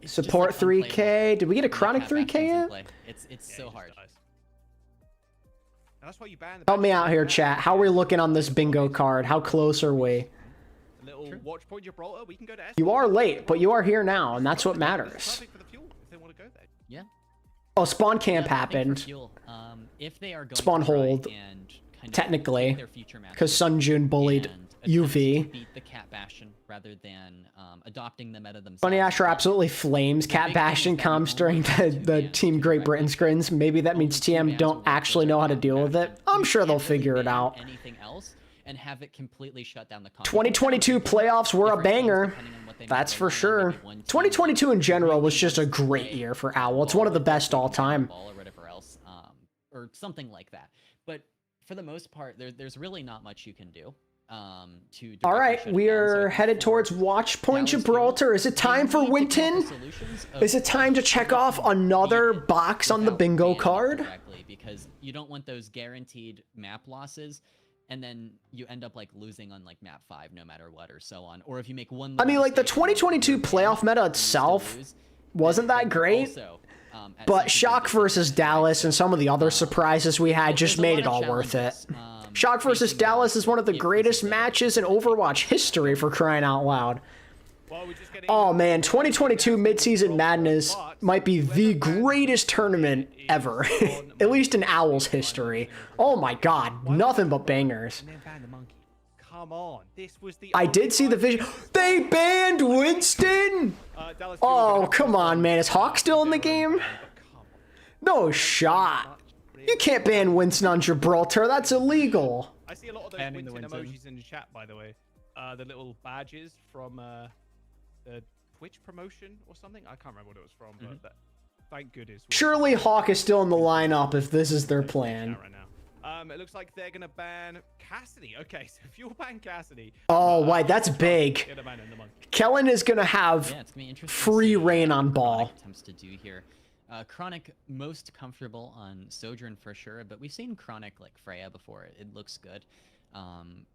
[SPEAKER 3] It's just,
[SPEAKER 1] support
[SPEAKER 3] like, unplayable.
[SPEAKER 1] 3K. Did we get a
[SPEAKER 3] When
[SPEAKER 1] chronic
[SPEAKER 3] Cat Bastion's
[SPEAKER 1] 3K
[SPEAKER 3] in
[SPEAKER 1] yet?
[SPEAKER 3] play. It's
[SPEAKER 2] Yeah,
[SPEAKER 3] so
[SPEAKER 2] he
[SPEAKER 3] hard.
[SPEAKER 2] just dies. And that's why you ban the
[SPEAKER 1] Help me
[SPEAKER 2] best
[SPEAKER 1] out here,
[SPEAKER 2] player.
[SPEAKER 1] chat. How are we looking on this bingo card? How close are we?
[SPEAKER 2] Little watch point Gibraltar. We can go to S.
[SPEAKER 1] You are late, but you are here now, and that's what
[SPEAKER 2] It's
[SPEAKER 1] matters.
[SPEAKER 2] perfect for the fuel if they want to go there.
[SPEAKER 3] Yeah.
[SPEAKER 1] Oh, spawn camp
[SPEAKER 3] Yeah, I think for
[SPEAKER 1] happened.
[SPEAKER 3] fuel, if they are going
[SPEAKER 1] Spawn
[SPEAKER 3] to try
[SPEAKER 1] hold,
[SPEAKER 3] and kind of
[SPEAKER 1] technically,
[SPEAKER 3] pick their future matches
[SPEAKER 1] because Sunjun bullied
[SPEAKER 3] and attempt
[SPEAKER 1] UV.
[SPEAKER 3] to beat the Cat Bastion rather than adopting the meta themselves.
[SPEAKER 1] Funny Asher absolutely flames Cat
[SPEAKER 3] big thing is
[SPEAKER 1] Bastion
[SPEAKER 3] that
[SPEAKER 1] comms
[SPEAKER 3] you
[SPEAKER 1] during
[SPEAKER 3] only have
[SPEAKER 1] the
[SPEAKER 3] two bans
[SPEAKER 1] Team
[SPEAKER 3] to
[SPEAKER 1] Great Britain
[SPEAKER 3] directly
[SPEAKER 1] scrims. Maybe that means
[SPEAKER 3] only two
[SPEAKER 1] TM
[SPEAKER 3] bans
[SPEAKER 1] don't
[SPEAKER 3] will work.
[SPEAKER 1] actually
[SPEAKER 3] Those
[SPEAKER 1] know
[SPEAKER 3] are
[SPEAKER 1] how to
[SPEAKER 3] Cat
[SPEAKER 1] deal with it.
[SPEAKER 3] Bastion.
[SPEAKER 1] I'm
[SPEAKER 3] You
[SPEAKER 1] sure they'll
[SPEAKER 3] can't really
[SPEAKER 1] figure it
[SPEAKER 3] ban
[SPEAKER 1] out.
[SPEAKER 3] anything else and have it completely shut down the competition.
[SPEAKER 1] 2022 playoffs were a
[SPEAKER 3] Different teams,
[SPEAKER 1] banger.
[SPEAKER 3] depending on what they
[SPEAKER 1] That's
[SPEAKER 3] might
[SPEAKER 1] for
[SPEAKER 3] rely on,
[SPEAKER 1] sure.
[SPEAKER 3] maybe one team
[SPEAKER 1] 2022 in general was
[SPEAKER 3] really
[SPEAKER 1] just a
[SPEAKER 3] wants to
[SPEAKER 1] great
[SPEAKER 3] play
[SPEAKER 1] year for OWL. It's one of the best all time.
[SPEAKER 3] ball or whatever else, or something like that. But for the most part, there's really not much you can do. To
[SPEAKER 1] All
[SPEAKER 3] directly
[SPEAKER 1] right,
[SPEAKER 3] shut it
[SPEAKER 1] we
[SPEAKER 3] down.
[SPEAKER 1] are
[SPEAKER 3] So
[SPEAKER 1] headed
[SPEAKER 3] for
[SPEAKER 1] towards Watch Point
[SPEAKER 3] Dallas
[SPEAKER 1] Gibraltar.
[SPEAKER 3] Fuel,
[SPEAKER 1] Is it
[SPEAKER 3] they
[SPEAKER 1] time for
[SPEAKER 3] need to come up
[SPEAKER 1] Winton?
[SPEAKER 3] with solutions of
[SPEAKER 1] Is it time to check
[SPEAKER 3] how
[SPEAKER 1] off
[SPEAKER 3] to beat
[SPEAKER 1] another
[SPEAKER 3] it
[SPEAKER 1] box on the
[SPEAKER 3] without
[SPEAKER 1] bingo
[SPEAKER 3] banning it
[SPEAKER 1] card?
[SPEAKER 3] directly, because you don't want those guaranteed map losses, and then you end up like losing on like map 5 no matter what, or so on. Or if you make one
[SPEAKER 1] I mean,
[SPEAKER 3] little
[SPEAKER 1] like, the
[SPEAKER 3] mistake and you're
[SPEAKER 1] 2022
[SPEAKER 3] banned
[SPEAKER 1] playoff meta
[SPEAKER 3] and you still
[SPEAKER 1] itself
[SPEAKER 3] lose,
[SPEAKER 1] wasn't
[SPEAKER 3] then
[SPEAKER 1] that great,
[SPEAKER 3] also, at
[SPEAKER 1] but
[SPEAKER 3] some
[SPEAKER 1] Shock
[SPEAKER 3] point,
[SPEAKER 1] versus Dallas and some of the other surprises we had just
[SPEAKER 3] there's a
[SPEAKER 1] made
[SPEAKER 3] lot
[SPEAKER 1] it
[SPEAKER 3] of
[SPEAKER 1] all worth it.
[SPEAKER 3] challenges,
[SPEAKER 1] Shock versus
[SPEAKER 3] facing
[SPEAKER 1] Dallas is one of the
[SPEAKER 3] if this
[SPEAKER 1] greatest
[SPEAKER 3] is a-
[SPEAKER 1] matches in Overwatch history, for crying out loud.
[SPEAKER 2] Well, we're just getting
[SPEAKER 1] Oh man, 2022 Midseason Madness might be the greatest tournament ever, at least in OWL's history. Oh my god, nothing but bangers.
[SPEAKER 2] And then ban the monkey. Come on, this was the.
[SPEAKER 1] I did see the vision. They banned Winston!
[SPEAKER 2] Dallas
[SPEAKER 1] Oh, come on, man. Is Hawk still in the game? No shot. You can't ban Winston on Gibraltar. That's illegal.
[SPEAKER 2] I see a lot of those
[SPEAKER 3] Banning the
[SPEAKER 2] Winston
[SPEAKER 3] Winston.
[SPEAKER 2] emojis in the chat, by the way. The little badges from the Twitch promotion or something. I can't remember what it was from, but thank goodness.
[SPEAKER 1] Surely Hawk is still in the lineup if this is their plan.
[SPEAKER 2] Right now. It looks like they're gonna ban Cassidy. Okay, so if you'll ban Cassidy.
[SPEAKER 1] Oh, wait, that's big.
[SPEAKER 2] They're gonna ban in the monkey.
[SPEAKER 1] Kellen is going to have
[SPEAKER 3] Yeah, it's gonna be interesting to
[SPEAKER 1] free
[SPEAKER 3] see
[SPEAKER 1] reign on
[SPEAKER 3] what
[SPEAKER 1] ball.
[SPEAKER 3] Chronic attempts to do here. Chronic most comfortable on Sojourn for sure, but we've seen Chronic like Freya before. It looks good.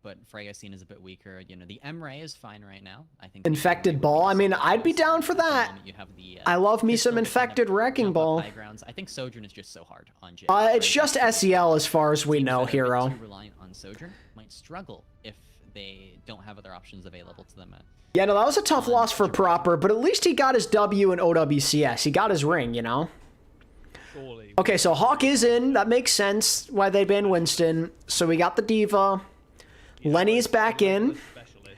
[SPEAKER 3] But Freya seen as a bit weaker. You know, the M-Ray is fine right now. I think the
[SPEAKER 1] Infected
[SPEAKER 3] M-Ray would
[SPEAKER 1] ball?
[SPEAKER 3] be
[SPEAKER 1] I mean,
[SPEAKER 3] something
[SPEAKER 1] I'd be
[SPEAKER 3] else.
[SPEAKER 1] down for
[SPEAKER 3] At the
[SPEAKER 1] that.
[SPEAKER 3] moment you have the,
[SPEAKER 1] I love me
[SPEAKER 3] pistol
[SPEAKER 1] some
[SPEAKER 3] to kind of
[SPEAKER 1] infected wrecking
[SPEAKER 3] jump up
[SPEAKER 1] ball.
[SPEAKER 3] high grounds. I think Sojourn is just so hard on Jay.
[SPEAKER 1] It's
[SPEAKER 3] right?
[SPEAKER 1] just
[SPEAKER 3] That's the
[SPEAKER 1] SEL as far as we
[SPEAKER 3] teams
[SPEAKER 1] know,
[SPEAKER 3] that are a bit
[SPEAKER 1] Hero.
[SPEAKER 3] too reliant on Sojourn might struggle if they don't have other options available to them.
[SPEAKER 1] Yeah, no, that was a tough loss for Proper, but at least he got his W in OWCS. He got his ring, you know?
[SPEAKER 2] Surely.
[SPEAKER 1] Okay, so Hawk is in. That makes sense why they banned Winston. So we got the Diva. Lenny's back in.
[SPEAKER 2] Specialist.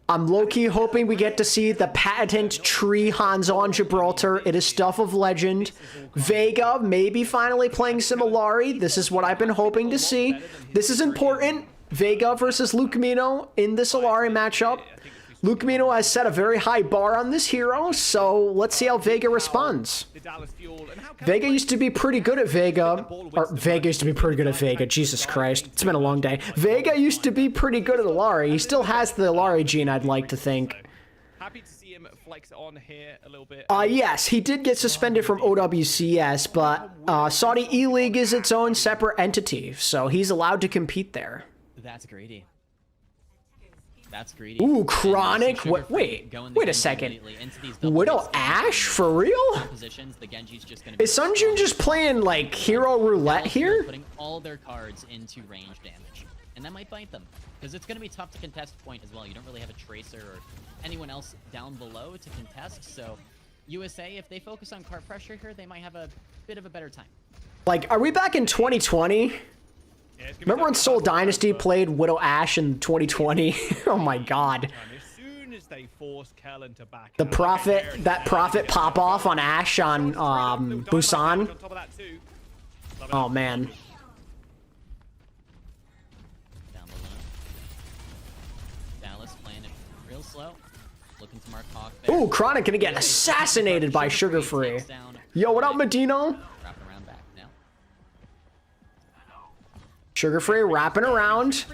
[SPEAKER 1] I'm low-key hoping we get to see the patent tree Hanzo on Gibraltar. It is stuff of legend. Vega maybe finally playing Similari. This is what I've been hoping to see. This is important. Vega versus Lucamino in this Alari matchup. Lucamino has set a very high bar on this hero, so let's see how Vega responds.
[SPEAKER 2] The Dallas Fuel and how
[SPEAKER 1] Vega used to be pretty good at Vega. Or Vega used to be pretty good at Vega. Jesus Christ. It's been a long day. Vega used to be pretty good at Alari. He still has the Alari gene, I'd like to think.
[SPEAKER 2] Happy to see him flex on here a little bit.
[SPEAKER 1] Yes, he did get suspended from OWCS, but Saudi E-League is its own separate entity, so he's allowed to compete there.
[SPEAKER 3] That's greedy. That's greedy.
[SPEAKER 1] Ooh, Chronic. What? Wait a second. Widow Ash for real?
[SPEAKER 3] The Genji's just gonna be
[SPEAKER 1] Is Sunjun just playing like hero roulette here?
[SPEAKER 3] Putting all their cards into range damage, and that might bite them because it's gonna be tough to contest point as well. You don't really have a tracer or anyone else down below to contest. So USA, if they focus on card pressure here, they might have a bit of a better time.
[SPEAKER 1] Like, are we back in 2020? Remember when Soul Dynasty played Widow Ash in 2020? Oh my god.
[SPEAKER 2] As soon as they force Kellen to back
[SPEAKER 1] The Prophet, that Prophet pop off on Ash on Busan. Oh man.
[SPEAKER 3] Down below. Dallas playing it real slow. Looking to mark Hawk there.
[SPEAKER 1] Ooh, Chronic gonna get assassinated by Sugar Free. Yo, what up, Medino?
[SPEAKER 3] Wrapping around back now.
[SPEAKER 1] Sugar Free wrapping around.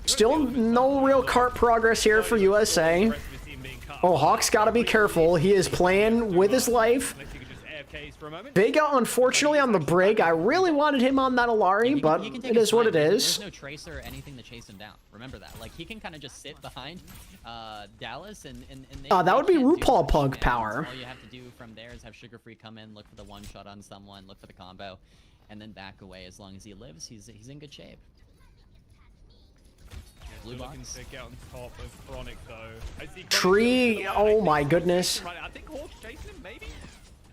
[SPEAKER 1] Still no real cart progress here for USA. Oh, Hawk's gotta be careful. He is playing with his life. Vega, unfortunately, on the brig. I really wanted him on that Alari, but it is what it is.
[SPEAKER 3] There's no tracer or anything to chase him down. Remember that. Like, he can kind of just sit behind Dallas and
[SPEAKER 1] that would be
[SPEAKER 3] can't do
[SPEAKER 1] RuPaul
[SPEAKER 3] much
[SPEAKER 1] Pug
[SPEAKER 3] damage.
[SPEAKER 1] power.
[SPEAKER 3] All you have to do from there is have Sugar Free come in, look for the one shot on someone, look for the combo, and then back away. As long as he lives, he's in good shape. Blue
[SPEAKER 2] looking
[SPEAKER 3] box.
[SPEAKER 2] to get on top of Chronic though.
[SPEAKER 1] Tree, oh my goodness.
[SPEAKER 2] I think Hawk's chasing him, maybe?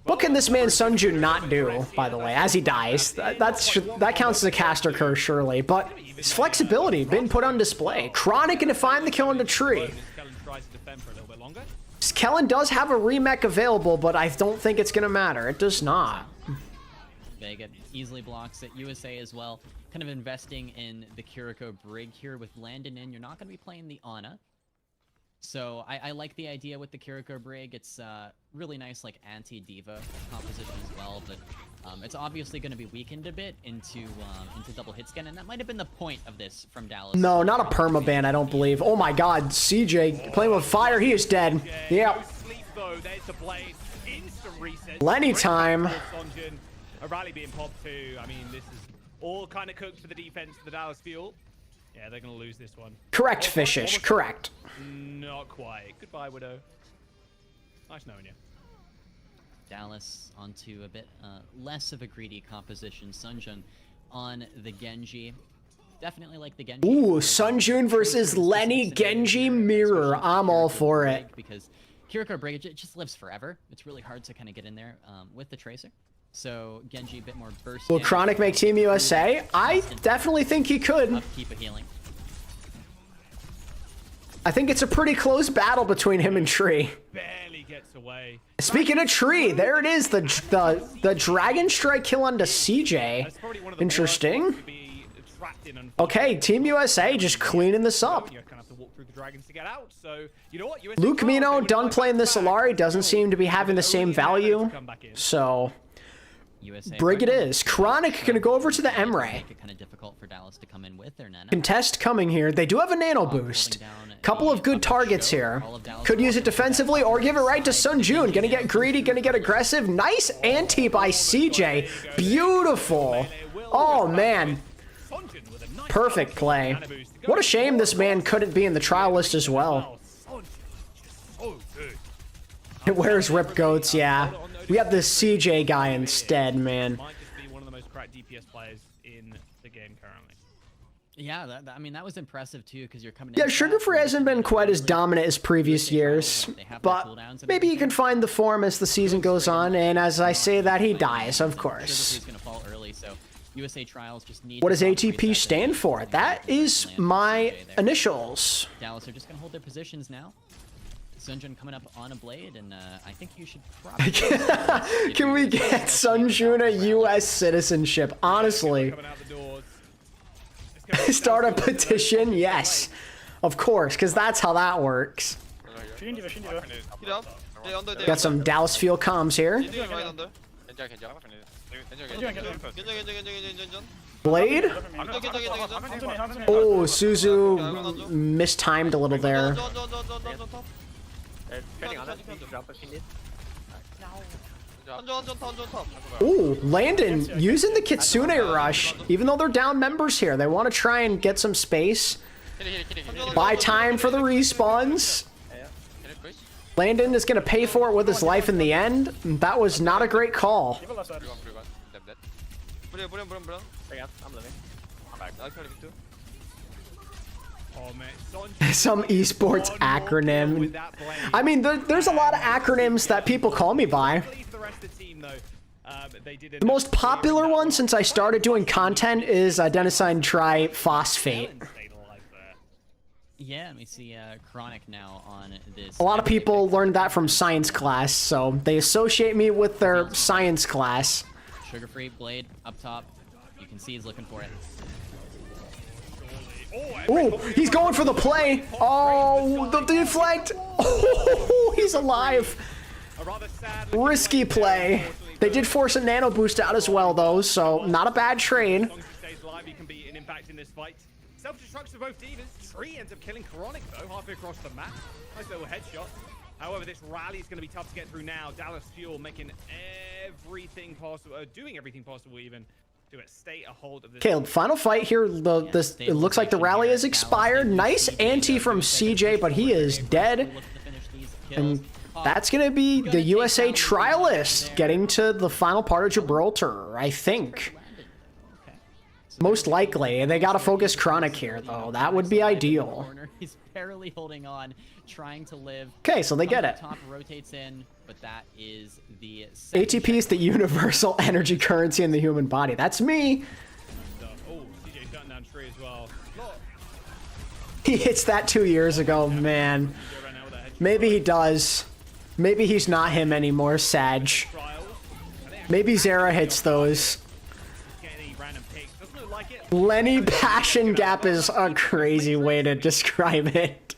[SPEAKER 1] What can this man Sunjun not do, by the way, as he dies? That counts as a caster curse, surely. But his flexibility been put on display. Chronic gonna find the kill on the tree. Kellen does have a remech available, but I don't think it's gonna matter. It does not.
[SPEAKER 3] Vega easily blocks it. USA as well, kind of investing in the Kiriko Brig here with Landon in. You're not going to be playing the Ana. So I like the idea with the Kiriko Brig. It's really nice, like, anti-diva composition as well, but it's obviously going to be weakened a bit into double hit scan, and that might have been the point of this from Dallas.
[SPEAKER 1] No, not a permaban, I don't believe. Oh my god, CJ playing with fire, he is dead. Yep. Lenny time.
[SPEAKER 2] A rally being popped too. I mean, this is all kind of cooked for the defense for the Dallas Fuel. Yeah, they're going to lose this one.
[SPEAKER 1] Correct, Fishish, correct.
[SPEAKER 2] Not quite. Goodbye, Widow. Nice knowing you.
[SPEAKER 3] Dallas onto a bit less of a greedy composition. Sunjun on the Genji. Definitely like the Genji.
[SPEAKER 1] Ooh, Sunjun versus Lenny Genji mirror. I'm all for it.
[SPEAKER 3] Because Kiriko Brig, it just lives forever. It's really hard to kind of get in there with the Tracer. So Genji a bit more burst.
[SPEAKER 1] Will Chronic make Team USA? I definitely think he could.
[SPEAKER 3] Upkeep of healing.
[SPEAKER 1] I think it's a pretty close battle between him and Tree.
[SPEAKER 2] Barely gets away.
[SPEAKER 1] Speaking of Tree, there it is. The Dragon Strike kill onto CJ. Interesting. Okay, Team USA just cleaning this up. Luke Mino done playing this Alari, doesn't seem to be having the same value. So Brig it is. Chronic gonna go over to the Emre.
[SPEAKER 3] Make it kind of difficult for Dallas to come in with their Nana.
[SPEAKER 1] Contest coming here. They do have a nano boost. Couple of good targets here. Could use it defensively or give it right to Sunjun. Gonna get greedy, gonna get aggressive. Nice anti by CJ. Beautiful. Oh man. Perfect play. What a shame this man couldn't be in the trial list as well. Where's Rip Goats? Yeah. We have this CJ guy instead, man.
[SPEAKER 2] Might just be one of the most cracked DPS players in the game currently.
[SPEAKER 3] Yeah, I mean, that was impressive too, because you're coming.
[SPEAKER 1] Yeah, Sugar Free hasn't been quite as dominant as previous years, but maybe he can find the form as the season goes on, and as I say that, he dies, of course.
[SPEAKER 3] USA Trials just need.
[SPEAKER 1] What does ATP stand for? That is my initials.
[SPEAKER 3] Dallas are just going to hold their positions now. Sunjun coming up on a blade, and I think you should probably...
[SPEAKER 1] Can we get Sunjun a U.S. citizenship? Honestly. Start a petition? Yes. Of course, because that's how that works. Got some Dallas Fuel comms here. Blade? Oh, Suzu mistimed a little there.
[SPEAKER 4] 한전 탑.
[SPEAKER 1] Ooh, Landon using the Kitsune rush. Even though they're down members here, they want to try and get some space. Buy time for the respawns. Landon is going to pay for it with his life in the end. That was not a great call.
[SPEAKER 5] Give a left side.
[SPEAKER 4] 브리온.
[SPEAKER 5] Bring out. I'm living. I'm back.
[SPEAKER 4] 나 켜리 빅투.
[SPEAKER 2] Oh man,
[SPEAKER 1] Some esports
[SPEAKER 2] One more kill
[SPEAKER 1] acronym.
[SPEAKER 2] with that blade.
[SPEAKER 1] I mean, there's a lot of acronyms that people call me by.
[SPEAKER 2] Luckily for the rest of the team, though, they did
[SPEAKER 1] The most popular one since I started doing content is adenosine triphosphate.
[SPEAKER 3] Yeah, let me see Chronic now on this.
[SPEAKER 1] A lot of people learned that from science class, so they associate me with their science class.
[SPEAKER 3] Sugar-free blade up top. You can see he's looking for it.
[SPEAKER 1] Ooh, he's going for the play. Oh, the deflect. Oh, he's alive. Risky play. They did force a nano boost out as well, though, so not a bad trade.
[SPEAKER 2] As long as he stays alive, he can be an impact in this fight. Self-destructs for both divas. Tree ends up killing Chronic, though, halfway across the map. Nice little headshot. However, this rally is going to be tough to get through now. Dallas Fuel making everything possible, doing everything possible even, to stay a hold of this.
[SPEAKER 1] Okay, final fight here. It looks like the rally has expired. Nice ante from CJ, but he is dead. And that's going to be the USA trialist getting to the final part of Gibraltar, I think. Most likely. They got to focus Chronic here, though. That would be ideal.
[SPEAKER 3] He's barely holding on, trying to live.
[SPEAKER 1] Okay, so they get it.
[SPEAKER 3] Top rotates in, but that is the
[SPEAKER 1] ATP is the universal energy currency in the human body. That's me.
[SPEAKER 2] Oh, CJ shutting down Tree as well.
[SPEAKER 1] He hits that 2 years ago, man. Maybe he does. Maybe he's not him anymore, Sag. Maybe Zera hits those. Lenny Passion Gap is a crazy way to describe it.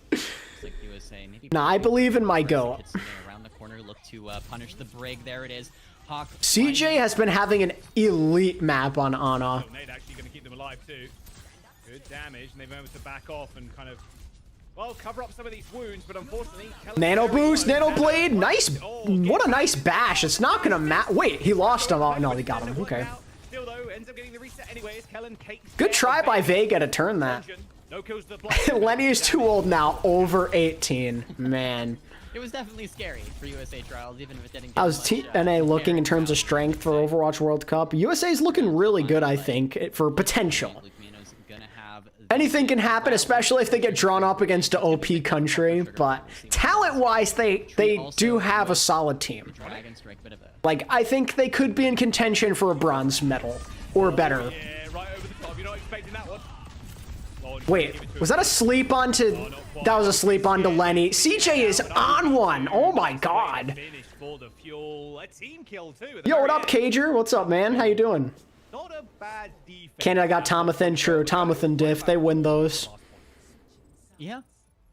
[SPEAKER 1] Nah, I believe in my goat.
[SPEAKER 3] Around the corner, look to punish the brig. There it is. Hawk
[SPEAKER 1] CJ has been having an elite map on Ana.
[SPEAKER 2] Nade actually going to keep them alive too. Good damage, and they've been able to back off and kind of, well, cover up some of these wounds, but unfortunately...
[SPEAKER 1] Nano boost, nano blade, nice. What a nice bash. It's not gonna matter. Wait, he lost him. Oh, no, they got him. Okay.
[SPEAKER 2] Still though, ends up getting the reset anyways. Kellen cakes
[SPEAKER 1] Good try by Vega to turn that.
[SPEAKER 2] No kills to the blade.
[SPEAKER 1] Lenny is too old now, over 18. Man.
[SPEAKER 3] It was definitely scary for USA Trials, even if it didn't get
[SPEAKER 1] How's
[SPEAKER 3] much,
[SPEAKER 1] TNA looking in terms of strength for Overwatch World Cup? USA is looking really good, I think, for potential. Anything can happen, especially if they get drawn up against an OP country, but talent-wise, they do have a solid team. Like, I think they could be in contention for a bronze medal, or better.
[SPEAKER 2] Yeah, right over the top. You're not expecting that one.
[SPEAKER 1] Wait, was that a sleep onto... That was a sleep onto Lenny. CJ is on one. Oh my god. Yo, what up, Cager? What's up, man? How you doing?
[SPEAKER 2] Not a bad defense.
[SPEAKER 1] Canada got Tomathan, true. Tomathan diff. They win those.
[SPEAKER 3] Yeah.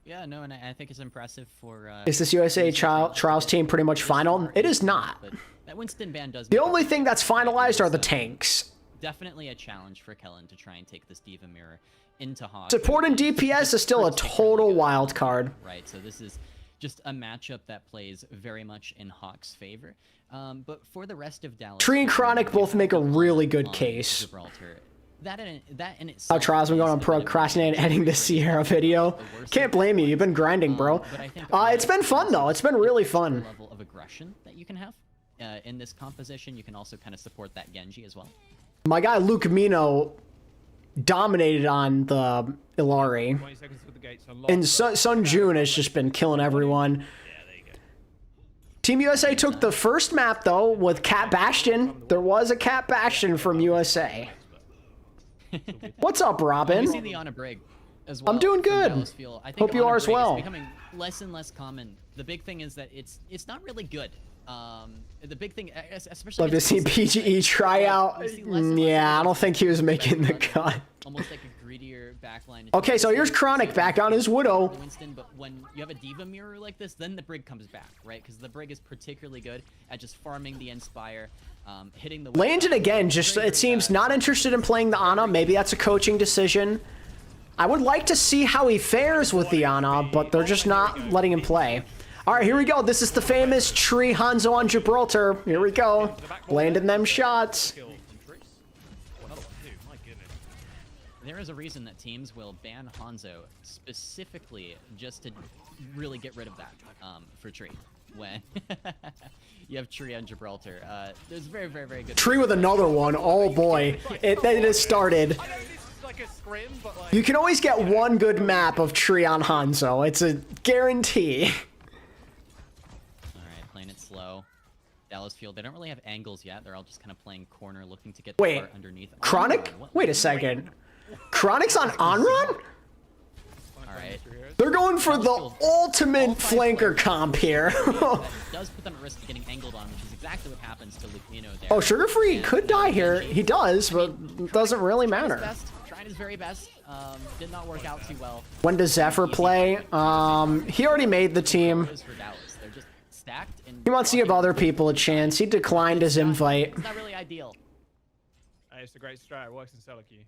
[SPEAKER 3] Yeah, no, and I think it's impressive for...
[SPEAKER 1] Is this USA Trials team pretty much final? It is not.
[SPEAKER 3] But that Winston ban does...
[SPEAKER 1] The only thing that's finalized are the tanks.
[SPEAKER 3] Definitely a challenge for Kellen to try and take this Diva Mirror into Hawk.
[SPEAKER 1] Support and DPS is still a total wild card.
[SPEAKER 3] Right, so this is just a matchup that plays very much in Hawk's favor. But for the rest of Dallas...
[SPEAKER 1] Tree and Chronic both make a really good case.
[SPEAKER 3] Gibraltar, that in itself...
[SPEAKER 1] How Trials been going on procrastinating editing the Sierra video? Can't blame you. You've been grinding, bro. It's been fun, though. It's been really fun.
[SPEAKER 3] Level of aggression that you can have in this composition. You can also kind of support that Genji as well.
[SPEAKER 1] My guy Luke Mino dominated on the Illari. And Sun Jun has just been killing everyone. Team USA took the first map, though, with Cat Bastion. There was a Cat Bastion from USA. What's up, Robin?
[SPEAKER 3] We see the Ana Brig as well.
[SPEAKER 1] I'm doing good.
[SPEAKER 3] I think
[SPEAKER 1] Hope you are as well.
[SPEAKER 3] It's becoming less and less common. The big thing is that it's not really good. The big thing, especially...
[SPEAKER 1] Love to see PGE try out. Yeah, I don't think he was making the cut.
[SPEAKER 3] Almost like a greedier backline.
[SPEAKER 1] Okay, so here's Chronic back on his Widow.
[SPEAKER 3] Winston, but when you have a Diva mirror like this, then the Brig comes back, right? Because the Brig is particularly good at just farming the Inspire, hitting the...
[SPEAKER 1] Landed again, just it seems not interested in playing the Ana. Maybe that's a coaching decision. I would like to see how he fares with the Ana, but they're just not letting him play. All right, here we go. This is the famous Tree Hanzo on Gibraltar. Here we go. Landing them shots.
[SPEAKER 3] There is a reason that teams will ban Hanzo specifically just to really get rid of that for Tree. When you have Tree on Gibraltar, there's very, very, very good.
[SPEAKER 1] Tree with another one. Oh boy, it has started. You can always get one good map of Tree on Hanzo. It's a guarantee.
[SPEAKER 3] All right, playing it slow. Dallas Field. They don't really have angles yet. They're all just kind of playing corner, looking to get the
[SPEAKER 1] Wait,
[SPEAKER 3] part underneath.
[SPEAKER 1] Chronic? Wait a second. Chronic's on Onrun?
[SPEAKER 3] Alright.
[SPEAKER 1] They're going for the ultimate flanker comp here.
[SPEAKER 3] Does put them at risk of getting angled on, which is exactly what happens to Lupino there.
[SPEAKER 1] Oh, Sugar Free could die here. He does, but it doesn't really matter.
[SPEAKER 3] Trying his very best. Did not work out too well.
[SPEAKER 1] When does Zephyr play? He already made the team.
[SPEAKER 3] They're just stacked and
[SPEAKER 1] He wants to give other people a chance. He declined his invite.
[SPEAKER 3] It's not really ideal.
[SPEAKER 2] It's a great strat. It works in solo queue.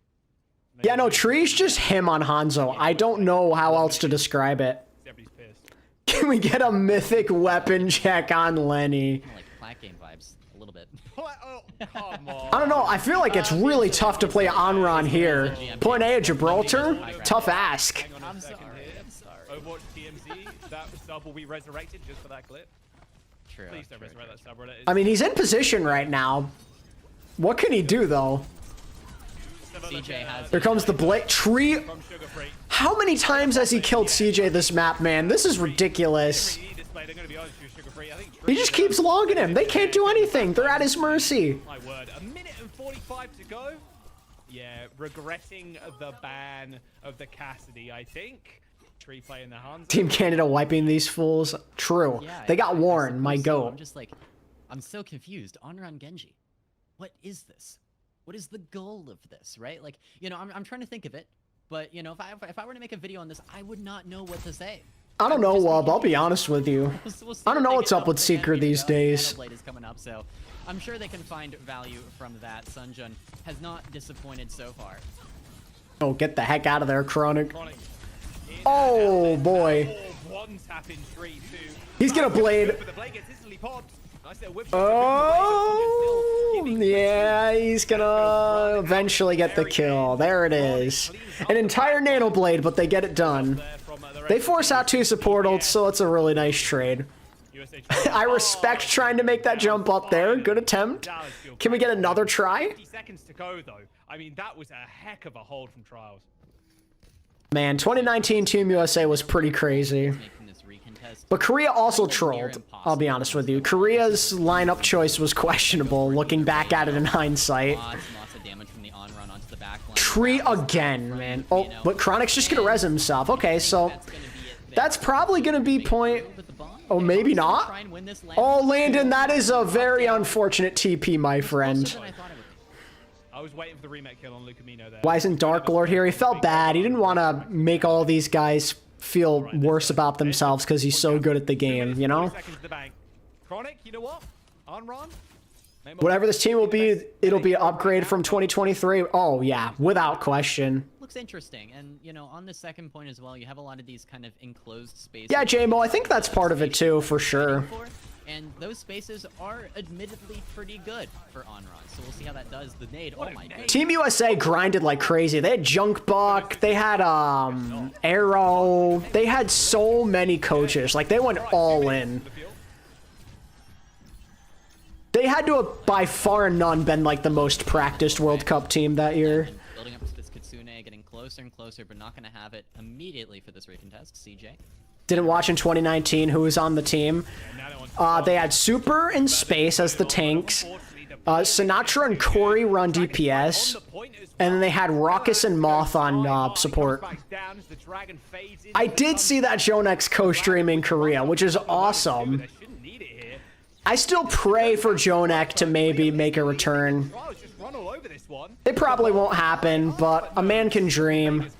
[SPEAKER 1] Yeah, no, Tree's just him on Hanzo. I don't know how else to describe it.
[SPEAKER 2] Everybody's pissed.
[SPEAKER 1] Can we get a mythic weapon check on Lenny?
[SPEAKER 3] Kind of like flat game vibes a little bit.
[SPEAKER 2] Oh, come on.
[SPEAKER 1] I don't know. I feel like it's really tough to play Onron here. Point A at Gibraltar? Tough ask.
[SPEAKER 2] Hang on a second here.
[SPEAKER 3] I'm sorry.
[SPEAKER 2] Overwatch TMZ, that sub will be resurrected just for that clip.
[SPEAKER 3] True.
[SPEAKER 2] Please don't resurrect that sub.
[SPEAKER 1] I mean, he's in position right now. What can he do, though?
[SPEAKER 3] CJ has.
[SPEAKER 1] Here comes the Blade. Tree.
[SPEAKER 2] From Sugar Free.
[SPEAKER 1] How many times has he killed CJ this map, man? This is ridiculous. He just keeps logging him. They can't do anything. They're at his mercy.
[SPEAKER 2] My word, a minute and 45 to go. Yeah, regretting the ban of the Cassidy, I think. Tree playing the hands.
[SPEAKER 1] Team Canada wiping these fools. True.
[SPEAKER 3] Yeah,
[SPEAKER 1] They got Warren, my
[SPEAKER 3] so.
[SPEAKER 1] goat.
[SPEAKER 3] I'm just like, I'm so confused. Onran Genji. What is this? What is the goal of this, right? Like, you know, I'm trying to think of it, but you know, if I were to make a video on this, I would not know what to say.
[SPEAKER 1] I don't know, Wub. I'll be honest with you.
[SPEAKER 3] We'll see
[SPEAKER 1] I don't know
[SPEAKER 3] what they
[SPEAKER 1] what's
[SPEAKER 3] get
[SPEAKER 1] up with
[SPEAKER 3] for
[SPEAKER 1] Seeker
[SPEAKER 3] them.
[SPEAKER 1] these days.
[SPEAKER 3] Blade is coming up, so I'm sure they can find value from that. Sunjun has not disappointed so far.
[SPEAKER 1] Oh, get the heck out of there, Chronic.
[SPEAKER 2] Chronic in
[SPEAKER 1] Oh,
[SPEAKER 2] and
[SPEAKER 1] boy.
[SPEAKER 2] one tap in 3-2.
[SPEAKER 1] He's gonna Blade.
[SPEAKER 2] But the Blade gets instantly popped. Nice little whip shot.
[SPEAKER 1] Oh, yeah, he's gonna eventually get the kill. There it is. An entire Nano Blade, but they get it done. They force out 2 support ults, so it's a really nice trade. I respect trying to make that jump up there. Good attempt. Can we get another try?
[SPEAKER 2] 50 seconds to go, though. I mean, that was a heck of a hold from Trials.
[SPEAKER 1] Man, 2019 Team USA was pretty crazy.
[SPEAKER 3] Making this recontest.
[SPEAKER 1] But Korea also trolled, I'll be honest with you. Korea's lineup choice was questionable, looking back at it in hindsight.
[SPEAKER 3] Lots and lots of damage from the on-run onto the back line.
[SPEAKER 1] Tree again, man. Oh, but Chronic's just gonna res himself. Okay, so that's probably gonna be point... Oh, maybe not? Oh, Landon, that is a very unfortunate TP, my friend.
[SPEAKER 2] I was waiting for the remake kill on Lucamino there.
[SPEAKER 1] Why isn't Dark Lord here? He felt bad. He didn't want to make all these guys feel worse about themselves because he's so good at the game, you know?
[SPEAKER 2] Chronic, you know what? Onron?
[SPEAKER 1] Whatever this team will be, it'll be upgraded from 2023. Oh, yeah, without question.
[SPEAKER 3] Looks interesting, and you know, on the second point as well, you have a lot of these kind of enclosed spaces.
[SPEAKER 1] Yeah, JMO, I think that's part of it too, for sure.
[SPEAKER 3] And those spaces are admittedly pretty good for Onron, so we'll see how that does. The nade, oh my god.
[SPEAKER 1] Team USA grinded like crazy. They had Junk Buck, they had Arrow, they had so many coaches. Like, they went all in. They had to have, by far and none, been like the most practiced World Cup team that year.
[SPEAKER 3] Building up to this Kitsune, getting closer and closer, but not going to have it immediately for this recontest. CJ.
[SPEAKER 1] Didn't watch in 2019 who was on the team. They had Super and Space as the tanks. Sinatra and Corey run DPS. And then they had Raucous and Moth on support. I did see that Jonex co-stream in Korea, which is awesome. I still pray for Jonek to maybe make a return. It probably won't happen, but a man can dream.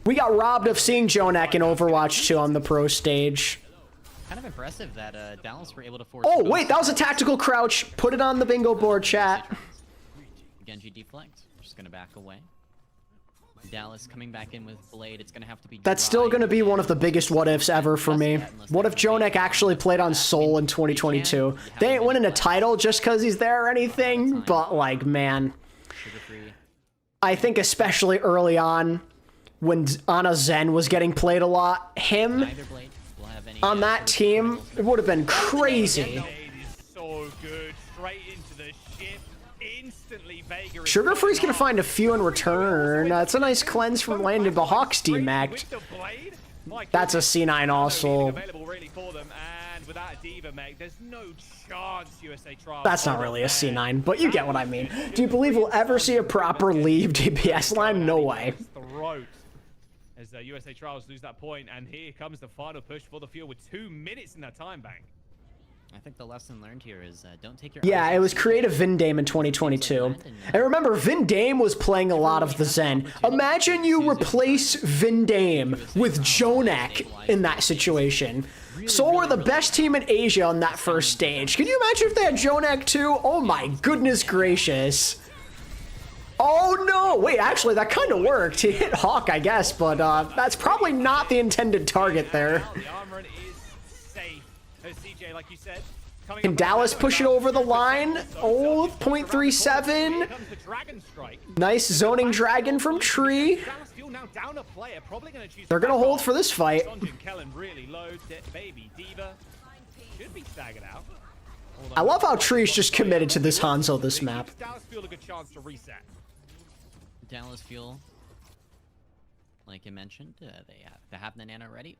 [SPEAKER 1] We got robbed of seeing Jonek in Overwatch 2 on the pro stage.
[SPEAKER 3] Kind of impressive that Dallas were able to force.
[SPEAKER 1] Oh, wait, that was a tactical crouch. Put it on the bingo board, chat.
[SPEAKER 3] Genji deflect. Just gonna back away. Dallas coming back in with Blade. It's gonna have to be.
[SPEAKER 1] That's still going to be one of the biggest what ifs ever for me. What if Jonek actually played on Seoul in 2022? They ain't winning a title just because he's there or anything, but like, man, I think especially early on when Ana Zen was getting played a lot, him on that team, it would have been crazy.
[SPEAKER 2] So good, straight into the ship. Instantly, Vega.
[SPEAKER 1] Sugar Free's gonna find a few in return. It's a nice cleanse from Landon, but Hawk's demacked. That's a C9 also.
[SPEAKER 2] Without a Diva mech, there's no chance USA Trials.
[SPEAKER 1] That's not really a C9, but you get what I mean. Do you believe we'll ever see a proper leave DPS line? No way.
[SPEAKER 2] As USA Trials lose that point, and here comes the final push for the field with 2 minutes in that time bank.
[SPEAKER 3] I think the lesson learned here is don't take your.
[SPEAKER 1] Yeah, it was creative Vindame in 2022. And remember, Vindame was playing a lot of the Zen. Imagine you replace Vindame with Jonek in that situation. Seoul were the best team in Asia on that first stage. Can you imagine if they had Jonek too? Oh my goodness gracious. Oh no, wait, actually that kind of worked. He hit Hawk, I guess, but that's probably not the intended target there.
[SPEAKER 2] The armor is safe. CJ, like you said,
[SPEAKER 1] Can Dallas push it over the line? Oh, 0.37. Nice zoning dragon from Tree. They're gonna hold for this fight. I love how Tree's just committed to this Hanzo this map.
[SPEAKER 3] Dallas Fuel, like I mentioned, they have the nano ready.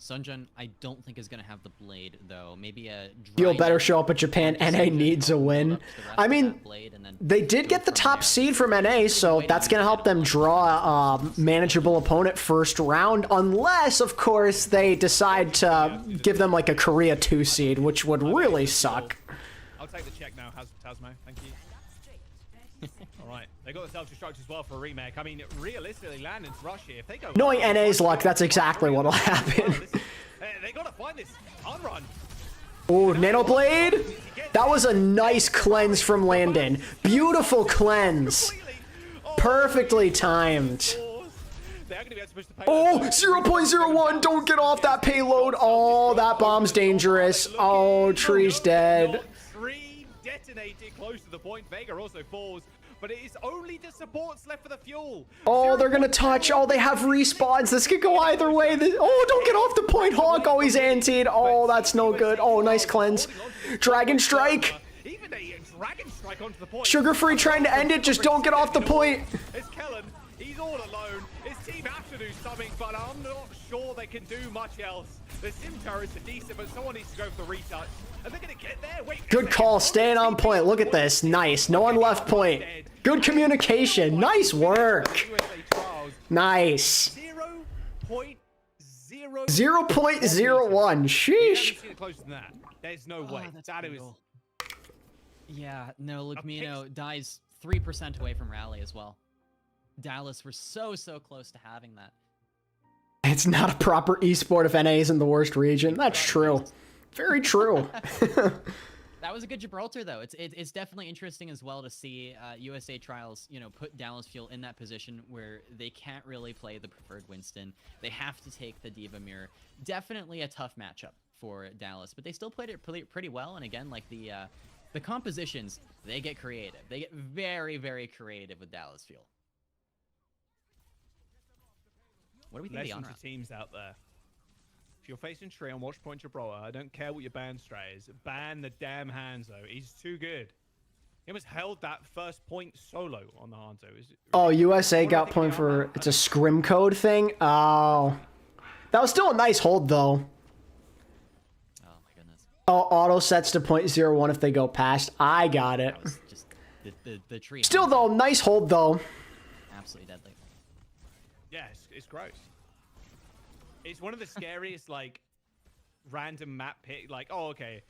[SPEAKER 3] Sunjun, I don't think is gonna have the blade though. Maybe a.
[SPEAKER 1] Feel better show up at Japan. NA needs a win. I mean, they did get the top seed from NA, so that's gonna help them draw a manageable opponent first round, unless, of course, they decide to give them like a Korea 2 seed, which would really suck.
[SPEAKER 2] I'll take the check now, Tasmo. Thank you. Alright, they got the self-destruct as well for a remake. I mean, realistically, Landon's rush here. If they go.
[SPEAKER 1] Knowing NA's luck, that's exactly what'll happen.
[SPEAKER 2] They gotta find this on run.
[SPEAKER 1] Oh, Nano Blade! That was a nice cleanse from Landon. Beautiful cleanse. Perfectly timed. Oh, 0.01, don't get off that payload. Oh, that bomb's dangerous. Oh, Tree's dead.
[SPEAKER 2] Tree detonated close to the point. Vega also falls, but it is only the supports left for the fuel.
[SPEAKER 1] Oh, they're gonna touch. Oh, they have respawns. This could go either way. Oh, don't get off the point. Hawk always antied. Oh, that's no good. Oh, nice cleanse. Dragon Strike.
[SPEAKER 2] Even a Dragon Strike onto the point.
[SPEAKER 1] Sugar Free trying to end it. Just don't get off the point.
[SPEAKER 2] It's Kellen. He's all alone. His team have to do something, but I'm not sure they can do much else. The sim turrets are decent, but someone needs to go for the retouch. Are they gonna get there? Wait.
[SPEAKER 1] Good call. Staying on point. Look at this. Nice. No one left point. Good communication. Nice work. Nice. 0.01. Sheesh.
[SPEAKER 2] There's no way. That is.
[SPEAKER 3] Yeah, no, Lugmino dies 3% away from rally as well. Dallas were so close to having that.
[SPEAKER 1] It's not a proper esport if NA is in the worst region. That's true. Very true.
[SPEAKER 3] That was a good Gibraltar, though. It's definitely interesting as well to see USA Trials, you know, put Dallas Fuel in that position where they can't really play the preferred Winston. They have to take the Diva Mirror. Definitely a tough matchup for Dallas, but they still played it pretty well. And again, like the compositions, they get creative. They get very creative with Dallas Fuel. What do we think of the
[SPEAKER 2] Lesson to teams out there. If you're facing Tree on Watch Point Gibraltar, I don't care what your ban strat is. Ban the damn Hanzo. He's too good. He almost held that first point solo on the Hanzo.
[SPEAKER 1] Oh, USA got point for... It's a scrim code thing? Oh. That was still a nice hold, though.
[SPEAKER 3] Oh, my goodness.
[SPEAKER 1] Oh, auto sets to 0.01 if they go past. I got it.
[SPEAKER 3] That was just the Tree.
[SPEAKER 1] Still, though, nice hold, though.
[SPEAKER 3] Absolutely deadly.
[SPEAKER 2] Yeah, it's gross. It's one of the scariest, like, random map pick. Like, oh, okay.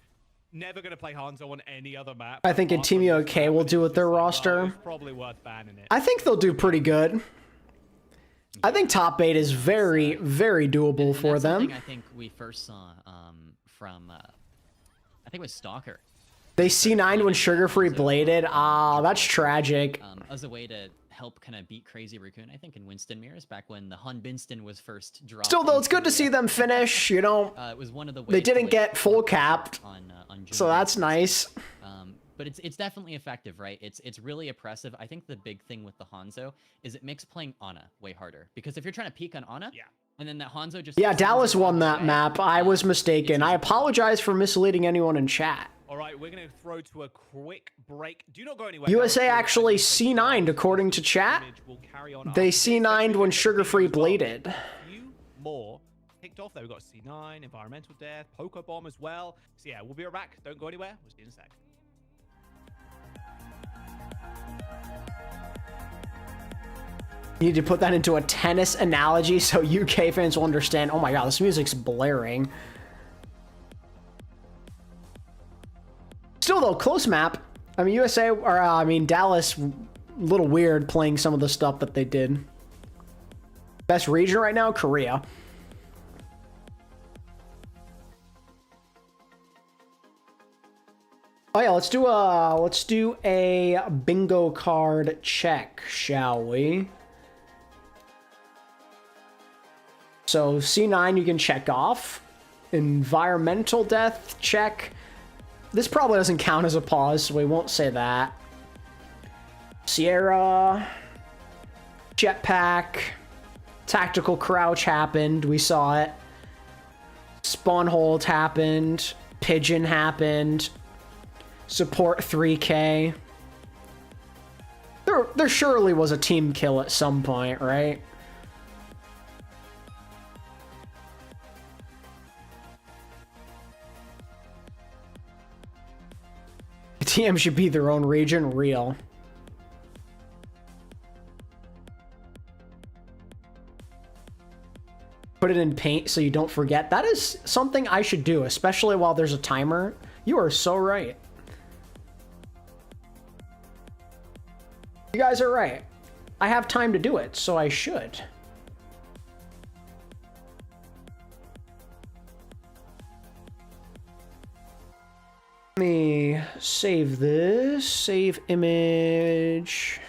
[SPEAKER 2] Never going to play Hanzo on any other map.
[SPEAKER 1] I think in Team UK will do with their roster.
[SPEAKER 2] It's probably worth banning it.
[SPEAKER 1] I think they'll do pretty good. I think top 8 is very doable for them.
[SPEAKER 3] I think we first saw from, I think it was Stalker.
[SPEAKER 1] They C9 when Sugar Free bladed. Ah, that's tragic.
[SPEAKER 3] As a way to help kind of beat Crazy Raccoon, I think, in Winston Mirrors back when the Hun Binston was first dropped.
[SPEAKER 1] Still, though, it's good to see them finish. You know,
[SPEAKER 3] it was one of the ways
[SPEAKER 1] they
[SPEAKER 3] to,
[SPEAKER 1] didn't
[SPEAKER 3] like,
[SPEAKER 1] get full capped,
[SPEAKER 3] on
[SPEAKER 1] so that's nice.
[SPEAKER 3] But it's definitely effective, right? It's really oppressive. I think the big thing with the Hanzo is it makes playing Ana way harder, because if you're trying to peek on Ana, and then that Hanzo just
[SPEAKER 1] Dallas won that map. I was mistaken. I apologize for misleading anyone in chat.
[SPEAKER 2] All right, we're going to throw to a quick break. Do not go anywhere.
[SPEAKER 1] USA actually C9'd according to chat. They C9'd when Sugar Free bladed.
[SPEAKER 2] A few more kicked off there. We've got C9, Environmental Death, Poco Bomb as well. So yeah, we'll be right back. Don't go anywhere. We'll see you in a sec.
[SPEAKER 1] You need to put that into a tennis analogy so UK fans will understand. Oh my god, this music's blaring. Still though, close map. I mean, USA, or I mean, Dallas, a little weird playing some of the stuff that they did. Best region right now, Korea. Oh yeah, let's do a bingo card check, shall we? So C9 you can check off. Environmental death, check. This probably doesn't count as a pause, so we won't say that. Sierra, jetpack, tactical crouch happened, we saw it. Spawn hold happened, pigeon happened, support 3K. There surely was a team kill at some point, right? TM should be their own region, real. Put it in paint so you don't forget. That is something I should do, especially while there's a timer. You are so right. You guys are right. I have time to do it, so I should. Let me save this. Save image.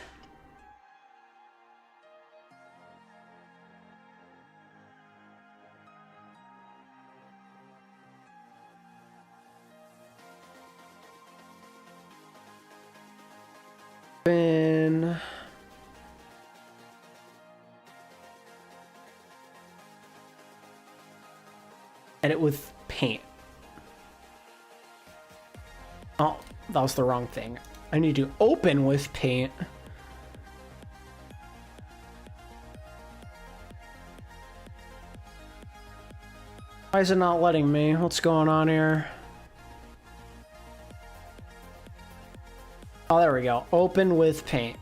[SPEAKER 1] Then edit with paint. Oh, that was the wrong thing. I need to open with paint. Why is it not letting me? What's going on here? Oh, there we go. Open with paint.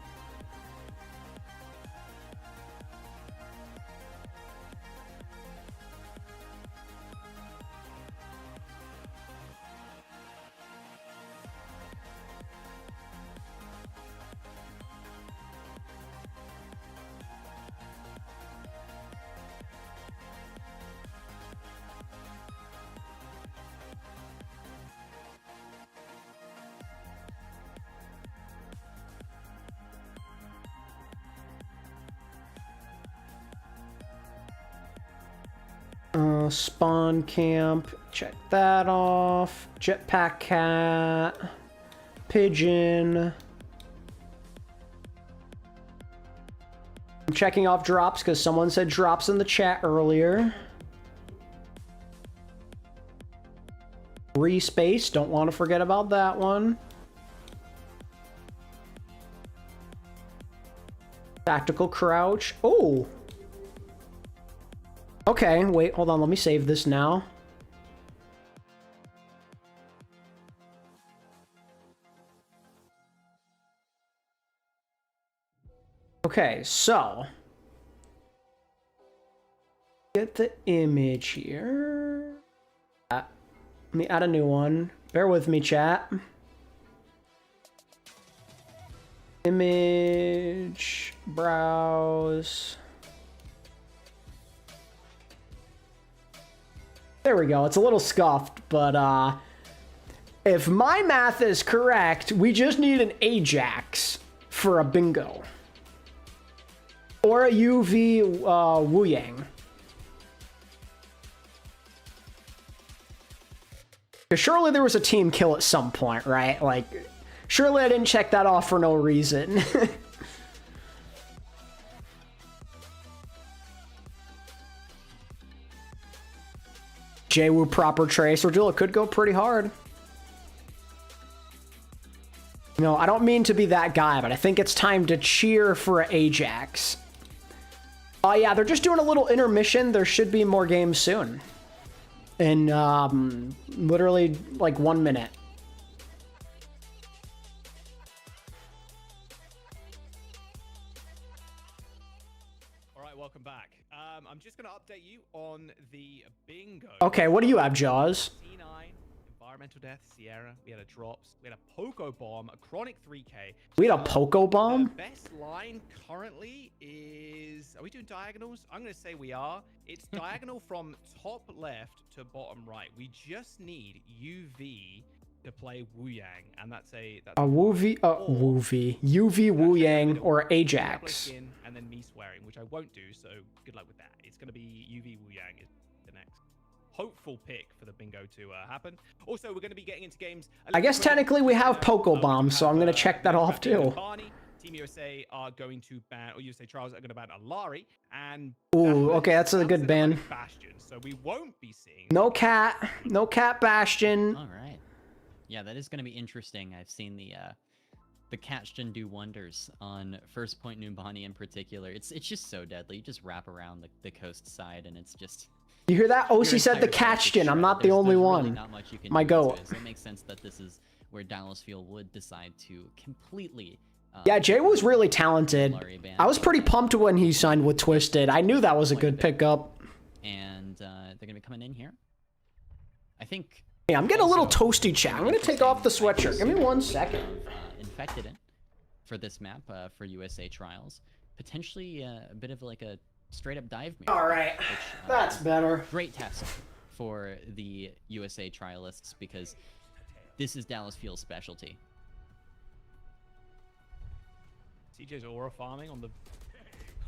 [SPEAKER 1] Spawn camp, check that off. Jetpack cat, pigeon. I'm checking off drops because someone said drops in the chat earlier. Respace, don't want to forget about that one. Tactical crouch. Oh! Okay, wait, hold on, let me save this now. Okay, so get the image here. Let me add a new one. Bear with me, chat. Image, browse. There we go. It's a little scuffed, but if my math is correct, we just need an Ajax for a bingo. Or a UV Wu Yang. Because surely there was a team kill at some point, right? Like, surely I didn't check that off for no reason. JWoo proper trace. Ordula could go pretty hard. No, I don't mean to be that guy, but I think it's time to cheer for Ajax. Oh yeah, they're just doing a little intermission. There should be more games soon. In literally like 1 minute.
[SPEAKER 2] All right, welcome back. I'm just going to update you on the bingo.
[SPEAKER 1] Okay, what do you have, Jaws?
[SPEAKER 2] C9, Environmental Death, Sierra. We had a Drops. We had a Poco Bomb, a Chronic 3K.
[SPEAKER 1] We had a Poco Bomb?
[SPEAKER 2] The best line currently is... Are we doing diagonals? I'm going to say we are. It's diagonal from top left to bottom right. We just need UV to play Wu Yang, and that's a UV
[SPEAKER 1] Wu Yang or Ajax.
[SPEAKER 2] And then me swearing, which I won't do, so good luck with that. It's going to be UV Wu Yang is the next hopeful pick for the bingo to happen. Also, we're going to be getting into games.
[SPEAKER 1] I guess technically we have Poco Bomb, so I'm going to check that off too.
[SPEAKER 2] Team USA are going to ban, or USA Trials are going to ban Alari, and
[SPEAKER 1] ooh, okay, that's a good ban.
[SPEAKER 2] Bastion, so we won't be seeing
[SPEAKER 1] no cat Bastion.
[SPEAKER 3] All right. Yeah, that is going to be interesting. I've seen the Catchton do wonders on First Point Numbani in particular. It's just so deadly. You just wrap around the coast side, and it's just...
[SPEAKER 1] You hear that? OC said the Catchton. I'm not the only one.
[SPEAKER 3] Really not much you can
[SPEAKER 1] My
[SPEAKER 3] do
[SPEAKER 1] goat.
[SPEAKER 3] it, so it makes sense that this is where Dallas Fuel would decide to completely...
[SPEAKER 1] yeah, Jay was really talented. I was pretty pumped when he signed with Twisted. I knew that was a good pickup.
[SPEAKER 3] And they're going to be coming in here. I think...
[SPEAKER 1] Yeah, I'm getting a little toasty, chat. I'm going to take off the sweatshirt. Give me 1 second.
[SPEAKER 3] Infected in for this map for USA Trials. Potentially a bit of like a straight up dive mirror.
[SPEAKER 1] All right, that's better.
[SPEAKER 3] Great test for the USA Trialists because this is Dallas Fuel's specialty.
[SPEAKER 2] CJ's aura farming on the...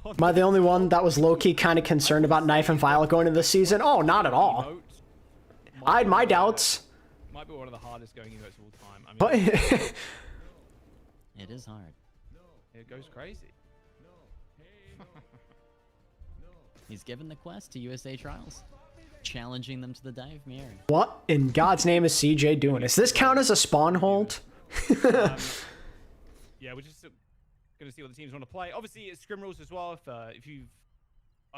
[SPEAKER 1] Am I the only one that was low-key kind of concerned about Knife and Violet going into this season? Oh, not at all. I had my doubts.
[SPEAKER 2] Might be one of the hardest going emotes of all time. I mean,
[SPEAKER 1] But
[SPEAKER 3] it is hard.
[SPEAKER 2] it goes crazy.
[SPEAKER 3] He's given the quest to USA Trials, challenging them to the dive mirror.
[SPEAKER 1] what in God's name is CJ doing? Does this count as a spawn hold?
[SPEAKER 2] Yeah, we're just going to see what the teams want to play. Obviously, it's scrim rules as well. If you've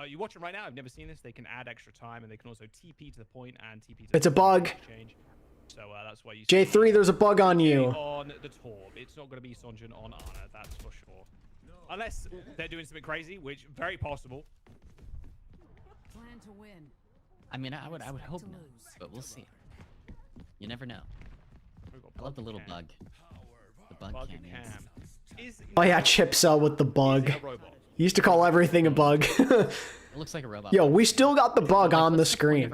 [SPEAKER 2] you watch them right now, I've never seen this. They can add extra time, and they can also TP to the point and TP to the
[SPEAKER 1] It's a bug.
[SPEAKER 2] Change. So that's why you
[SPEAKER 1] J3, there's a bug on you.
[SPEAKER 2] On the Torb. It's not going to be Sonjin on Ana, that's for sure. Unless they're doing something crazy, which very possible.
[SPEAKER 6] Plan to win.
[SPEAKER 3] I mean, I would hope not, but we'll see. You never know. I love the little bug. The bug cam.
[SPEAKER 1] Oh yeah, Chipsell with the bug. He used to call everything a bug.
[SPEAKER 3] It looks like a robot.
[SPEAKER 1] Yo, we still got the bug on the screen.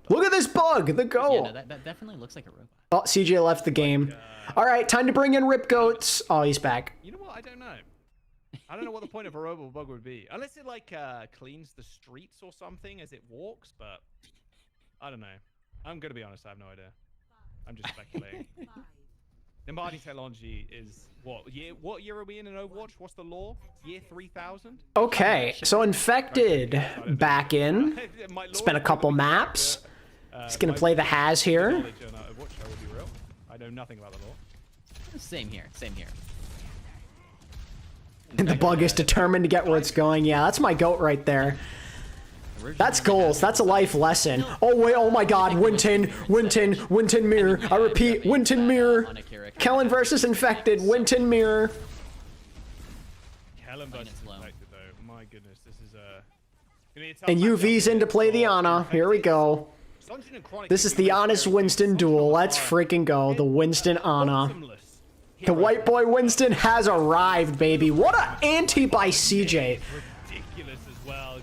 [SPEAKER 1] Look at this bug, the goal.
[SPEAKER 3] Yeah, no, that definitely looks like a robot.
[SPEAKER 1] Oh, CJ left the game. All right, time to bring in Rip Goats. Oh, he's back.
[SPEAKER 2] You know what? I don't know. I don't know what the point of a robot bug would be. Unless it like cleans the streets or something as it walks, but I don't know. I'm going to be honest, I have no idea. I'm just speculating. Numbani technology is what year are we in Overwatch? What's the lore? Year 3000?
[SPEAKER 1] Okay, so Infected back in. Spent a couple maps. He's gonna play the Has here.
[SPEAKER 2] I know nothing about the lore.
[SPEAKER 3] Same here. Same here.
[SPEAKER 1] The bug is determined to get where it's going. Yeah, that's my goat right there. That's goals. That's a life lesson. Oh wait, oh my god, Winton Mirror. I repeat, Winton Mirror. Kellen versus Infected, Winton Mirror.
[SPEAKER 2] Kellen versus Infected though. My goodness, this is
[SPEAKER 1] and UV's in to play the Ana. Here we go. This is the honest Winston duel. Let's freaking go. The Winston Ana. The white boy Winston has arrived, baby. What a ante by CJ.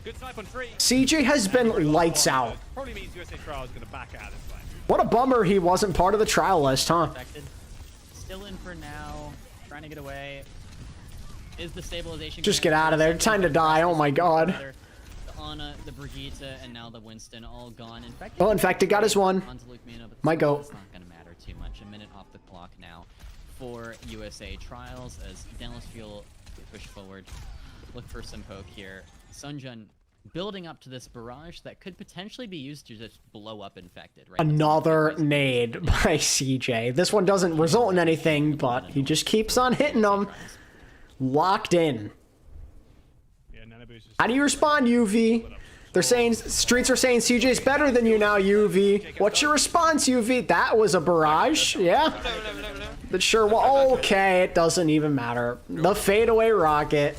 [SPEAKER 2] Good snipe on tree.
[SPEAKER 1] CJ has been lights out.
[SPEAKER 2] Probably means USA Trial is going to back out this time.
[SPEAKER 1] What a bummer he wasn't part of the trial list, huh?
[SPEAKER 3] Still in for now. Trying to get away. Is the stabilization
[SPEAKER 1] Just
[SPEAKER 3] gonna
[SPEAKER 1] get out of there. Time to die. Oh my god.
[SPEAKER 3] The Ana, the Brigitte, and now the Winston all gone. In fact,
[SPEAKER 1] Oh, in fact, it got his one.
[SPEAKER 3] onto Luke Mino, but
[SPEAKER 1] Might go.
[SPEAKER 3] It's not gonna matter too much. A minute off the clock now for USA Trials as Dallas Fuel push forward. Look for some poke here. Sunjun building up to this barrage that could potentially be used to just blow up Infected. Right?
[SPEAKER 1] Another nade by CJ. This one doesn't result in anything, but he just keeps on hitting them. Locked in.
[SPEAKER 2] Yeah, Nano Boost is
[SPEAKER 1] How do you respond, UV? They're saying, streets are saying CJ's better than you now, UV. What's your response, UV? That was a barrage? Yeah? But sure, well, okay, it doesn't even matter. The fadeaway rocket.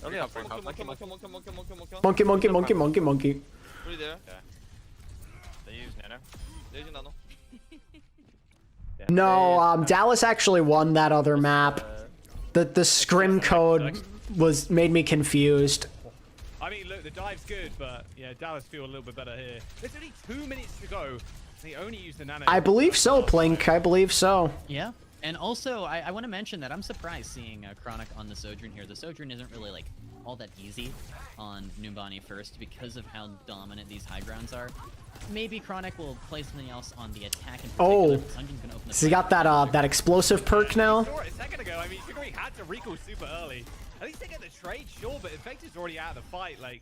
[SPEAKER 5] Only up for
[SPEAKER 4] Monkey,
[SPEAKER 5] monkey,
[SPEAKER 4] monkey, monkey, monkey, monkey, monkey.
[SPEAKER 1] Monkey, monkey, monkey, monkey, monkey.
[SPEAKER 4] What are you there?
[SPEAKER 5] They use nano.
[SPEAKER 4] There's your nano.
[SPEAKER 1] No, Dallas actually won that other map. The scrim code made me confused.
[SPEAKER 2] I mean, look, the dive's good, but yeah, Dallas feel a little bit better here. There's only 2 minutes to go. They only use the nano.
[SPEAKER 1] I believe so, Plink. I believe so.
[SPEAKER 3] Yeah. And also, I want to mention that I'm surprised seeing Chronic on the Sojourn here. The Sojourn isn't really, like, all that easy on Numbani first because of how dominant these high grounds are. Maybe Chronic will play something else on the attack in particular.
[SPEAKER 1] Oh.
[SPEAKER 3] Sunjun's gonna open the
[SPEAKER 1] So he got that that explosive perk now.
[SPEAKER 2] Sure, a second ago, I mean, Shiguri had to recall super early. At least they get the trade, sure, but Infected's already out of the fight. Like,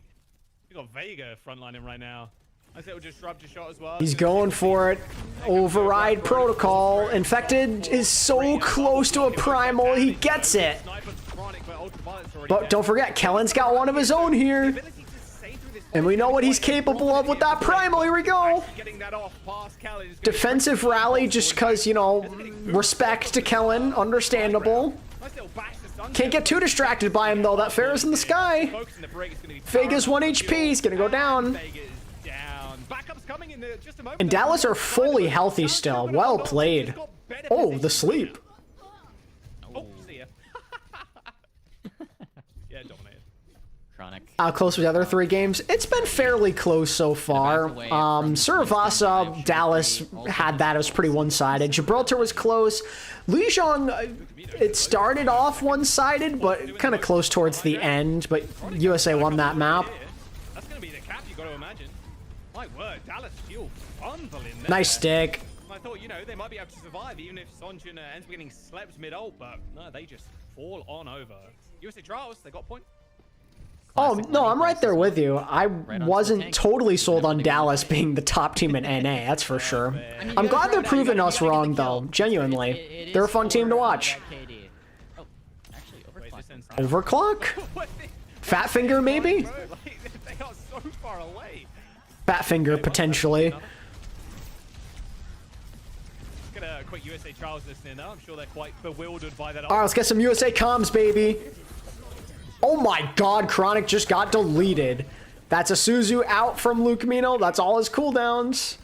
[SPEAKER 2] we got Vega frontlining right now. I say we'll just disrupt a shot as well.
[SPEAKER 1] He's going for it. Override protocol. Infected is so close to a primal. He gets it. But don't forget, Kellen's got one of his own here. And we know what he's capable of with that primal. Here we go. Defensive rally just because, you know, respect to Kellen. Understandable. Can't get too distracted by him, though. That fair is in the sky. Vega's 1 HP. He's going to go down. And Dallas are fully healthy still. Well played. Oh, the sleep.
[SPEAKER 2] Oh, see ya. Yeah, dominated.
[SPEAKER 3] Chronic.
[SPEAKER 1] How close were the other 3 games? It's been fairly close so far. Suravasa, Dallas had that. It was pretty one-sided. Gibraltar was close. Lijiang, it started off one-sided, but kind of close towards the end. But USA won that map.
[SPEAKER 2] That's going to be the cap, you got to imagine. My word, Dallas Fuel fumble in there.
[SPEAKER 1] Nice stick.
[SPEAKER 2] I thought, you know, they might be able to survive even if Sonjun ends up getting slept mid-ult, but no, they just fall on over. USA Trials, they got a point.
[SPEAKER 1] Oh, no, I'm right there with you. I wasn't totally sold on Dallas being the top team in NA, that's for sure. I'm glad they're proving us wrong, though. Genuinely. They're a fun team to watch.
[SPEAKER 3] Oh, actually,
[SPEAKER 1] Overclock? Fat Finger, maybe?
[SPEAKER 2] They are so far away.
[SPEAKER 1] Fat Finger, potentially.
[SPEAKER 2] Get a quick USA Trials listening now. I'm sure they're quite bewildered by that.
[SPEAKER 1] Alright, let's get some USA comms, baby. Oh my god, Chronic just got deleted. That's a Suzu out from Luke Mino. That's all his cooldowns.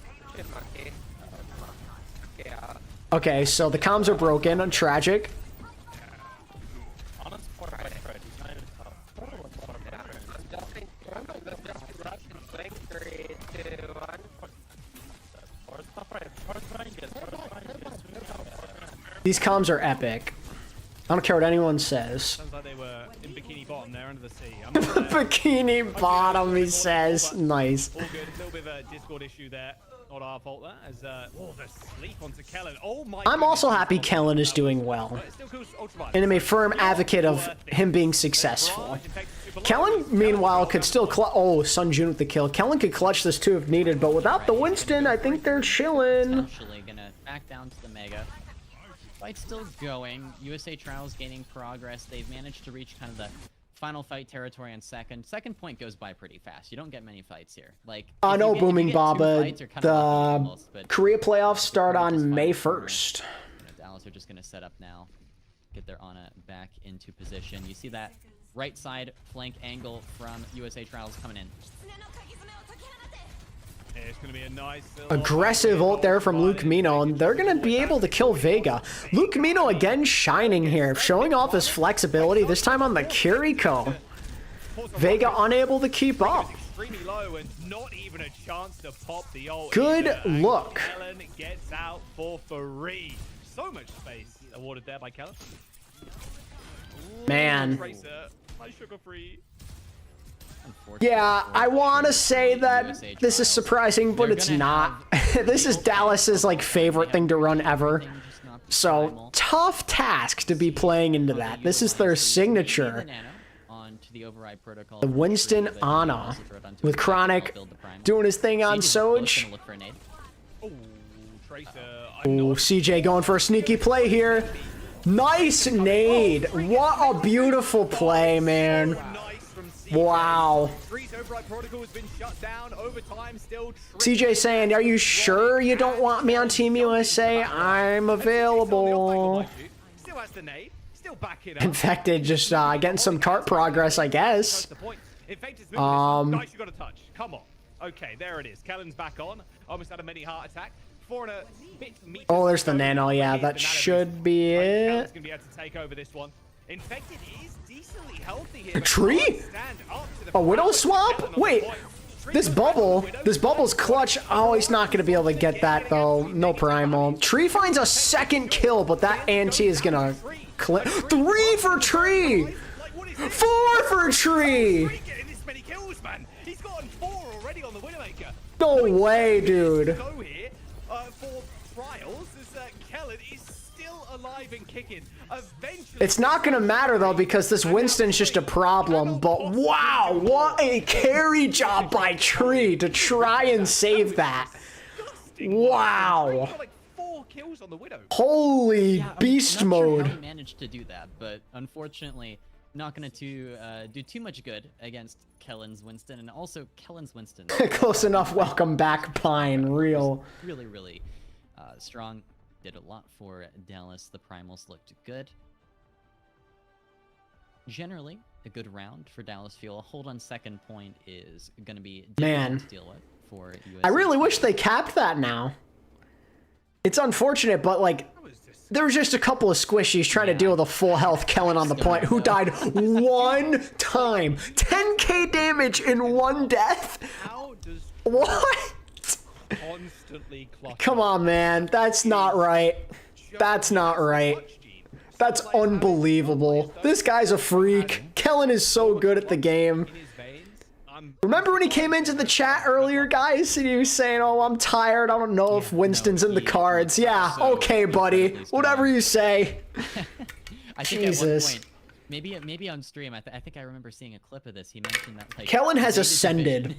[SPEAKER 1] Okay, so the comms are broken. Tragic. These comms are epic. I don't care what anyone says.
[SPEAKER 2] Sounds like they were in Bikini Bottom there under the sea.
[SPEAKER 1] Bikini Bottom, he says. Nice.
[SPEAKER 2] All good. A little bit of a Discord issue there. Not our fault there. As oh, the sleep onto Kellen. Oh my.
[SPEAKER 1] I'm also happy Kellen is doing well. And I'm a firm advocate of him being successful. Kellen, meanwhile, could still oh, Sunjun with the kill. Kellen could clutch this too if needed, but without the Winston, I think they're chilling.
[SPEAKER 3] Potentially gonna back down to the Mega. Fight's still going. USA Trials gaining progress. They've managed to reach kind of the final fight territory on second. Second point goes by pretty fast. You don't get many fights here. Like
[SPEAKER 1] I know, Booming Baba.
[SPEAKER 3] The
[SPEAKER 1] Korea playoffs start on May 1st.
[SPEAKER 3] Dallas are just gonna set up now, get their Ana back into position. You see that right side flank angle from USA Trials coming in.
[SPEAKER 2] Yeah, it's gonna be a nice
[SPEAKER 1] aggressive ult there from Luke Mino, and they're gonna be able to kill Vega. Luke Mino again shining here, showing off his flexibility, this time on the Kiriko. Vega unable to keep up.
[SPEAKER 2] Extremely low and not even a chance to pop the ult.
[SPEAKER 1] Good look.
[SPEAKER 2] Kellen gets out for free. So much space awarded there by Kellen.
[SPEAKER 1] Man.
[SPEAKER 2] Tracer, my sugar-free.
[SPEAKER 1] Yeah, I want to say that this is surprising, but it's not. This is Dallas's like favorite thing to run ever. So tough task to be playing into that. This is their signature. The Winston Ana with Chronic doing his thing on Soj. Oh, CJ going for a sneaky play here. Nice nade. What a beautiful play, man. Wow. CJ saying, are you sure you don't want me on Team USA? I'm available. Infected just getting some cart progress, I guess.
[SPEAKER 2] Come on. Okay, there it is. Kellen's back on. Almost had a mini heart attack.
[SPEAKER 1] Oh, there's the nano. Yeah, that should be it.
[SPEAKER 2] Gonna be able to take over this one. Infected is decently healthy here.
[SPEAKER 1] A tree? A widow swap? Wait, this bubble's clutch. Oh, he's not gonna be able to get that though. No primal. Tree finds a second kill, but that anti is gonna clip. 3 for Tree. 4 for Tree.
[SPEAKER 2] He's gotten 4 already on the Widowmaker.
[SPEAKER 1] No way, dude.
[SPEAKER 2] Go here for trials as Kellen is still alive and kicking. Eventually,
[SPEAKER 1] It's not gonna matter though because this Winston's just a problem. But wow, what a carry job by Tree to try and save that. Wow.
[SPEAKER 2] got like 4 kills on the Widow.
[SPEAKER 1] Holy beast
[SPEAKER 3] I'm not sure
[SPEAKER 1] mode.
[SPEAKER 3] how he managed to do that, but unfortunately, not going to do too much good against Kellen's Winston, and also Kellen's Winston.
[SPEAKER 1] Close enough. Welcome back, Pine. Real.
[SPEAKER 3] Really strong. Did a lot for Dallas. The primals looked good. Generally, a good round for Dallas Fuel. Hold on second point is going to be difficult to deal with for USA.
[SPEAKER 1] I really wish they capped that now. It's unfortunate, but like, there was just a couple of squishies trying to deal with a full health Kellen on the point who died 1 time. 10k damage in 1 death?
[SPEAKER 2] How does
[SPEAKER 1] What?
[SPEAKER 2] constantly clutch?
[SPEAKER 1] Come on, man. That's not right. That's not right. That's unbelievable. This guy's a freak. Kellen is so good at the game. Remember when he came into the chat earlier, guys, and he was saying, oh, I'm tired. I don't know if Winston's in the cards. Yeah, okay, buddy. Whatever you say.
[SPEAKER 3] I think
[SPEAKER 1] Jesus.
[SPEAKER 3] at one point, maybe on stream, I think I remember seeing a clip of this. He mentioned that like
[SPEAKER 1] Kellen has
[SPEAKER 3] they
[SPEAKER 1] ascended.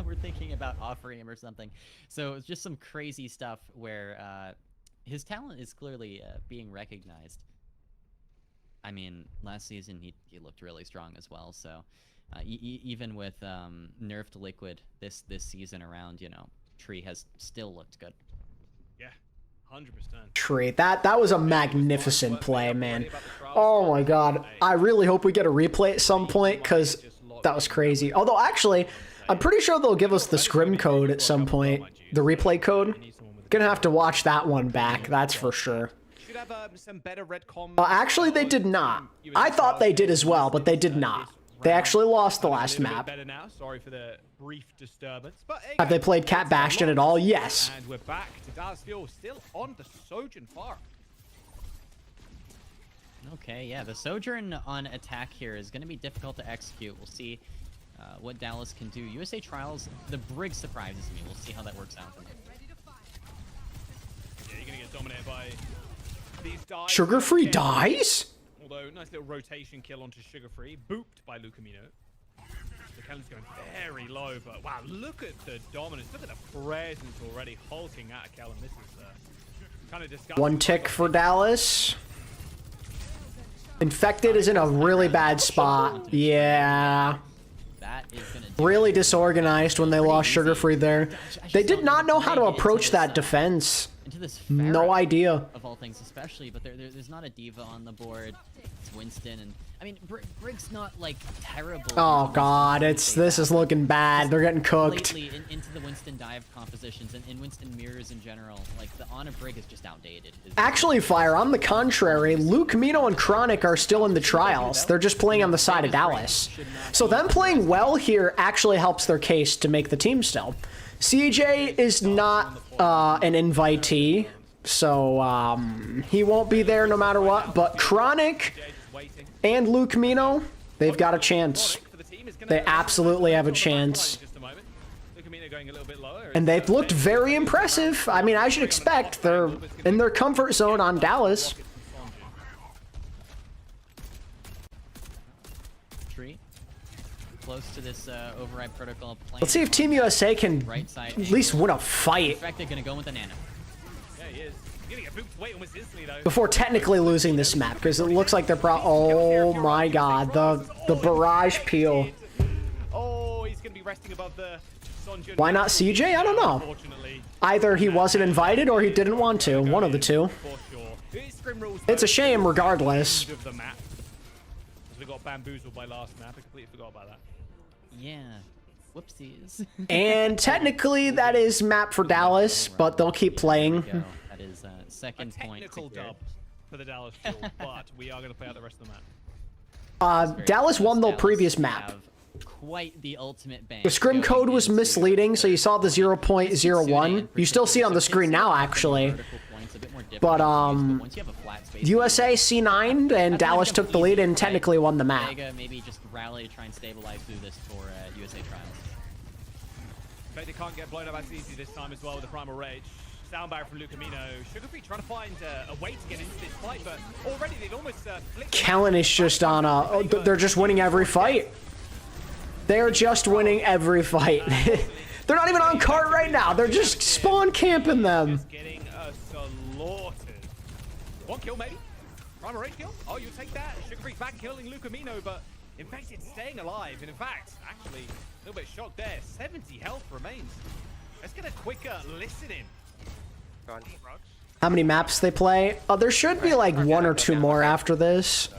[SPEAKER 3] We're thinking about offering him or something. So it's just some crazy stuff where his talent is clearly being recognized. I mean, last season he looked really strong as well. So even with nerfed Liquid this season around, you know, Tree has still looked good.
[SPEAKER 2] Yeah, 100%.
[SPEAKER 1] Tree. That was a magnificent play, man. Oh my god. I really hope we get a replay at some point, because that was crazy. Although, actually, I'm pretty sure they'll give us the scrim code at some point. The replay code. Gonna have to watch that one back, that's for sure.
[SPEAKER 2] Should have some better red
[SPEAKER 1] Actually, they did not. I thought they did as well, but they did not. They actually lost the last map.
[SPEAKER 2] Better now. Sorry for the brief disturbance. But
[SPEAKER 1] Have they played Cat Bastion at all? Yes.
[SPEAKER 2] And we're back to Dallas Fuel, still on the Sojourn Farm.
[SPEAKER 3] Okay, yeah, the Sojourn on attack here is going to be difficult to execute. We'll see what Dallas can do. USA Trials, the Brig surprises me. We'll see how that works out for them.
[SPEAKER 2] Yeah, you're going to get dominated by these dives.
[SPEAKER 1] Sugar-free dies?
[SPEAKER 2] Although, nice little rotation kill onto Sugar-free. Booped by Lucamino. The Kellen's going very low, but wow, look at the dominance. Look at the presence already hulking at Kellen. This is kind of disgusting.
[SPEAKER 1] 1 tick for Dallas. Infected is in a really bad spot. Yeah.
[SPEAKER 3] That is going to
[SPEAKER 1] Really disorganized when they lost Sugar-free there. They did not know how to approach that defense.
[SPEAKER 3] into this
[SPEAKER 1] No
[SPEAKER 3] Pharah,
[SPEAKER 1] idea.
[SPEAKER 3] of all things, especially, but there's not a diva on the board. It's Winston, and I mean, Brig's not like terrible.
[SPEAKER 1] Oh god, this is looking bad. They're getting cooked.
[SPEAKER 3] Lately, into the Winston dive compositions and Winston mirrors in general, like the Ana Brig is just outdated.
[SPEAKER 1] Actually, Fire, on the contrary, Luke, Mino, and Chronic are still in the trials. They're just playing on the side of Dallas. So them playing well here actually helps their case to make the team still. CJ is not an invitee, so he won't be there no matter what, but Chronic and Luke Mino, they've got a chance. They absolutely have a chance. And they've looked very impressive. I mean, I should expect they're in their comfort zone on Dallas.
[SPEAKER 3] Tree. Close to this override protocol plane.
[SPEAKER 1] Let's see if Team USA can
[SPEAKER 3] Right side.
[SPEAKER 1] at least win a
[SPEAKER 3] In
[SPEAKER 1] fight
[SPEAKER 3] fact, they're gonna go with the nano.
[SPEAKER 2] Yeah, he is. He's gonna get booped away almost instantly though.
[SPEAKER 1] before technically losing this map, because it looks like they're oh my god, the barrage peel.
[SPEAKER 2] Oh, he's gonna be resting above the Sonja.
[SPEAKER 1] Why not CJ? I don't know.
[SPEAKER 2] Unfortunately.
[SPEAKER 1] Either he wasn't invited or he didn't want to. One of the two.
[SPEAKER 2] For sure. It is scrim rules,
[SPEAKER 1] It's a
[SPEAKER 2] though.
[SPEAKER 1] shame regardless.
[SPEAKER 2] Of the map. We got bamboozled by last map. I completely forgot about that.
[SPEAKER 3] Yeah. Whoopsies.
[SPEAKER 1] And technically that is map for Dallas, but they'll keep playing.
[SPEAKER 3] Go. That is
[SPEAKER 2] A
[SPEAKER 3] second point.
[SPEAKER 2] technical
[SPEAKER 3] secured.
[SPEAKER 2] dub for the Dallas Fuel, but we are going to play out the rest of the map.
[SPEAKER 3] Very
[SPEAKER 1] Dallas
[SPEAKER 3] close.
[SPEAKER 1] won the
[SPEAKER 3] Dallas
[SPEAKER 1] previous map.
[SPEAKER 3] have Quite the ultimate bank.
[SPEAKER 1] The scrim
[SPEAKER 3] going
[SPEAKER 1] code was
[SPEAKER 3] into
[SPEAKER 1] misleading, so you saw the
[SPEAKER 3] third.
[SPEAKER 1] 0.01. You still see it on the screen now, actually. But, USA C9 and Dallas took the lead and technically won the map.
[SPEAKER 3] Vega maybe just rally to try and stabilize through this for USA Trials.
[SPEAKER 2] But they can't get blown up as easy this time as well with the Primal Rage. Sound barrier from Lucamino. Sugarfree trying to find a way to get into this fight, but already they've almost flicked.
[SPEAKER 1] Kellen is just on a... They're just winning every fight. They're just winning every fight. They're not even on cart right now. They're just spawn camping them.
[SPEAKER 2] Just getting slaughtered. One kill maybe? Primal Rage kill? Oh, you take that. Sugarfree back killing Lucamino, but Infected staying alive. And in fact, actually, a little bit shocked there. 70 health remains. Let's get a quicker listening.
[SPEAKER 1] How many maps they play? There should be like one or two more after this.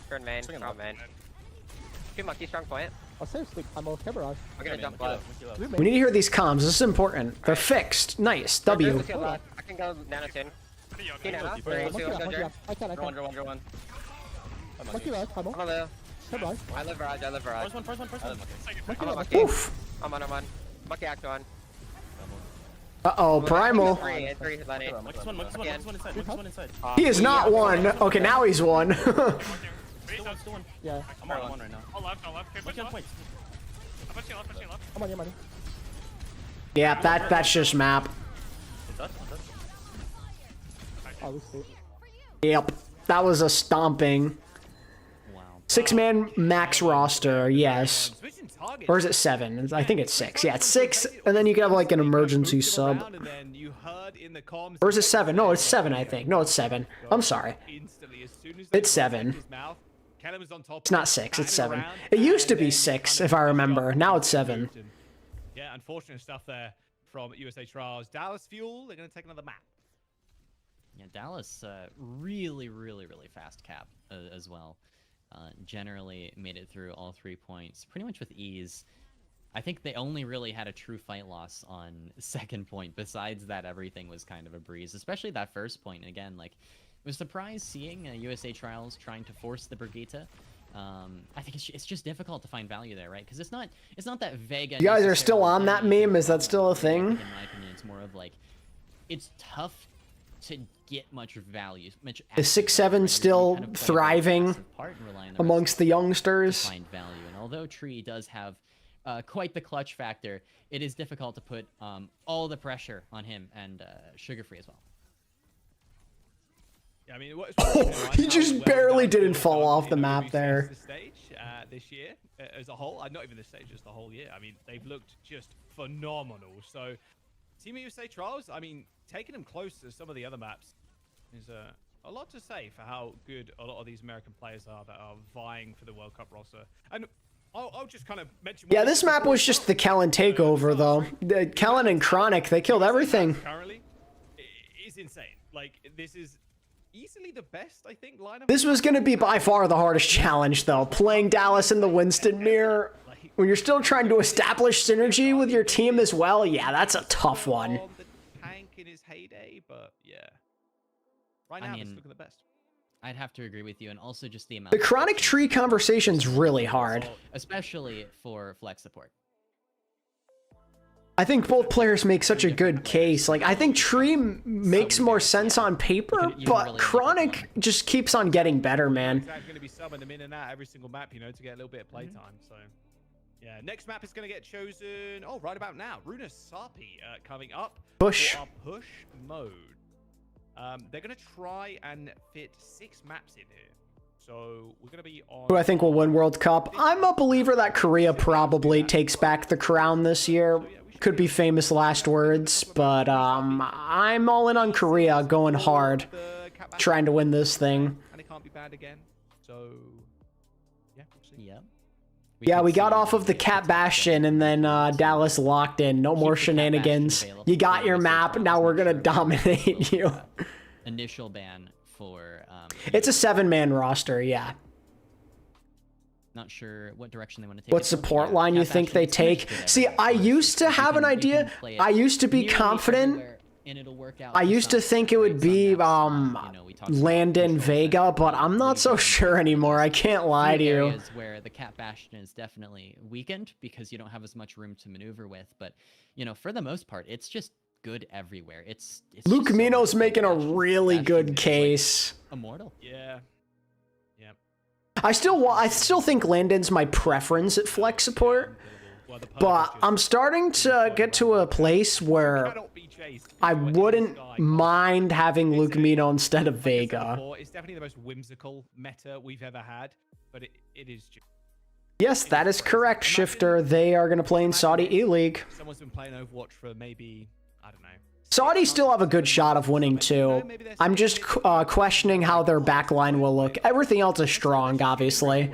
[SPEAKER 5] Turn main, strong main. Two monkey, strong point.
[SPEAKER 7] I'll save sleep. I'm okay, barrage.
[SPEAKER 5] I'm gonna jump left.
[SPEAKER 1] We need to hear these comms. This is important. They're fixed. Nice. W.
[SPEAKER 5] I can go nano tin. Two nano. Three, two, soldier.
[SPEAKER 7] I can.
[SPEAKER 5] One.
[SPEAKER 7] Monkey barrage, I'm
[SPEAKER 5] I'm
[SPEAKER 7] on.
[SPEAKER 5] a little.
[SPEAKER 7] Barrage.
[SPEAKER 5] I live barrage.
[SPEAKER 7] Monkey
[SPEAKER 5] I'm a
[SPEAKER 7] barrage.
[SPEAKER 5] monkey.
[SPEAKER 1] Oof.
[SPEAKER 5] I'm on. Monkey act on.
[SPEAKER 1] Uh-oh, Primal.
[SPEAKER 5] Three, Lenny.
[SPEAKER 1] He is not one. Okay, now he's one.
[SPEAKER 7] Yeah.
[SPEAKER 5] I'm on one right now.
[SPEAKER 7] I'm on your money.
[SPEAKER 1] Yeah, that's just map.
[SPEAKER 7] Oh, we sleep.
[SPEAKER 1] Yep. That was a stomping.
[SPEAKER 3] Wow.
[SPEAKER 1] 6-man max roster, yes.
[SPEAKER 2] Switching targets.
[SPEAKER 1] Or is it 7? I think it's 6. Yeah, it's 6, and then you can have like an emergency sub.
[SPEAKER 2] And then you heard in the comms.
[SPEAKER 1] Or is it 7? No, it's 7, I think. No, it's 7. I'm sorry.
[SPEAKER 2] Instantly, as soon as
[SPEAKER 1] It's 7.
[SPEAKER 2] Kellen was on top.
[SPEAKER 1] It's not 6, it's 7. It used to be 6, if I remember. Now it's 7.
[SPEAKER 2] Yeah, unfortunate stuff there from USA Trials. Dallas Fuel, they're going to take another map.
[SPEAKER 3] Yeah, Dallas really fast cap as well. Generally made it through all 3 points pretty much with ease. I think they only really had a true fight loss on second point. Besides that, everything was kind of a breeze, especially that first point. Again, like, was surprised seeing USA Trials trying to force the Brigitte. I think it's just difficult to find value there, right? Because it's not that Vega.
[SPEAKER 1] You guys are still
[SPEAKER 3] necessarily
[SPEAKER 1] on that meme? Is that still a thing?
[SPEAKER 3] In my opinion, it's more of like, it's tough to get much value.
[SPEAKER 1] Is 6-7 still thriving amongst the youngsters?
[SPEAKER 3] Find value, and although Tree does have quite the clutch factor, it is difficult to put all the pressure on him and Sugarfree as well.
[SPEAKER 2] Yeah, I mean,
[SPEAKER 1] He just barely didn't fall off the map there.
[SPEAKER 2] Stage, this year as a whole, not even this stage, just the whole year. I mean, they've looked just phenomenal. So, Team USA Trials, I mean, taking them close to some of the other maps is a lot to say for how good a lot of these American players are that are vying for the World Cup roster. And I'll just kind of mention.
[SPEAKER 1] Yeah, this map was just the Kellen takeover, though. Kellen and Chronic, they killed everything.
[SPEAKER 2] Currently, is insane. Like, this is easily the best, I think, lineup.
[SPEAKER 1] This was going to be by far the hardest challenge, though. Playing Dallas in the Winston mirror, when you're still trying to establish synergy with your team as well, yeah, that's a tough one.
[SPEAKER 2] The tank in his heyday, but yeah. Right now, it's looking the best.
[SPEAKER 3] I'd have to agree with you, and also just the amount.
[SPEAKER 1] The Chronic Tree conversation's really hard.
[SPEAKER 3] Especially for flex support.
[SPEAKER 1] I think both players make such a good case. Like, I think Tree makes more sense on paper, but Chronic just keeps on getting better, man.
[SPEAKER 2] He's going to be subbing them in and out every single map, you know, to get a little bit of playtime. So, yeah, next map is going to get chosen. Oh, right about now, Runa Sapi coming up.
[SPEAKER 1] Push.
[SPEAKER 2] For our push mode. They're going to try and fit 6 maps in here. So we're going to be on...
[SPEAKER 1] Who I think will win World Cup. I'm a believer that Korea probably takes back the crown this year. Could be famous last words, but I'm all in on Korea, going hard, trying to win this thing.
[SPEAKER 2] And it can't be bad again. So, yeah, we'll see.
[SPEAKER 3] Yeah.
[SPEAKER 1] Yeah, we got off of the Cat Bastion, and then Dallas locked in. No more shenanigans. You got your map, now we're gonna dominate you.
[SPEAKER 3] Initial ban for...
[SPEAKER 1] It's a 7-man roster, yeah.
[SPEAKER 3] Not sure what direction they want to take.
[SPEAKER 1] What support line you think they take? See, I used to have an idea. I used to be confident. I used to think it would be Landon Vega, but I'm not so sure anymore. I can't lie to you.
[SPEAKER 3] Areas where the Cat Bastion is definitely weakened because you don't have as much room to maneuver with, but you know, for the most part, it's just good everywhere. It's
[SPEAKER 1] Luke
[SPEAKER 3] just so
[SPEAKER 1] Mino's
[SPEAKER 3] much
[SPEAKER 1] making a
[SPEAKER 3] Bastion.
[SPEAKER 1] really
[SPEAKER 3] Bastion
[SPEAKER 1] good
[SPEAKER 3] is, like,
[SPEAKER 1] case.
[SPEAKER 3] immortal.
[SPEAKER 2] Yeah. Yep.
[SPEAKER 1] I still think Landon's my preference at flex support, but I'm starting to get to a place where I wouldn't mind having Luke Mino instead of Vega.
[SPEAKER 2] It's definitely the most whimsical meta we've ever had, but it is just...
[SPEAKER 1] Yes, that is correct, Shifter. They are going to play in Saudi E-League.
[SPEAKER 2] Someone's been playing Overwatch for maybe, I don't know.
[SPEAKER 1] Saudi still have a good shot of winning too. I'm just questioning how their backline will look. Everything else is strong, obviously.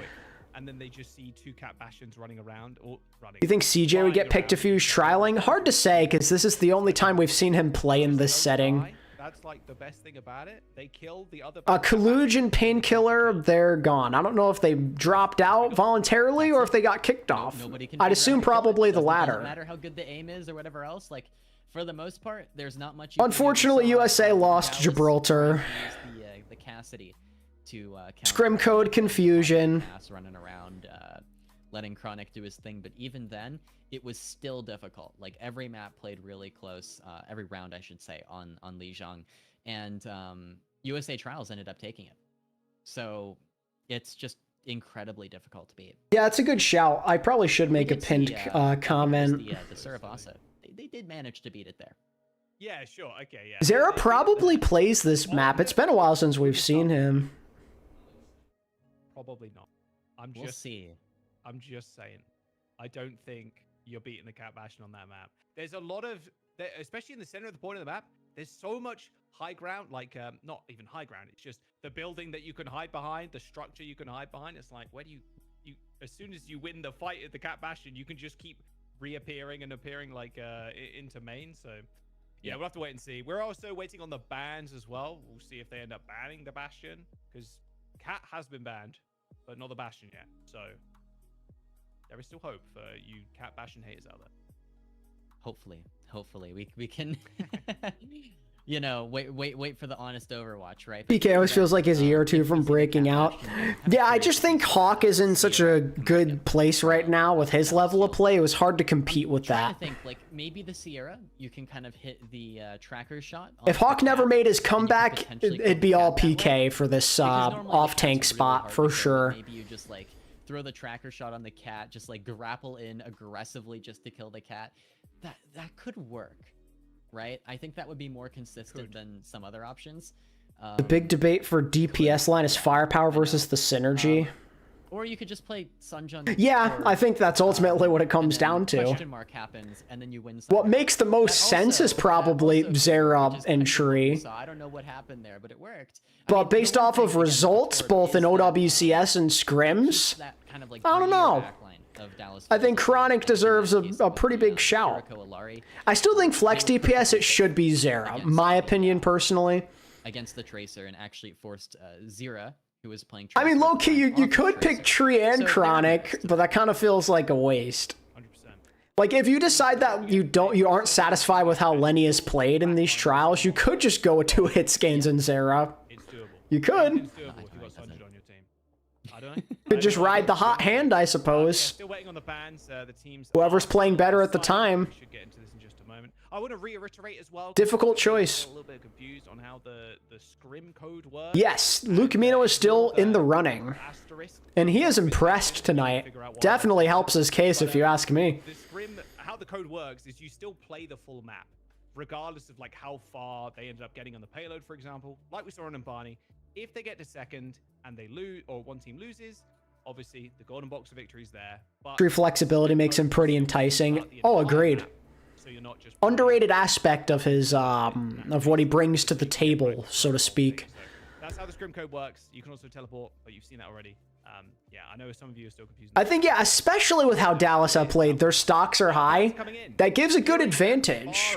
[SPEAKER 2] And then they just see 2 Cat Bastions running around or running.
[SPEAKER 1] You think CJ would get picked to fuse trialing? Hard to say, because this is the only time we've seen him play in this setting.
[SPEAKER 2] That's like the best thing about it. They killed the other...
[SPEAKER 1] Kaluj and Painkiller, they're gone. I don't know if they dropped out voluntarily or if they got kicked off. I'd assume probably the latter.
[SPEAKER 3] No matter how good the aim is or whatever else, like, for the most part, there's not much...
[SPEAKER 1] Unfortunately, USA lost Gibraltar.
[SPEAKER 3] The Cassidy to
[SPEAKER 1] Scrim code confusion.
[SPEAKER 3] Running around, letting Chronic do his thing, but even then, it was still difficult. Like, every map played really close, every round, I should say, on Lijiang, and USA Trials ended up taking it. So it's just incredibly difficult to beat.
[SPEAKER 1] Yeah, it's a good shout. I probably should make a pinned comment.
[SPEAKER 3] The Seraph also. They did manage to beat it there.
[SPEAKER 2] Yeah, sure. Okay, yeah.
[SPEAKER 1] Zera probably plays this map. It's been a while since we've seen him.
[SPEAKER 2] Probably not.
[SPEAKER 3] We'll see.
[SPEAKER 2] I'm just saying. I don't think you're beating the Cat Bastion on that map. There's a lot of, especially in the center of the point of the map, there's so much high ground, like, not even high ground, it's just the building that you can hide behind, the structure you can hide behind. It's like, where do you as soon as you win the fight at the Cat Bastion, you can just keep reappearing and appearing, like, into main. So, yeah, we'll have to wait and see. We're also waiting on the bans as well. We'll see if they end up banning the Bastion, because Cat has been banned, but not the Bastion yet. So there is still hope for you Cat Bastion haters out there.
[SPEAKER 3] Hopefully we can you know, wait for the honest Overwatch, right?
[SPEAKER 1] PK always feels like he's a year or two from breaking out. Yeah, I just think Hawk is in such a good place right now with his level of play. It was hard to compete with that.
[SPEAKER 3] I think, like, maybe the Sierra, you can kind of hit the tracker shot.
[SPEAKER 1] If Hawk never made his comeback, it'd be all PK for this off-tank spot, for sure.
[SPEAKER 3] Maybe you just, like, throw the tracker shot on the cat, just, like, grapple in aggressively just to kill the cat. That could work. Right? I think that would be more consistent than some other options.
[SPEAKER 1] The big debate for DPS line is firepower versus the synergy.
[SPEAKER 3] Or you could just play Sunjun.
[SPEAKER 1] Yeah, I think that's ultimately what it comes down to.
[SPEAKER 3] Question mark happens, and then you win.
[SPEAKER 1] What makes the most sense is probably Zera and Tree.
[SPEAKER 3] So I don't know what happened there, but it worked.
[SPEAKER 1] But based off of results, both in OWCS and Scrims, I don't know. I think Chronic deserves a pretty big shout. I still think flex DPS, it should be Zera. My opinion, personally.
[SPEAKER 3] Against the Tracer, and actually forced Zera, who was playing
[SPEAKER 1] Tracer. I mean, low-key, you could pick Tree and Chronic, but that kind of feels like a waste.
[SPEAKER 2] 100%.
[SPEAKER 1] Like, if you decide that you aren't satisfied with how Lenny is played in these trials, you could just go with 2-hit scans and Zera.
[SPEAKER 2] It's doable.
[SPEAKER 1] You could.
[SPEAKER 2] It's doable if you've got Sunjun on your team. I don't know.
[SPEAKER 1] Could just ride the hot hand, I suppose.
[SPEAKER 2] Still waiting on the bans. The teams.
[SPEAKER 1] Whoever's playing better at the time.
[SPEAKER 2] We should get into this in moment. I want to reiterate as well.
[SPEAKER 1] Difficult choice.
[SPEAKER 2] A little bit confused on how the scrim code works.
[SPEAKER 1] Yes, Lucamino is still in the running.
[SPEAKER 2] Asterisk.
[SPEAKER 1] And he is impressed tonight. Definitely helps his case if you ask me.
[SPEAKER 2] The scrim, how the code works is you still play the full map, regardless of like how far they ended up getting on the payload, for example. Like we saw in Mbani, if they get to second and they lose, or one team loses, obviously the golden box of victory is there. But
[SPEAKER 1] True flexibility makes him pretty enticing. Oh, agreed.
[SPEAKER 2] So you're not just
[SPEAKER 1] Underrated aspect of his of what he brings to the table, so to speak.
[SPEAKER 2] That's how the scrim code works. You can also teleport, but you've seen that already. Yeah, I know some of you are still confused.
[SPEAKER 1] I think, yeah, especially with how Dallas have played, their stocks are high. That gives a good advantage.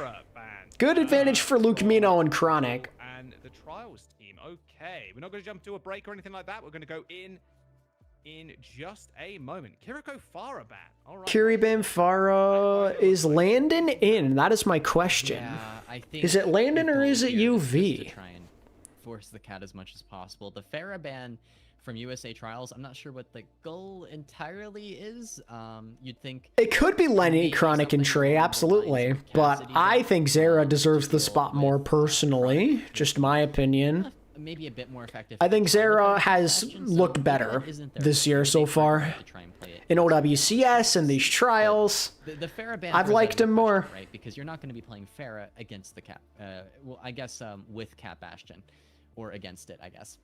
[SPEAKER 1] Good advantage for Lucamino and Chronic.
[SPEAKER 2] And the Trials team. Okay, we're not going to jump to a break or anything like that. We're going to go in just a moment. Kiriko Farah ban. All right.
[SPEAKER 1] Kiriban Farah is Landon in? That is my question.
[SPEAKER 3] Yeah, I think
[SPEAKER 1] Is it Landon
[SPEAKER 3] the
[SPEAKER 1] or
[SPEAKER 3] goal
[SPEAKER 1] is it
[SPEAKER 3] here is
[SPEAKER 1] UV?
[SPEAKER 3] to try and force the cat as much as possible. The Farah ban from USA Trials, I'm not sure what the goal entirely is. You'd think
[SPEAKER 1] It could be Lenny,
[SPEAKER 3] maybe
[SPEAKER 1] Chronic, and
[SPEAKER 3] something
[SPEAKER 1] Trey,
[SPEAKER 3] along the
[SPEAKER 1] absolutely.
[SPEAKER 3] lines of
[SPEAKER 1] But
[SPEAKER 3] Cassidy,
[SPEAKER 1] I think Zera deserves the
[SPEAKER 3] deal
[SPEAKER 1] spot
[SPEAKER 3] with
[SPEAKER 1] more personally. Just my opinion.
[SPEAKER 3] maybe a bit more effective.
[SPEAKER 1] I think
[SPEAKER 3] to try and
[SPEAKER 1] Zera
[SPEAKER 3] play
[SPEAKER 1] has
[SPEAKER 3] Bastion, so
[SPEAKER 1] looked
[SPEAKER 3] the
[SPEAKER 1] better
[SPEAKER 3] talent isn't there.
[SPEAKER 1] this year
[SPEAKER 3] It's
[SPEAKER 1] so
[SPEAKER 3] a big
[SPEAKER 1] far.
[SPEAKER 3] priority to try and play it.
[SPEAKER 1] In OWCS and these trials.
[SPEAKER 3] The Farah ban
[SPEAKER 1] I've
[SPEAKER 3] throws
[SPEAKER 1] liked
[SPEAKER 3] out a
[SPEAKER 1] him
[SPEAKER 3] good
[SPEAKER 1] more.
[SPEAKER 3] question, right? Because you're not going to be playing Farah against the Cat. Well, I guess with Cat Bastion, or against it, I guess.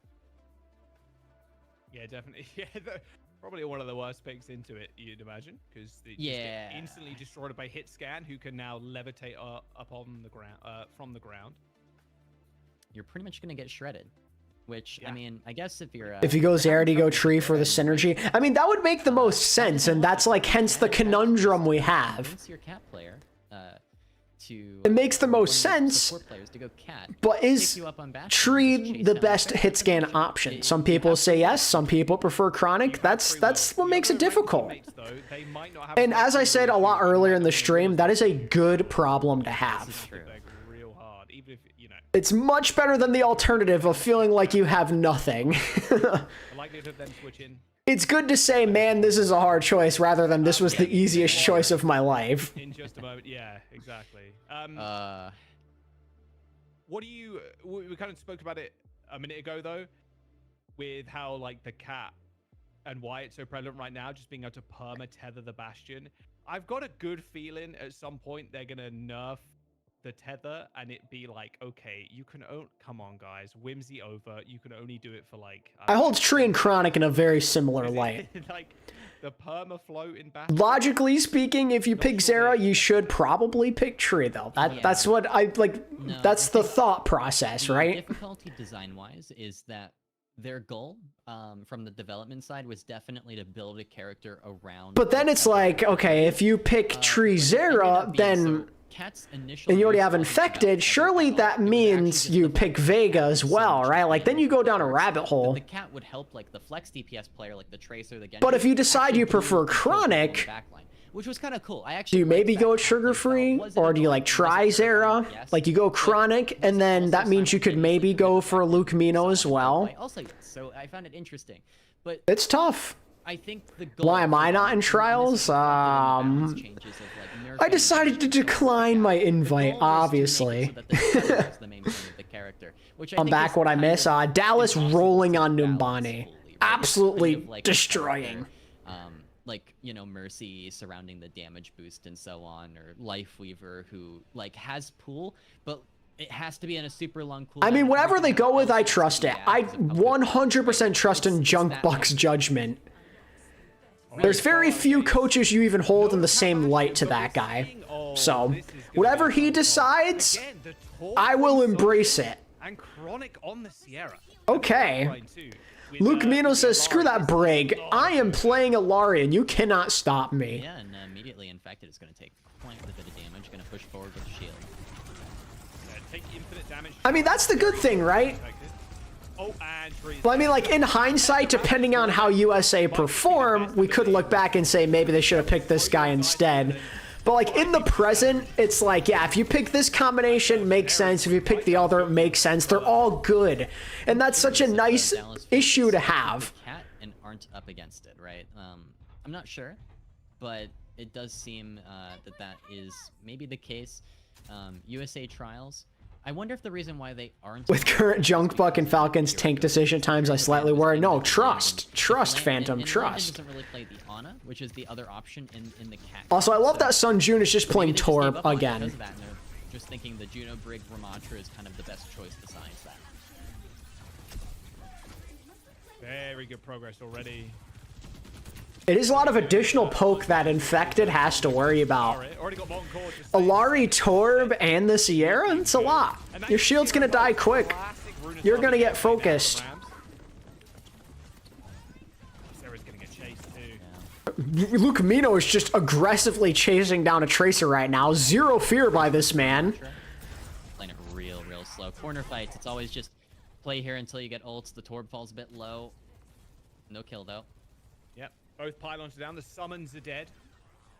[SPEAKER 2] Yeah, definitely. Yeah, probably one of the worst picks into it, you'd imagine, because they just
[SPEAKER 3] Yeah.
[SPEAKER 2] get instantly destroyed by hit scan, who can now levitate up on the ground, from the ground.
[SPEAKER 3] You're pretty much going to get shredded. Which,
[SPEAKER 2] Yeah.
[SPEAKER 3] I mean, I guess if you're...
[SPEAKER 1] If you go Zera, do you go Tree for the synergy? I mean, that would make the most sense, and that's like hence the conundrum we have.
[SPEAKER 3] Convince your Cat player to...
[SPEAKER 1] It makes the most
[SPEAKER 3] one of the
[SPEAKER 1] sense,
[SPEAKER 3] support players to go Cat.
[SPEAKER 1] but
[SPEAKER 3] pick
[SPEAKER 1] is
[SPEAKER 3] you up on Bastion,
[SPEAKER 1] Tree
[SPEAKER 3] just chase
[SPEAKER 1] the
[SPEAKER 3] down
[SPEAKER 1] best
[SPEAKER 3] Farah.
[SPEAKER 1] hit scan option? Some people say yes, some people prefer Chronic. That's what makes it difficult. And as I said a lot earlier in the stream, that is a good problem to have.
[SPEAKER 3] True.
[SPEAKER 2] Real hard, even if you know
[SPEAKER 1] It's much better than the alternative of feeling like you have nothing.
[SPEAKER 2] the likelihood of them switching.
[SPEAKER 1] It's good to say, man, this is a hard choice, rather than this was the easiest choice of my life.
[SPEAKER 2] In just a moment, yeah, exactly. What do you? We kind of spoke about it a minute ago, though, with how like the cat and why it's so prevalent right now, just being able to perma tether the Bastion. I've got a good feeling at some point they're gonna nerf the tether and it be like, okay, you can come on guys, whimsy over, you can only do it for like
[SPEAKER 1] I hold Tree and Chronic in a very similar light.
[SPEAKER 2] like the perma float in Bastion.
[SPEAKER 1] Logically speaking, if you pick Zera, you should probably pick Tree, though. That's what I like.
[SPEAKER 3] No,
[SPEAKER 1] That's
[SPEAKER 3] I
[SPEAKER 1] the
[SPEAKER 3] think
[SPEAKER 1] thought process,
[SPEAKER 3] The
[SPEAKER 1] right?
[SPEAKER 3] difficulty design-wise is that their goal from the development side was definitely to build a character around...
[SPEAKER 1] But then
[SPEAKER 3] the
[SPEAKER 1] it's
[SPEAKER 3] tether.
[SPEAKER 1] like, okay, if you pick Tree
[SPEAKER 3] But it ended
[SPEAKER 1] Zera,
[SPEAKER 3] up being- so
[SPEAKER 1] then
[SPEAKER 3] Cat's initial
[SPEAKER 1] and you already
[SPEAKER 3] use
[SPEAKER 1] have
[SPEAKER 3] wasn't about
[SPEAKER 1] Infected,
[SPEAKER 3] tether
[SPEAKER 1] surely
[SPEAKER 3] at all.
[SPEAKER 1] that
[SPEAKER 3] It was
[SPEAKER 1] means
[SPEAKER 3] actually just
[SPEAKER 1] you
[SPEAKER 3] the
[SPEAKER 1] pick
[SPEAKER 3] fact
[SPEAKER 1] Vega
[SPEAKER 3] that
[SPEAKER 1] as
[SPEAKER 3] there's so
[SPEAKER 1] well,
[SPEAKER 3] much
[SPEAKER 1] right? Like then you go down a
[SPEAKER 3] cards.
[SPEAKER 1] rabbit hole.
[SPEAKER 3] The Cat would help like the flex DPS player, like the Tracer, the Genji.
[SPEAKER 1] But if you decide
[SPEAKER 3] actually
[SPEAKER 1] you
[SPEAKER 3] do
[SPEAKER 1] prefer
[SPEAKER 3] control the
[SPEAKER 1] Chronic,
[SPEAKER 3] backline, which was kind of cool. I
[SPEAKER 1] do
[SPEAKER 3] actually
[SPEAKER 1] you maybe
[SPEAKER 3] liked
[SPEAKER 1] go
[SPEAKER 3] that
[SPEAKER 1] sugar
[SPEAKER 3] play style.
[SPEAKER 1] free,
[SPEAKER 3] Was it
[SPEAKER 1] or do you
[SPEAKER 3] annoying?
[SPEAKER 1] like
[SPEAKER 3] Was it
[SPEAKER 1] try
[SPEAKER 3] terrifying?
[SPEAKER 1] Zera?
[SPEAKER 3] Yes.
[SPEAKER 1] Like you go
[SPEAKER 3] But
[SPEAKER 1] Chronic,
[SPEAKER 3] was
[SPEAKER 1] and then that
[SPEAKER 3] also
[SPEAKER 1] means you could
[SPEAKER 3] simultaneously
[SPEAKER 1] maybe go
[SPEAKER 3] really
[SPEAKER 1] for
[SPEAKER 3] effective.
[SPEAKER 1] Lucamino as
[SPEAKER 3] So
[SPEAKER 1] well.
[SPEAKER 3] I also, so I found it interesting, but
[SPEAKER 1] It's tough.
[SPEAKER 3] I think the goal.
[SPEAKER 1] Why am I not in trials? I decided to decline my invite, obviously. I'm back. What I miss? Dallas rolling on Numbani. Absolutely destroying.
[SPEAKER 3] Like, you know, Mercy surrounding the damage boost and so on, or Lifeweaver who like has pool, but it has to be in a super long cooldown.
[SPEAKER 1] I mean, whatever they go with, I trust it.
[SPEAKER 3] Yeah,
[SPEAKER 1] I
[SPEAKER 3] because of how good
[SPEAKER 1] 100% trust in
[SPEAKER 3] it's
[SPEAKER 1] Junk
[SPEAKER 3] that
[SPEAKER 1] Buck's
[SPEAKER 3] much.
[SPEAKER 1] judgment. There's very few coaches you even hold in the same light to that guy. So, whatever he decides, I will embrace it.
[SPEAKER 2] And Chronic on the Sierra.
[SPEAKER 1] Okay. Luke Mino says, screw that Brig. I am playing Ilarian. You cannot stop me.
[SPEAKER 3] Yeah, and immediately Infected is going to take quite a bit of damage, going to push forward with shield.
[SPEAKER 2] Take infinite damage.
[SPEAKER 1] I mean, that's the good thing, right?
[SPEAKER 2] Oh, and Tree.
[SPEAKER 1] Well, I mean, like, in hindsight, depending on how USA perform, we could look back and say maybe they should have picked this guy instead. But, like, in the present, it's like, yeah, if you pick this combination, makes sense. If you pick the other, makes sense. They're all good. And that's such a nice issue to have.
[SPEAKER 3] Cat and aren't up against it, right? I'm not sure, but it does seem that is maybe the case. USA trials. I wonder if the reason why they aren't
[SPEAKER 1] With current Junk Buck and Falcons tank decision times, I slightly worry. No, trust, Phantom,
[SPEAKER 3] and
[SPEAKER 1] trust.
[SPEAKER 3] doesn't really play the Ana, which is the other option in the cat.
[SPEAKER 1] Also, I love that Sun Jun is just
[SPEAKER 3] Maybe
[SPEAKER 1] playing
[SPEAKER 3] they just gave
[SPEAKER 1] Torb
[SPEAKER 3] up on it
[SPEAKER 1] again.
[SPEAKER 3] because of that, and they're just thinking the Juno Brig Ramatra is kind of the best choice besides that.
[SPEAKER 2] Very good progress already.
[SPEAKER 1] It is a lot of additional poke that Infected has to worry about.
[SPEAKER 2] Already got Monk Core just
[SPEAKER 1] Alari, Torb, and the Sierra, it's a lot. Your shield's gonna die quick. You're gonna get focused.
[SPEAKER 2] Sarah's gonna get chased too.
[SPEAKER 1] Luke Mino is just aggressively chasing down a Tracer right now. Zero fear by this man.
[SPEAKER 3] Playing it real slow. Corner fights, it's always just play here until you get ults. The Torb falls a bit low. No kill though.
[SPEAKER 2] Yep, both pylons are down. The summons are dead.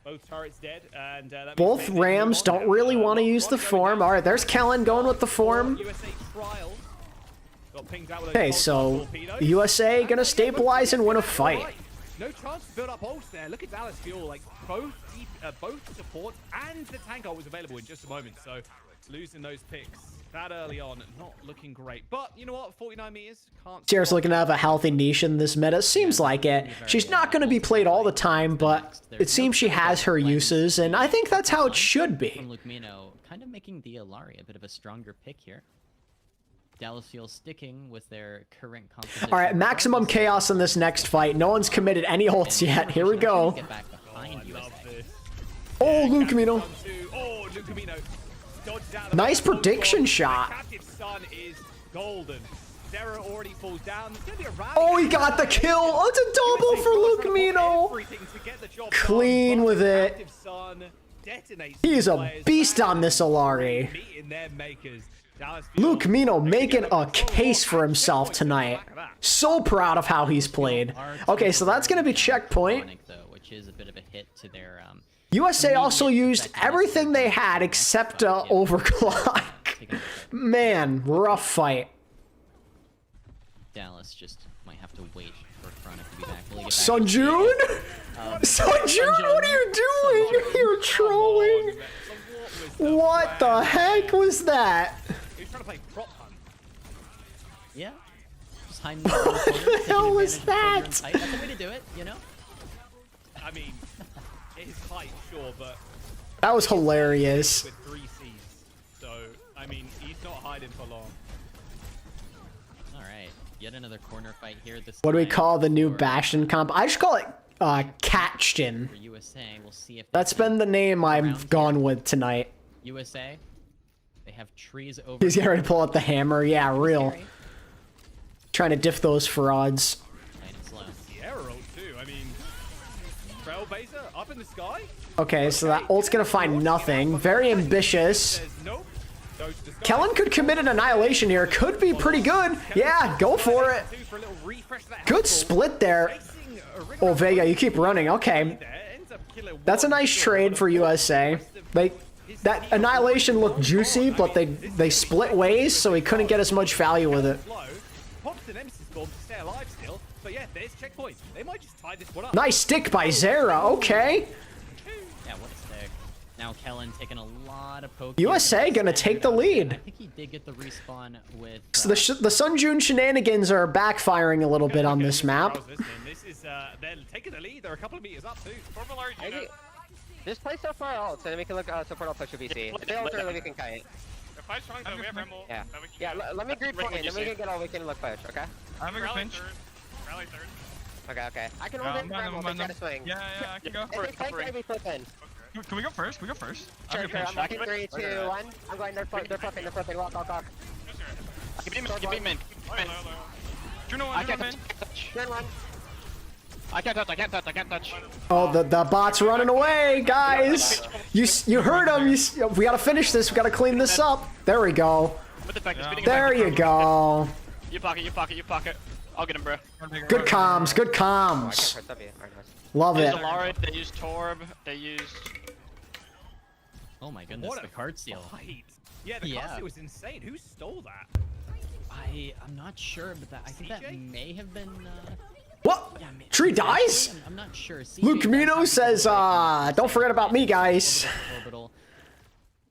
[SPEAKER 2] Both turrets dead. And that means
[SPEAKER 1] Both
[SPEAKER 2] they move
[SPEAKER 1] Rams
[SPEAKER 2] on
[SPEAKER 1] don't
[SPEAKER 2] now.
[SPEAKER 1] really want to
[SPEAKER 2] One
[SPEAKER 1] use the
[SPEAKER 2] going
[SPEAKER 1] form.
[SPEAKER 2] down.
[SPEAKER 1] All right, there's Kellen going with the form.
[SPEAKER 2] USA trials. Got pinged out with
[SPEAKER 1] Okay,
[SPEAKER 2] those
[SPEAKER 1] so
[SPEAKER 2] torpedoes.
[SPEAKER 1] USA gonna stabilize and win a fight.
[SPEAKER 2] No chance to build up ults there. Look at Dallas Fuel. Like both support and the tank ult was available in just a moment. So losing those picks that early on, not looking great. But you know what? 49 meters can't.
[SPEAKER 1] Sierra's looking to have a healthy niche in this meta. Seems like it. She's not going to be played all the time, but it seems she has her uses, and I think that's how it should be.
[SPEAKER 3] From Luke Mino, kind of making the Alari a bit of a stronger pick here. Dallas Fuel sticking with their current composition.
[SPEAKER 1] All right, maximum chaos in this next fight. No one's committed any ults yet. Here we go.
[SPEAKER 3] Get back behind USA.
[SPEAKER 1] Oh, Luke Camino.
[SPEAKER 2] Oh, Luke Camino. Dodged out of
[SPEAKER 1] Nice
[SPEAKER 2] the
[SPEAKER 1] prediction shot.
[SPEAKER 2] The captive son is golden. Sarah already falls down. It's gonna be a rally.
[SPEAKER 1] Oh, he got the kill. Oh, it's a double for Luke Mino.
[SPEAKER 2] Everything to get the job
[SPEAKER 1] Clean
[SPEAKER 2] done, but
[SPEAKER 1] with
[SPEAKER 2] the
[SPEAKER 1] it.
[SPEAKER 2] captive son detonates
[SPEAKER 1] He is a
[SPEAKER 2] players
[SPEAKER 1] beast on
[SPEAKER 2] and
[SPEAKER 1] this Alari.
[SPEAKER 2] meeting their makers. Dallas Fuel,
[SPEAKER 1] Luke Mino
[SPEAKER 2] they're
[SPEAKER 1] making
[SPEAKER 2] gonna
[SPEAKER 1] a
[SPEAKER 2] go
[SPEAKER 1] case for
[SPEAKER 2] and
[SPEAKER 1] himself
[SPEAKER 2] checkpoints
[SPEAKER 1] tonight.
[SPEAKER 2] off the back of that.
[SPEAKER 1] So proud of how he's played. Okay, so that's going to be checkpoint.
[SPEAKER 3] Though, which is a bit of a hit to their
[SPEAKER 1] USA also used everything they had except overclock. Man, rough fight.
[SPEAKER 3] Dallas just might have to wait for Chronic to be back. Will he get back?
[SPEAKER 1] Sun Jun? Sun Jun, what are you doing? You're trolling. What the heck was that?
[SPEAKER 2] He's trying to play prop hunt.
[SPEAKER 3] Yeah. Just hiding in the corner, taking
[SPEAKER 1] hell was
[SPEAKER 3] advantage of
[SPEAKER 1] that?
[SPEAKER 3] your own height. That's the way to do it, you know?
[SPEAKER 2] I mean, it is height, sure, but
[SPEAKER 1] That was hilarious.
[SPEAKER 2] with 3 Cs. So, I mean, he's not hiding for long.
[SPEAKER 3] Alright. Yet another corner fight here. This
[SPEAKER 1] What do we
[SPEAKER 3] time
[SPEAKER 1] call the new
[SPEAKER 3] for-
[SPEAKER 1] Bastion comp? I just call it Catchton.
[SPEAKER 3] For USA, we'll see if they
[SPEAKER 1] That's
[SPEAKER 3] can-
[SPEAKER 1] been the name I've gone with tonight.
[SPEAKER 3] USA, they have trees over.
[SPEAKER 1] He's ready to pull out the hammer. Yeah, real.
[SPEAKER 3] Scary.
[SPEAKER 1] Trying to diff those frauds.
[SPEAKER 3] Playing it slow.
[SPEAKER 2] Sierra ult too. I mean, Trailblazer up in the sky.
[SPEAKER 1] Okay, so that ult's gonna find nothing. Very ambitious.
[SPEAKER 2] Says nope. Goes to the sky.
[SPEAKER 1] Kellen could commit an annihilation here. Could be pretty good. Yeah, go for it.
[SPEAKER 2] For a little refresh of that
[SPEAKER 1] Good
[SPEAKER 2] health
[SPEAKER 1] split there.
[SPEAKER 2] Chasing a ring
[SPEAKER 1] Oh,
[SPEAKER 2] around
[SPEAKER 1] Vega, you keep running. Okay.
[SPEAKER 2] there, ends up killing
[SPEAKER 1] That's a
[SPEAKER 2] one.
[SPEAKER 1] nice trade for USA. That annihilation looked juicy, but they split ways, so he couldn't get as much value with it.
[SPEAKER 2] Slow. Pops the Nemesis bomb to stay alive still. But yeah, there's checkpoint. They might just tie this one up.
[SPEAKER 1] Nice stick by Zera. Okay.
[SPEAKER 3] Yeah, what a stick. Now Kellen taking a lot of poke.
[SPEAKER 1] USA gonna take the lead.
[SPEAKER 3] I think he did get the respawn with.
[SPEAKER 1] So the Sun Jun shenanigans are backfiring a little bit on this map.
[SPEAKER 2] This is they're taking the lead. They're a couple of meters up too.
[SPEAKER 5] Maybe- Just play so far ult, so then we can look support ult push with VC. If they ult early, we can kite.
[SPEAKER 8] If I strong, then we have Remo.
[SPEAKER 5] Yeah.
[SPEAKER 8] Then we can
[SPEAKER 5] Yeah,
[SPEAKER 8] get-
[SPEAKER 5] let me group point, then we can get all we can look push, okay?
[SPEAKER 8] I'm a pinch. Rally third.
[SPEAKER 5] Okay. I can
[SPEAKER 8] Yeah,
[SPEAKER 5] hold
[SPEAKER 8] I'm
[SPEAKER 5] in
[SPEAKER 8] done,
[SPEAKER 5] Remo,
[SPEAKER 8] I'm
[SPEAKER 5] but
[SPEAKER 8] done.
[SPEAKER 5] try to swing.
[SPEAKER 8] Yeah, I can go.
[SPEAKER 5] If it's fight, maybe flip in.
[SPEAKER 8] Can we go first? Can we go first? I'm
[SPEAKER 5] Sure,
[SPEAKER 8] gonna
[SPEAKER 5] I'm
[SPEAKER 8] pinch.
[SPEAKER 5] looking 3, 2, 1. I'm going, they're flipping, walk.
[SPEAKER 8] Keep beam in. Juno one, Juno man.
[SPEAKER 5] Turn 1.
[SPEAKER 8] I can't touch.
[SPEAKER 1] Oh, the bot's running away, guys. You heard him. We gotta finish this. We gotta clean this up. There we go.
[SPEAKER 8] Put the back,
[SPEAKER 1] There you go.
[SPEAKER 8] You pocket. I'll get him, bro.
[SPEAKER 1] Good comms. Good
[SPEAKER 5] I can't
[SPEAKER 1] comms.
[SPEAKER 5] press W. Alright, nice.
[SPEAKER 1] Love
[SPEAKER 8] They
[SPEAKER 1] it.
[SPEAKER 8] used Alari, they used Torb, they used...
[SPEAKER 3] Oh my goodness,
[SPEAKER 2] What
[SPEAKER 3] the
[SPEAKER 2] a
[SPEAKER 3] card seal.
[SPEAKER 2] fight. Yeah, the
[SPEAKER 3] Yeah.
[SPEAKER 2] card seal was insane. Who stole that?
[SPEAKER 3] I'm not sure, but I think that
[SPEAKER 2] CJ?
[SPEAKER 3] may have been.
[SPEAKER 1] What?
[SPEAKER 3] Yeah,
[SPEAKER 1] Tree dies?
[SPEAKER 3] I'm not sure. CJ
[SPEAKER 1] Luke
[SPEAKER 3] does
[SPEAKER 1] Mino
[SPEAKER 3] have to
[SPEAKER 1] says,
[SPEAKER 3] go right
[SPEAKER 1] don't forget about me, guys.
[SPEAKER 3] orbital.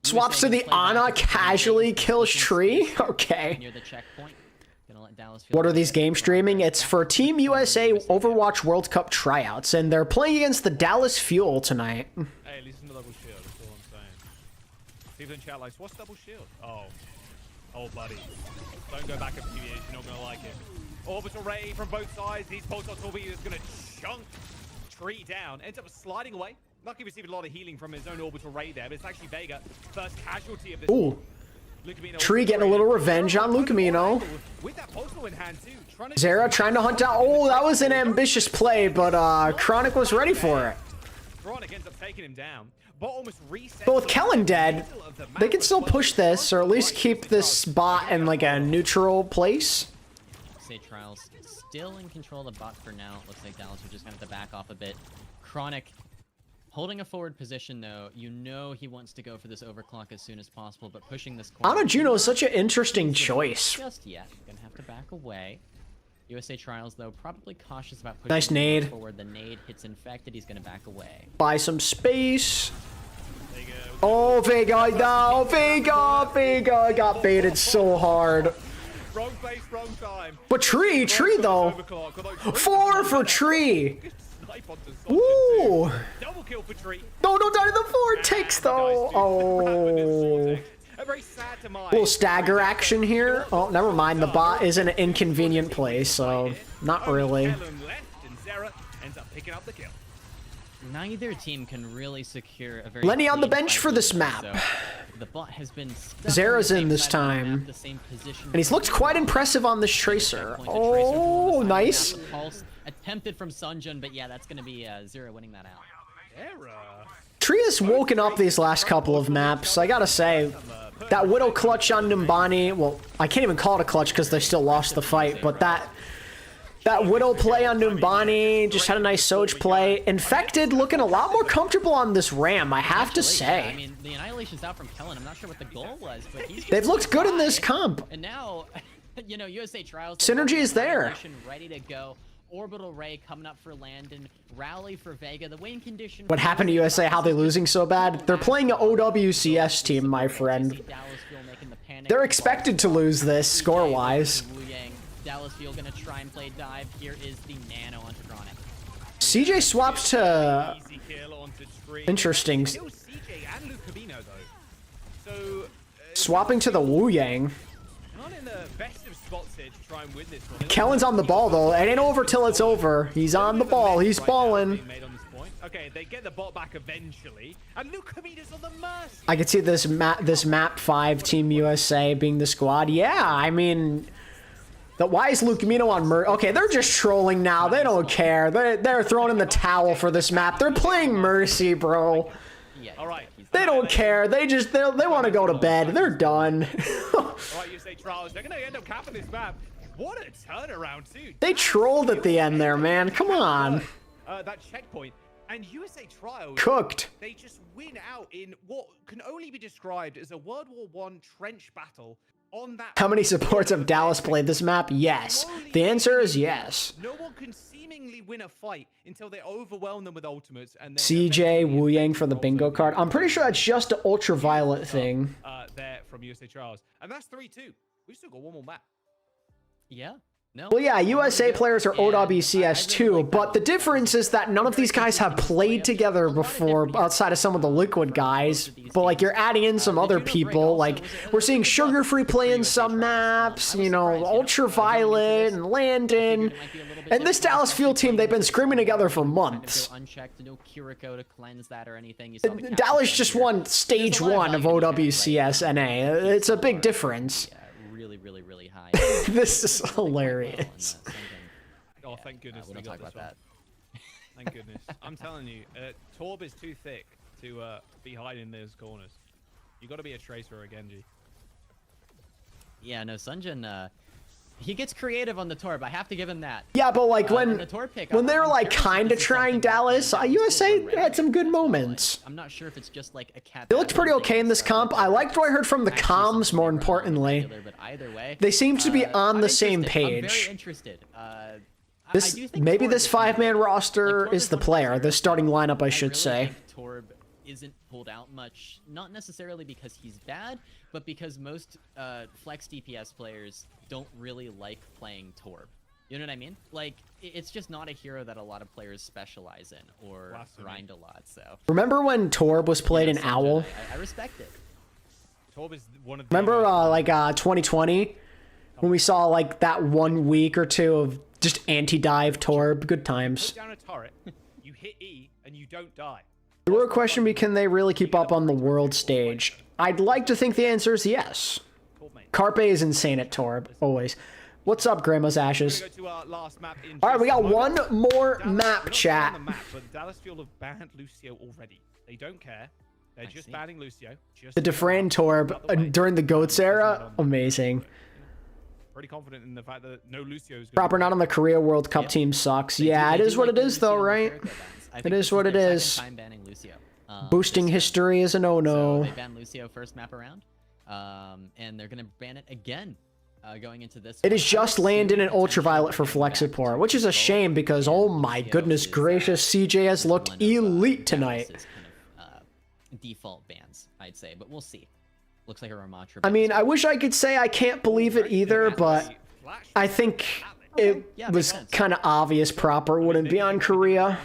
[SPEAKER 1] Swaps to the Ana, casually kills Tree. Okay.
[SPEAKER 3] Near the checkpoint. Gonna let Dallas feel
[SPEAKER 1] What are these
[SPEAKER 3] okay.
[SPEAKER 1] game streaming? It's for Team USA Overwatch World Cup tryouts, and they're playing against the Dallas Fuel tonight.
[SPEAKER 2] Hey, listen to double shield. That's all I'm saying. People in chat like, what's double shield? Oh, buddy. Don't go back a few years. You're not gonna like it. Orbital ray from both sides. These pulsar torpedoes gonna chunk Tree down. Ends up sliding away. Lucky received a lot of healing from his own orbital ray there, but it's actually Vega, first casualty of this.
[SPEAKER 1] Ooh.
[SPEAKER 2] Lucamino
[SPEAKER 1] Tree getting a little revenge on Lucamino.
[SPEAKER 2] with that pulsar in hand too.
[SPEAKER 1] Zera trying to hunt down. Oh, that was an ambitious play, but Chronic was ready for it.
[SPEAKER 2] Chronic ends up taking him down. But almost reset.
[SPEAKER 1] But with Kellen dead, they can still push this, or at least keep this bot in like a neutral place.
[SPEAKER 3] Say Trials still in control of the bot for now. It looks like Dallas are just gonna have to back off a bit. Chronic holding a forward position though. You know he wants to go for this overclock as soon as possible, but pushing this corner.
[SPEAKER 1] Ana Juno is such an interesting choice.
[SPEAKER 3] Just yet. Gonna have to back away. USA Trials though probably cautious about pushing
[SPEAKER 1] Nice nade.
[SPEAKER 3] forward. The nade hits infected. He's gonna back away.
[SPEAKER 1] Buy some space. Oh, Vega, no, Vega got baited so hard.
[SPEAKER 2] Wrong place, wrong time.
[SPEAKER 1] But Tree though. 4 for Tree. Ooh.
[SPEAKER 2] Double kill for Tree.
[SPEAKER 1] No, die to the vortex though. Oh.
[SPEAKER 2] A very sad demise.
[SPEAKER 1] Little stagger action here. Oh, never mind. The bot is in an inconvenient place, so not really.
[SPEAKER 2] Kellen left and Zera ends up picking up the kill.
[SPEAKER 3] Neither team can really secure a very
[SPEAKER 1] Lenny on the
[SPEAKER 3] clean
[SPEAKER 1] bench
[SPEAKER 3] fight
[SPEAKER 1] for this
[SPEAKER 3] either,
[SPEAKER 1] map.
[SPEAKER 3] so the bot has been stuck
[SPEAKER 1] Zera's
[SPEAKER 3] on the
[SPEAKER 1] in
[SPEAKER 3] same
[SPEAKER 1] this
[SPEAKER 3] side of the
[SPEAKER 1] time.
[SPEAKER 3] map, the same position
[SPEAKER 1] And he's looked quite impressive on this Tracer. Oh, nice.
[SPEAKER 3] Pulse attempted from Sunjun, but yeah, that's gonna be Zera winning that out.
[SPEAKER 1] Tree has woken up these last couple of maps. I gotta say, that Widow clutch on Numbani, well, I can't even call it a clutch because they still lost the fight, but that Widow play on Numbani just had a nice Soj play. Infected looking a lot more comfortable on this Ram, I have to
[SPEAKER 3] I
[SPEAKER 1] say.
[SPEAKER 3] mean, the Annihilation's out from Kellen. I'm not sure what the goal was, but he's
[SPEAKER 1] They've looked good in this comp.
[SPEAKER 3] And now, you know, USA Trials.
[SPEAKER 1] Synergy is there.
[SPEAKER 3] Annihilation ready to go. Orbital Ray coming up for Landon. Rally for Vega. The win condition.
[SPEAKER 1] What happened to USA? How they losing so bad? They're playing an OWCS team, my friend. They're expected to lose this score-wise.
[SPEAKER 3] Dallas Fuel gonna try and play dive. Here is the Nano onto Chronic.
[SPEAKER 1] CJ swapped to...
[SPEAKER 2] Easy kill onto Tree.
[SPEAKER 1] Interesting.
[SPEAKER 2] Still CJ and Lucamino though. So
[SPEAKER 1] Swapping to the Wu Yang.
[SPEAKER 2] not in the best of spots here to try and win this one.
[SPEAKER 1] Kellen's on the ball, though. It ain't over till it's over. He's on the ball. He's balling.
[SPEAKER 2] Okay, they get the bot back eventually, and Lucamino's on the mercy.
[SPEAKER 1] I could see this map 5 Team USA being the squad. Yeah, I mean... Why is Lucamino on Mercy? Okay, they're just trolling now. They don't care. They're throwing in the towel for this map. They're playing Mercy, bro.
[SPEAKER 3] Yeah,
[SPEAKER 2] All right.
[SPEAKER 1] They don't care. They want to go to bed. They're done.
[SPEAKER 2] All right, USA Trials. They're gonna end up capping this map. What a turnaround, too.
[SPEAKER 1] They trolled at the end there, man. Come on.
[SPEAKER 2] That checkpoint. And USA Trials,
[SPEAKER 1] Cooked.
[SPEAKER 2] they just win out in what can only be described as a World War I trench battle on that.
[SPEAKER 1] How many supports have Dallas played this map? Yes. The answer is yes.
[SPEAKER 2] No one can seemingly win a fight until they overwhelm them with ultimates. And then
[SPEAKER 1] CJ Wu Yang for the bingo card. I'm pretty sure that's just an ultraviolet thing.
[SPEAKER 2] There from USA Trials. And that's 3-2. We've still got one more map.
[SPEAKER 3] Yeah. No.
[SPEAKER 1] Well, yeah, USA players are OWCS too, but the difference is that none of these guys have played together before outside of some of the Liquid guys. But, like, you're adding in some other people. Like, we're seeing Sugar Free play in some maps, you know, Ultraviolet and Landon. And this Dallas Fuel team, they've been scrimming together for months.
[SPEAKER 3] Unchecked, no Kiriko to cleanse that or anything.
[SPEAKER 1] Dallas just won stage 1 of OWCS NA. It's a big difference.
[SPEAKER 3] Really high.
[SPEAKER 1] This is hilarious.
[SPEAKER 2] Oh, thank goodness
[SPEAKER 3] We'll
[SPEAKER 2] we
[SPEAKER 3] not
[SPEAKER 2] got
[SPEAKER 3] talk
[SPEAKER 2] this
[SPEAKER 3] about
[SPEAKER 2] one. Thank goodness. I'm telling you, Torb is too thick to be hiding in those corners. You got to be a Tracer or a Genji.
[SPEAKER 3] Yeah, no, Sunjun, he gets creative on the Torb. I have to give him that.
[SPEAKER 1] Yeah, but like
[SPEAKER 3] the
[SPEAKER 1] when
[SPEAKER 3] Torb pick,
[SPEAKER 1] they were
[SPEAKER 3] I'm
[SPEAKER 1] like
[SPEAKER 3] curious if
[SPEAKER 1] kind
[SPEAKER 3] this
[SPEAKER 1] of
[SPEAKER 3] is
[SPEAKER 1] trying
[SPEAKER 3] something that
[SPEAKER 1] Dallas,
[SPEAKER 3] Sunjun
[SPEAKER 1] USA
[SPEAKER 3] already
[SPEAKER 1] had some good
[SPEAKER 3] has.
[SPEAKER 1] moments.
[SPEAKER 3] I'm not sure if it's just like a cat.
[SPEAKER 1] They looked pretty okay in this comp. I liked what I heard from the comms, more importantly.
[SPEAKER 3] But either way,
[SPEAKER 1] They seem to be on the same
[SPEAKER 3] I'm
[SPEAKER 1] page.
[SPEAKER 3] very interested. I
[SPEAKER 1] This
[SPEAKER 3] do think
[SPEAKER 1] maybe
[SPEAKER 3] Torb
[SPEAKER 1] this
[SPEAKER 3] is one of
[SPEAKER 1] 5-man
[SPEAKER 3] those-
[SPEAKER 1] roster
[SPEAKER 3] like, Torb
[SPEAKER 1] is the
[SPEAKER 3] one of those
[SPEAKER 1] player, the
[SPEAKER 3] players
[SPEAKER 1] starting lineup, I should
[SPEAKER 3] really
[SPEAKER 1] say.
[SPEAKER 3] think Torb isn't pulled out much, not necessarily because he's bad, but because most flex DPS players don't really like playing Torb. You know what I mean? Like, it's just not a hero that a lot of players specialize in or grind a lot, so...
[SPEAKER 1] Remember when Torb was played in OWL?
[SPEAKER 3] I respect it.
[SPEAKER 2] Torb is one of the
[SPEAKER 1] Remember, like, 2020? When we saw, like, that 1 week or two of just anti-dive Torb? Good times.
[SPEAKER 2] Put down a turret, you hit E, and you don't die.
[SPEAKER 1] The real question be, can they really keep up on the world stage? I'd like to think the answer is yes. Carpe is insane at Torb, always. What's up, Grandma's Ashes? Alright, we got one more map, chat.
[SPEAKER 2] But Dallas Fuel have banned Lucio already. They don't care. They're just banning Lucio.
[SPEAKER 1] The Defran Torb during the GOATS era? Amazing.
[SPEAKER 2] Pretty confident in the fact that no Lucio is
[SPEAKER 1] Proper not on the Korea World Cup team sucks. Yeah, it is what it is, though, right? It is what it is. Boosting history is a no-no.
[SPEAKER 3] So they banned Lucio first map around, and they're gonna ban it again going into this.
[SPEAKER 1] It is just Landon and Ultraviolet for flex support, which is a shame because, oh my goodness gracious, CJ has looked elite tonight.
[SPEAKER 3] Default bans, I'd say, but we'll see. Looks like a Ramatra.
[SPEAKER 1] I mean, I wish I could say I can't believe it either, but I think it was kind of obvious Proper wouldn't be on Korea.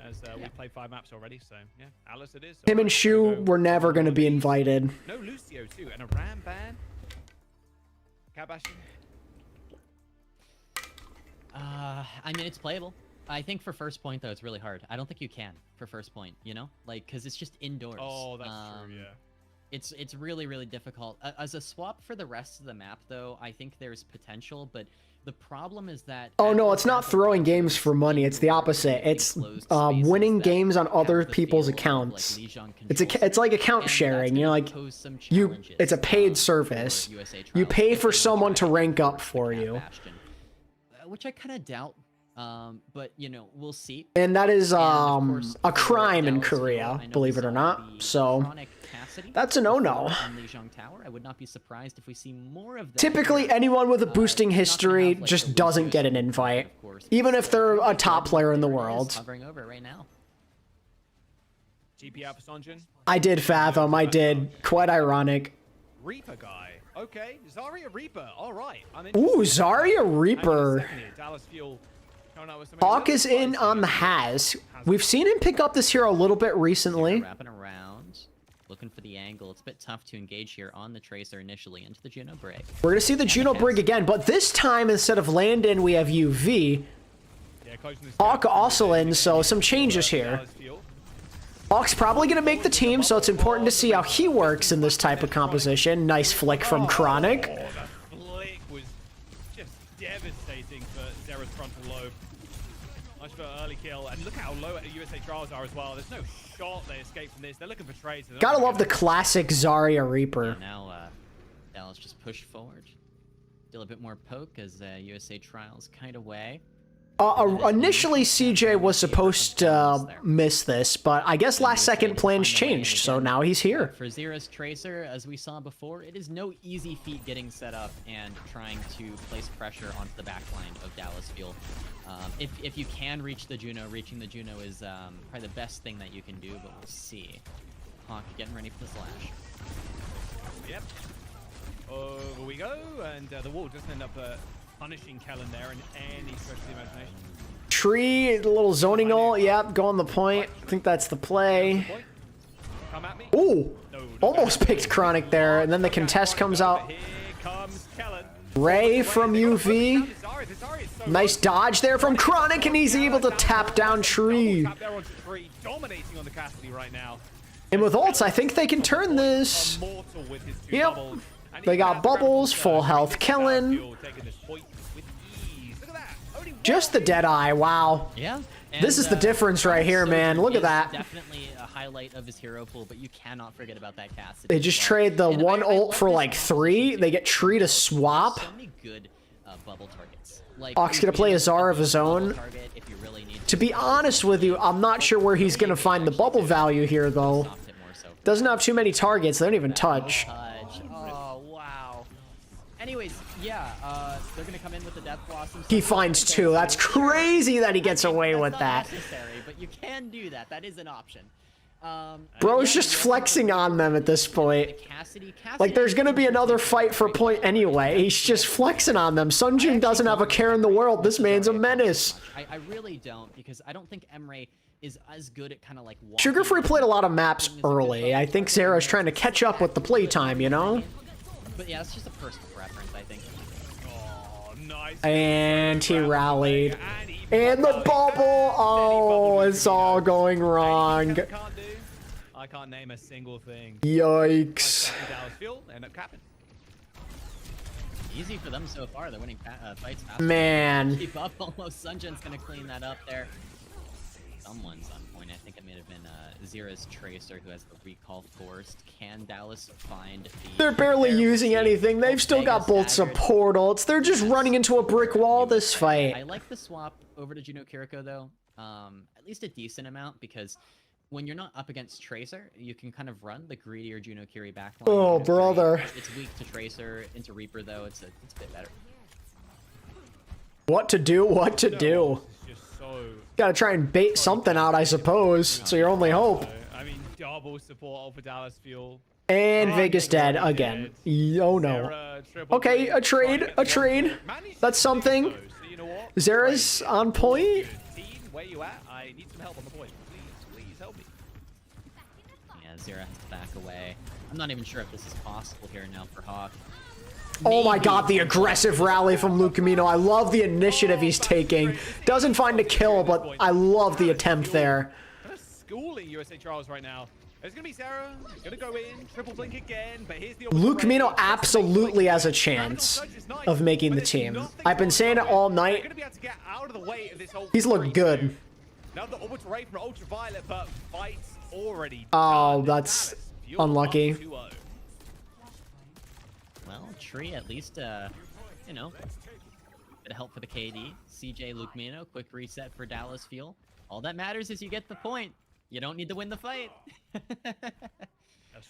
[SPEAKER 2] As we played 5 maps already, so yeah, Alice it is.
[SPEAKER 1] Him and Shu were never going to be invited.
[SPEAKER 2] No Lucio too, and a Ram ban. Cat bashing.
[SPEAKER 3] I mean, it's playable. I think for first point though, it's really hard. I don't think you can for first point. You know, like because it's just indoors.
[SPEAKER 2] Oh, that's true. Yeah.
[SPEAKER 3] It's really, really difficult. As a swap for the rest of the map, though, I think there's potential, but the problem is that...
[SPEAKER 1] Oh, no, it's not throwing games for money. It's the opposite. It's winning games on other people's accounts. It's like account sharing, you know, like, it's a paid service. You pay for someone to rank up for you.
[SPEAKER 3] Which I kind of doubt. But you know, we'll see.
[SPEAKER 1] And that is a crime in Korea, believe it or not. So that's a no-no.
[SPEAKER 3] I would not be surprised if we see more of that.
[SPEAKER 1] Typically, anyone with a boosting history just doesn't get an invite, even if they're a top player in the world.
[SPEAKER 3] Hovering over right now.
[SPEAKER 2] GP Alpha Sonjin.
[SPEAKER 1] I did fathom. I did. Quite ironic.
[SPEAKER 2] Reaper guy. Okay, Zarya Reaper. All right.
[SPEAKER 1] Ooh, Zarya Reaper.
[SPEAKER 2] Dallas Fuel.
[SPEAKER 1] Hawk is in on the Has. We've seen him pick up this hero a little bit recently.
[SPEAKER 3] Wrapping around, looking for the angle. It's a bit tough to engage here on the Tracer initially into the Juno Brig.
[SPEAKER 1] We're going to see the Juno Brig again, but this time instead of Landon, we have UV. Hawk also in, so some changes here. Hawk's probably going to make the team, so it's important to see how he works in this type of composition. Nice flick from Chronic.
[SPEAKER 2] Oh, the flick was just devastating for Zera's frontal lobe. Much for an early kill, and look how low USA trials are as well. There's no shot they escape from this. They're looking for trades.
[SPEAKER 1] Gotta love the classic Zarya Reaper.
[SPEAKER 3] And now Dallas just pushed forward. Deal a bit more poke as USA trials kite away.
[SPEAKER 1] Initially, CJ was supposed to miss this, but I guess last second plans changed, so now he's here.
[SPEAKER 3] For Zera's Tracer, as we saw before, it is no easy feat getting set up and trying to place pressure onto the backline of Dallas Fuel. If you can reach the Juno, reaching the Juno is probably the best thing that you can do, but we'll see. Hawk getting ready for the slash.
[SPEAKER 2] Yep. Over we go, and the wall doesn't end up punishing Kellen there in any stretch of the imagination.
[SPEAKER 1] Tree, a little zoning ult, yep, go on the point. I think that's the play.
[SPEAKER 2] Come at me.
[SPEAKER 1] Ooh, almost picked Chronic there, and then the contest comes out.
[SPEAKER 2] Here comes Kellen.
[SPEAKER 1] Ray from UV. Nice dodge there from Chronic, and he's able to tap down Tree.
[SPEAKER 2] Dominating on the Cassidy right now.
[SPEAKER 1] And with ults, I think they can turn this. Yep. They got bubbles, full health Kellen. Just the Deadeye, wow.
[SPEAKER 3] Yeah.
[SPEAKER 1] This is the difference right here, man. Look at that.
[SPEAKER 3] Definitely a highlight of his hero pool, but you cannot forget about that Cassidy.
[SPEAKER 1] They just trade the one ult for like 3. They get Tree to swap.
[SPEAKER 3] So many good bubble targets. Like,
[SPEAKER 1] Ox gonna play a Czar of his own. To be honest with you, I'm not sure where he's gonna find the bubble value here, though. Doesn't have too many targets. They don't even touch.
[SPEAKER 3] Oh, wow. Anyways, yeah, they're gonna come in with the Death Blossom.
[SPEAKER 1] He finds 2. That's crazy that he gets away with that.
[SPEAKER 3] Necessary, but you can do that. That is an option.
[SPEAKER 1] Bro's just flexing on them at this point.
[SPEAKER 3] Cassidy
[SPEAKER 1] Like, there's gonna be another fight for point anyway. He's just flexing on them. Sunjun doesn't have a care in the world. This man's a menace.
[SPEAKER 3] I really don't, because I don't think Emre is as good at kind of like
[SPEAKER 1] Sugar Free played a lot of maps early. I think Zera's trying to catch up with the playtime, you know?
[SPEAKER 3] But yeah, it's just a personal preference, I think.
[SPEAKER 2] Oh, nice.
[SPEAKER 1] And he rallied. And the bubble! Oh, it's all going wrong.
[SPEAKER 2] I can't name a single thing.
[SPEAKER 1] Yikes.
[SPEAKER 2] Dallas Fuel end up capping.
[SPEAKER 3] Easy for them so far. They're winning fights fast.
[SPEAKER 1] Man.
[SPEAKER 3] Keep up. Almost Sunjun's gonna clean that up there. Someone's on point. I think it may have been Zera's Tracer who has the recall forced. Can Dallas find the...
[SPEAKER 1] They're barely using anything. They've still got bolts of portals. They're just running into a brick wall this
[SPEAKER 3] I
[SPEAKER 1] fight.
[SPEAKER 3] like the swap over to Juno Kiriko though. At least a decent amount, because when you're not up against Tracer, you can kind of run the greedier Juno Kiri backline.
[SPEAKER 1] Oh, brother.
[SPEAKER 3] It's weak to Tracer. Into Reaper though, it's a bit better.
[SPEAKER 1] What to do, what to do.
[SPEAKER 2] It's just so...
[SPEAKER 1] Gotta try and bait something out, I suppose. It's your only hope.
[SPEAKER 2] I mean, double support for Dallas Fuel.
[SPEAKER 1] And Vegas dead again. Oh no. Okay, a trade, a trade. That's something. Zera's on point.
[SPEAKER 2] Team, where you at? I need some help on the point. Please help me.
[SPEAKER 3] Yeah, Zera has to back away. I'm not even sure if this is possible here now for Hawk.
[SPEAKER 1] Oh my god, the aggressive rally from Luke Camino. I love the initiative he's taking. Doesn't find a kill, but I love the attempt there.
[SPEAKER 2] Kind of schooling USA Trials right now. There's gonna be Zera, gonna go in, triple blink again, but here's the
[SPEAKER 1] Luke Camino absolutely has a chance of making the team. I've been saying it all night. He's looked good.
[SPEAKER 2] Now the orbital ray from Ultraviolet, but fights already.
[SPEAKER 1] Oh, that's unlucky.
[SPEAKER 3] Well, Tree at least, you know, bit of help for the KD. CJ, Luke Mino, quick reset for Dallas Fuel. All that matters is you get the point. You don't need to win the fight.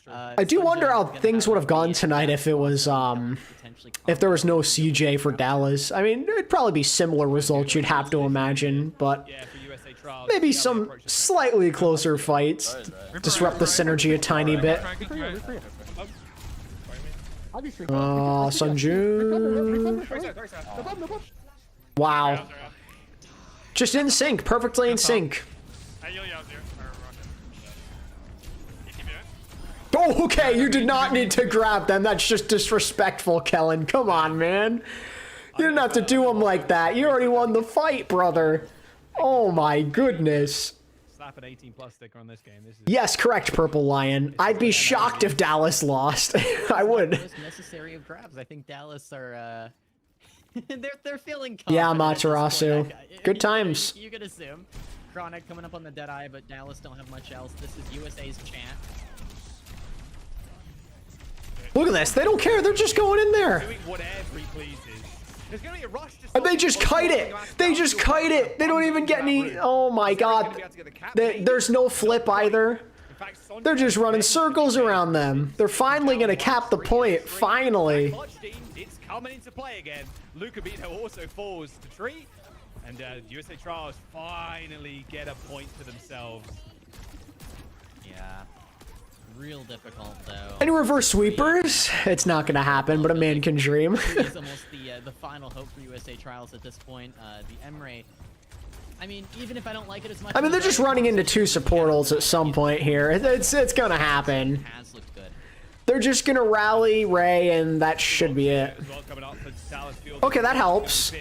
[SPEAKER 1] I do wonder how things would have gone tonight if it was, if there was no CJ for Dallas. I mean, it'd probably be similar results, you'd have to imagine, but maybe some slightly closer fights. Disrupt the synergy a tiny bit. Oh, Sunjun. Wow. Just in sync, perfectly in sync. Oh, okay, you did not need to grab them. That's just disrespectful, Kellen. Come on, man. You didn't have to do them like that. You already won the fight, brother. Oh my goodness.
[SPEAKER 2] Slap an 18+ sticker on this game. This is...
[SPEAKER 1] Yes, correct, Purple Lion. I'd be shocked if Dallas lost. I would.
[SPEAKER 3] Most necessary of grabs. I think Dallas are, they're feeling confident.
[SPEAKER 1] Yeah, Matarasu. Good times.
[SPEAKER 3] You could assume. Chronic coming up on the Deadeye, but Dallas don't have much else. This is USA's chance.
[SPEAKER 1] Look at this. They don't care. They're just going in there.
[SPEAKER 2] Doing whatever he pleases. There's gonna be a rush to
[SPEAKER 1] And they just kite it. They just kite it. They don't even get any. Oh my god. There's no flip either. They're just running circles around them. They're finally gonna cap the point. Finally.
[SPEAKER 2] It's coming into play again. Luca Bito also falls to Tree. And USA Trials finally get a point to themselves.
[SPEAKER 3] Yeah. Real difficult though.
[SPEAKER 1] Any reverse sweepers? It's not gonna happen, but a man can dream.
[SPEAKER 3] It's almost the final hope for USA Trials at this point. The Emre. I mean, even if I don't like it as much.
[SPEAKER 1] I mean, they're just running into two supportals at some point here. It's gonna happen.
[SPEAKER 3] Has looked good.
[SPEAKER 1] They're just gonna rally Ray, and that should be it. Okay, that helps.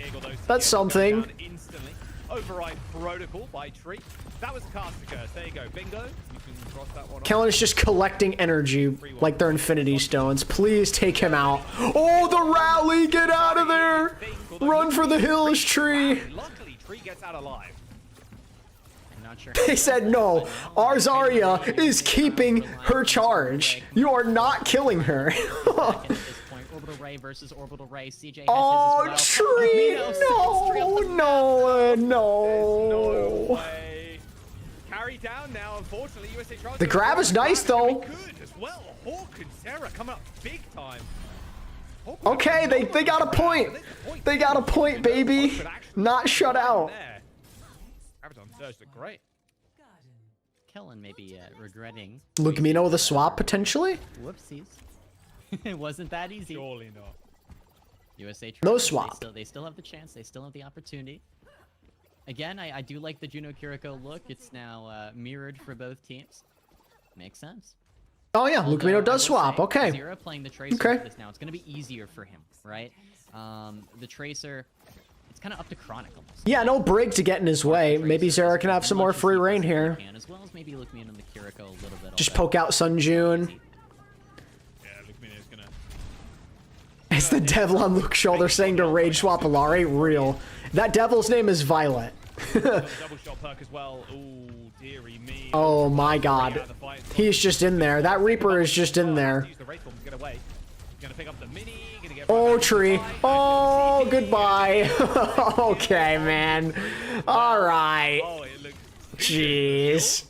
[SPEAKER 1] That's something.
[SPEAKER 2] Override protocol by Tree. That was a caster curse. There you go. Bingo. You can cross that one off.
[SPEAKER 1] Kellen is just collecting energy like they're Infinity Stones. Please take him out. Oh, the rally! Get out of there! Run for the hills, Tree!
[SPEAKER 2] Luckily, Tree gets out alive.
[SPEAKER 3] I'm not sure.
[SPEAKER 1] They said no. Our Zarya is keeping her charge. You are not killing her.
[SPEAKER 3] At this point, Orbital Ray versus Orbital Ray. CJ has
[SPEAKER 1] Oh,
[SPEAKER 3] his as well.
[SPEAKER 1] Tree! No, no.
[SPEAKER 2] Carry down now, unfortunately. USA Trials.
[SPEAKER 1] The grab is nice, though.
[SPEAKER 2] Good as well. Hawk and Sarah coming up big time.
[SPEAKER 1] Okay, they got a point. They got a point, baby. Not shut out.
[SPEAKER 2] Amazon Surge look great.
[SPEAKER 3] kill and maybe regretting.
[SPEAKER 1] Lukemino with a swap, potentially?
[SPEAKER 3] Whoopsies. It wasn't that easy.
[SPEAKER 2] Surely not.
[SPEAKER 3] USA
[SPEAKER 1] No
[SPEAKER 3] tries,
[SPEAKER 1] swap.
[SPEAKER 3] They still have the chance. They still have the opportunity. Again, I do like the Juno Kiriko look. It's now mirrored for both teams. Makes sense.
[SPEAKER 1] Oh yeah,
[SPEAKER 3] Although,
[SPEAKER 1] Lukemino
[SPEAKER 3] I
[SPEAKER 1] does
[SPEAKER 3] will
[SPEAKER 1] swap.
[SPEAKER 3] say,
[SPEAKER 1] Okay.
[SPEAKER 3] Zera playing the Tracer
[SPEAKER 1] Okay.
[SPEAKER 3] for this now. It's going to be easier for him, right? The Tracer, it's kind of up to Chronic almost.
[SPEAKER 1] Yeah, no Brig to get in his way. Maybe Zera can have some more free reign here.
[SPEAKER 3] As well as maybe Lukemino and the Kiriko a little bit.
[SPEAKER 1] Just poke out Sunjun.
[SPEAKER 2] Yeah, Lukemino's gonna.
[SPEAKER 1] It's the devil on Luke's shoulder saying to rage swap Alari. Real. That devil's name is Violet.
[SPEAKER 2] Double shot perk as well. Ooh, dearie me.
[SPEAKER 1] Oh my god. He's just in there. That Reaper is just in there.
[SPEAKER 2] Use the Wraith Bomb to get away. Gonna pick up the mini. Gonna get
[SPEAKER 1] Oh,
[SPEAKER 2] right back
[SPEAKER 1] tree.
[SPEAKER 2] inside.
[SPEAKER 1] Oh, goodbye. Okay, man. Alright.
[SPEAKER 2] Oh, it looks.
[SPEAKER 1] Jeez.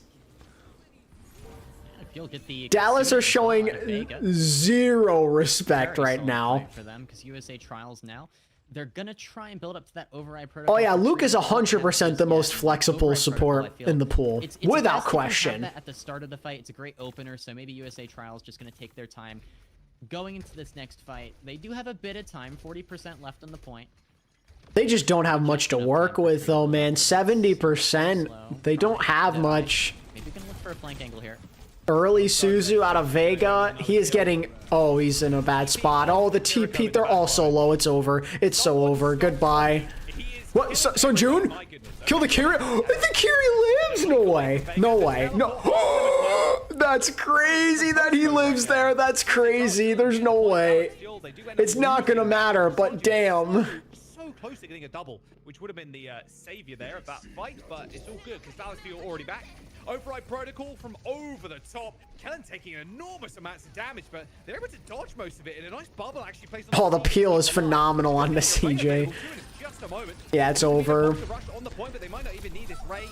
[SPEAKER 3] If you'll get the
[SPEAKER 1] Dallas are showing
[SPEAKER 3] Vega,
[SPEAKER 1] zero respect
[SPEAKER 3] very
[SPEAKER 1] right
[SPEAKER 3] solid
[SPEAKER 1] now.
[SPEAKER 3] fight for them because USA Trials now. They're gonna try and build up to that override protocol.
[SPEAKER 1] Oh yeah,
[SPEAKER 3] for
[SPEAKER 1] Luke
[SPEAKER 3] free.
[SPEAKER 1] is 100% the most
[SPEAKER 3] Yeah,
[SPEAKER 1] flexible
[SPEAKER 3] override
[SPEAKER 1] support
[SPEAKER 3] protocol, I feel.
[SPEAKER 1] in the pool.
[SPEAKER 3] It's
[SPEAKER 1] Without
[SPEAKER 3] best to have
[SPEAKER 1] question.
[SPEAKER 3] that at the start of the fight. It's a great opener, so maybe USA Trials just gonna take their time. Going into this next fight, they do have a bit of time, 40% left on the point.
[SPEAKER 1] They just don't have much to work with though, man. 70%. They don't have much.
[SPEAKER 3] Maybe we can look for a flank angle here.
[SPEAKER 1] Early Suzu out of Vega. He is getting... Oh, he's in a bad spot. Oh, the TP. They're all so low. It's over. It's so over. Goodbye. What? Sunjun? Kill the Kiri? The Kiri lives? No way. No way. No. That's crazy that he lives there. That's crazy. There's no way. It's not gonna matter, but damn.
[SPEAKER 2] So close to getting a double, which would have been the savior there of that fight, but it's all good because Dallas Fuel already back. Override protocol from over the top. Kellen taking enormous amounts of damage, but they're able to dodge most of it in a nice bubble actually placed on
[SPEAKER 1] Oh, the peel is phenomenal on the CJ.
[SPEAKER 2] Just a moment.
[SPEAKER 1] Yeah, it's over.
[SPEAKER 2] Rush on the point, but they might not even need this ray.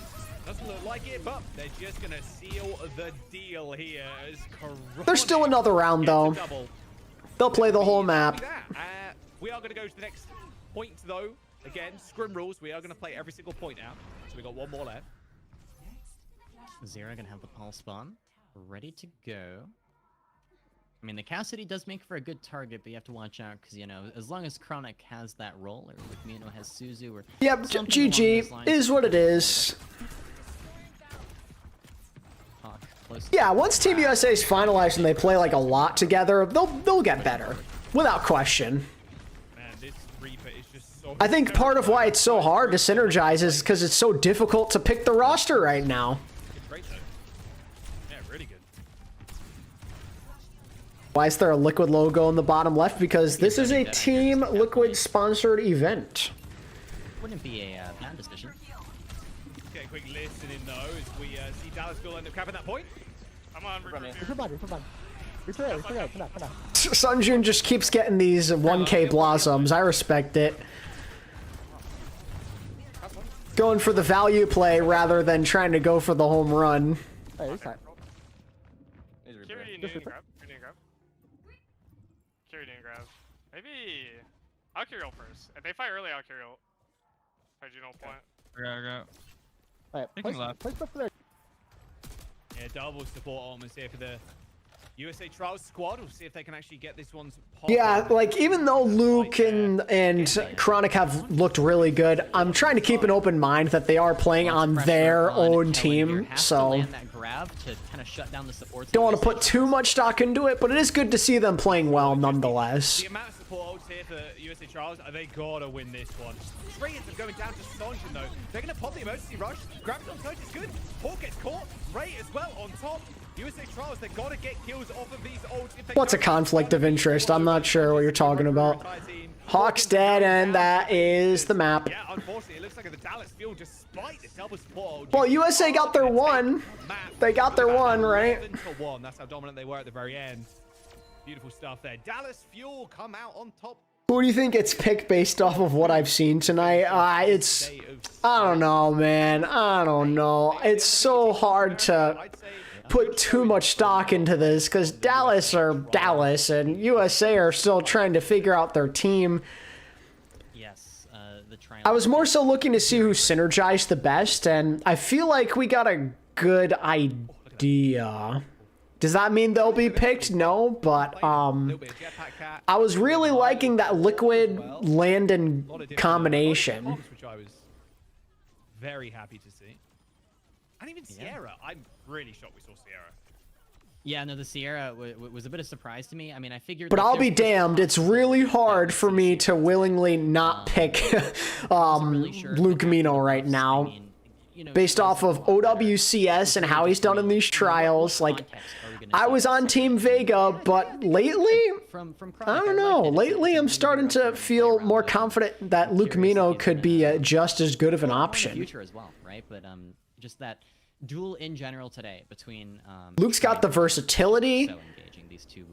[SPEAKER 2] Doesn't look like it, but they're just gonna seal the deal here. As
[SPEAKER 1] There's still another round though. They'll play the whole map.
[SPEAKER 2] We are gonna go to the next point though. Again, scrim rules. We are gonna play every single point now. So we got one more left.
[SPEAKER 3] Zera gonna have the pulse bomb ready to go. I mean, the Cassidy does make for a good target, but you have to watch out because, you know, as long as Chronic has that role, or Lukemino has Suzu, or
[SPEAKER 1] Yep,
[SPEAKER 3] something along those
[SPEAKER 1] GG
[SPEAKER 3] lines,
[SPEAKER 1] is what it is.
[SPEAKER 3] Hawk close to
[SPEAKER 1] Yeah, once Team USA is finalized and they play like a lot together, they'll get better, without question.
[SPEAKER 2] Man, this Reaper is just so.
[SPEAKER 1] I think part of why it's so hard to synergize is because it's so difficult to pick the roster right now.
[SPEAKER 2] It's great though. Yeah, really good.
[SPEAKER 1] Why is there a Liquid logo in the bottom left? Because this is a Team Liquid sponsored event.
[SPEAKER 3] Wouldn't be a bad decision.
[SPEAKER 2] Get a quick listen in though as we see Dallas Fuel end up capping that point.
[SPEAKER 8] I'm on Reaper here.
[SPEAKER 7] Reaper bad, Reaper bad. Reaper out, Reaper out, come on, come on.
[SPEAKER 1] Sunjun just keeps getting these 1K blossoms. I respect it. Going for the value play rather than trying to go for the home run.
[SPEAKER 7] Hey, this time.
[SPEAKER 4] He's Reaper.
[SPEAKER 8] Kiri didn't grab. Kiri didn't grab. Kiri didn't grab. Maybe I'll Kiri ult first. If they fight early, I'll Kiri ult. If I do no point.
[SPEAKER 9] Okay.
[SPEAKER 7] Alright,
[SPEAKER 9] Thinking left.
[SPEAKER 7] place left there.
[SPEAKER 2] Yeah, double support almost here for the USA Trials squad. We'll see if they can actually get this one's pop.
[SPEAKER 1] Yeah, like even though Luke and Chronic have looked really good, I'm trying to keep an open mind that they are playing on
[SPEAKER 3] Pressure
[SPEAKER 1] their
[SPEAKER 3] on
[SPEAKER 1] own
[SPEAKER 3] Kellen
[SPEAKER 1] team,
[SPEAKER 3] here. Has to
[SPEAKER 1] so
[SPEAKER 3] land that grab to kind of shut down the support.
[SPEAKER 1] don't want to put too much stock into it, but it is good to see them playing well nonetheless.
[SPEAKER 2] The amount of support ults here for USA Trials, they gotta win this one. Straight into going down to Sonjin though. They're gonna pop the emergency rush. Grab it on Surge is good. Hawk gets caught. Ray as well on top. USA Trials, they gotta get kills off of these ults. If they
[SPEAKER 1] What's a
[SPEAKER 2] don't,
[SPEAKER 1] conflict of interest? I'm not sure what you're talking about. Hawk's dead, and that is the map.
[SPEAKER 2] Yeah, unfortunately, it looks like the Dallas Fuel, despite the double support.
[SPEAKER 1] Well, USA got their one. They got their one, right?
[SPEAKER 2] 11-1. That's how dominant they were at the very end. Beautiful stuff there. Dallas Fuel come out on top.
[SPEAKER 1] Who do you think gets picked based off of what I've seen tonight? It's... I don't know, man. I don't know. It's so hard to put too much stock into this because Dallas are Dallas and USA are still trying to figure out their team.
[SPEAKER 3] Yes, the trial.
[SPEAKER 1] I was more so looking to see who synergized the best, and I feel like we got a good idea. Does that mean they'll be picked? No, but
[SPEAKER 2] Little bit of jetpack cat.
[SPEAKER 1] I was really liking that Liquid Landon
[SPEAKER 2] A lot of different
[SPEAKER 1] combination.
[SPEAKER 2] comps, which I was very happy to see. And even Sierra. I'm really shocked we saw Sierra.
[SPEAKER 3] Yeah, no, the Sierra was a bit of a surprise to me. I mean, I figured.
[SPEAKER 1] But
[SPEAKER 3] like,
[SPEAKER 1] I'll be
[SPEAKER 3] there's-
[SPEAKER 1] damned, it's really hard for me to willingly not pick Luke Mino right now.
[SPEAKER 3] I mean, you know,
[SPEAKER 1] Based off of OWCS and how he's done in these trials. Like, I was on Team Vega, but lately, I don't know. Lately, I'm starting to feel more confident that Luke Mino could be just as good of an option.
[SPEAKER 3] Future as well, right? But just that duel in general today between
[SPEAKER 1] Luke's got the versatility.
[SPEAKER 3] so engaging these two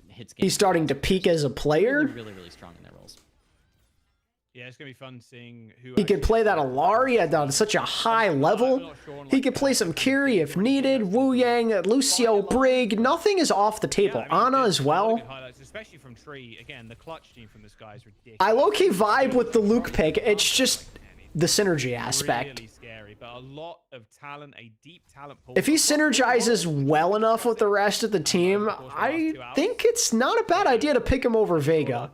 [SPEAKER 3] hits.
[SPEAKER 1] He's starting to peak as a player.
[SPEAKER 3] Really strong in their roles.
[SPEAKER 2] Yeah, it's gonna be fun seeing who
[SPEAKER 1] He could play that Alaria on such a high level. He could play some Kiri if needed. Wu Yang, Lucio, Brig. Nothing is off the table. Ana as well.
[SPEAKER 2] Highlights, especially from Tree. Again, the clutch team from this guy is ridiculous.
[SPEAKER 1] I low-key vibe with the Luke pick. It's just the synergy aspect.
[SPEAKER 2] Really scary, but a lot of talent, a deep talent pool.
[SPEAKER 1] If he synergizes well enough with the rest of the team, I think it's not a bad idea to pick him over Vega.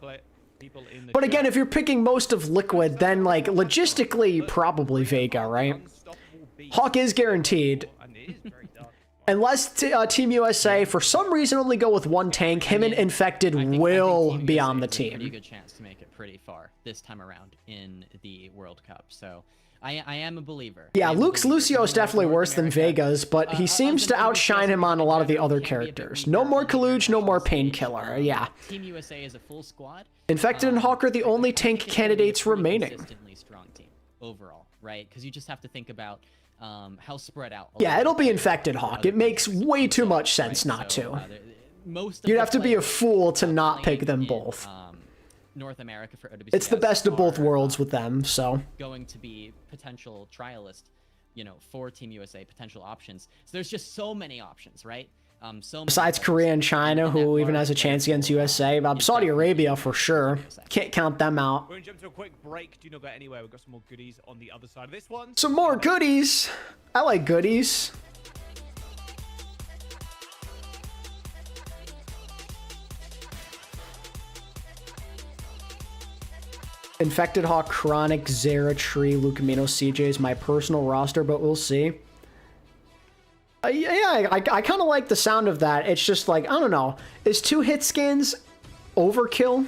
[SPEAKER 1] But again, if you're picking most of Liquid, then like logistically, probably Vega, right? Hawk is guaranteed. Unless Team USA, for some reason, only go with one tank, him and Infected
[SPEAKER 3] I think
[SPEAKER 1] will
[SPEAKER 3] Team
[SPEAKER 1] be
[SPEAKER 3] USA
[SPEAKER 1] on the
[SPEAKER 3] has a pretty
[SPEAKER 1] team.
[SPEAKER 3] good chance to make it pretty far this time around in the World Cup. So I am a believer.
[SPEAKER 1] Yeah,
[SPEAKER 3] I am a
[SPEAKER 1] Luke's
[SPEAKER 3] believer.
[SPEAKER 1] Lucio is
[SPEAKER 3] Even though
[SPEAKER 1] definitely
[SPEAKER 3] North
[SPEAKER 1] worse than
[SPEAKER 3] America,
[SPEAKER 1] Vega's, but he seems to outshine him on a lot of the other characters. No more Kaluj, no more Painkiller, yeah.
[SPEAKER 3] Team USA is a full squad.
[SPEAKER 1] Infected and Hawk are the only tank candidates remaining.
[SPEAKER 3] Consistently strong team overall, right? Because you just have to think about how spread out.
[SPEAKER 1] Yeah, it'll be Infected Hawk. It makes way too much sense not to.
[SPEAKER 3] Most of
[SPEAKER 1] You'd
[SPEAKER 3] the
[SPEAKER 1] have to be a
[SPEAKER 3] players
[SPEAKER 1] fool to not
[SPEAKER 3] playing
[SPEAKER 1] pick them
[SPEAKER 3] in,
[SPEAKER 1] both.
[SPEAKER 3] North America for OWCS
[SPEAKER 1] It's the best of both
[SPEAKER 3] are,
[SPEAKER 1] worlds with them, so.
[SPEAKER 3] going to be potential trialist, you know, for Team USA, potential options. So there's just so many options, right? So many
[SPEAKER 1] Besides
[SPEAKER 3] players.
[SPEAKER 1] Korea and China,
[SPEAKER 3] And
[SPEAKER 1] who
[SPEAKER 3] that
[SPEAKER 1] even
[SPEAKER 3] bar
[SPEAKER 1] has a
[SPEAKER 3] of
[SPEAKER 1] chance
[SPEAKER 3] players
[SPEAKER 1] against USA.
[SPEAKER 3] is
[SPEAKER 1] Saudi
[SPEAKER 3] definitely
[SPEAKER 1] Arabia for sure.
[SPEAKER 3] USA.
[SPEAKER 1] Can't count them out.
[SPEAKER 2] We're gonna jump to a quick break. Do not go anywhere. We've got some more goodies on the other side of this one.
[SPEAKER 1] Some more goodies. I like goodies. Infected Hawk, Chronic, Zera, Tree, Lucamino, CJ is my personal roster, but we'll see. Yeah, I kind of like the sound of that. It's just like, I don't know. Is 2 hit scans overkill?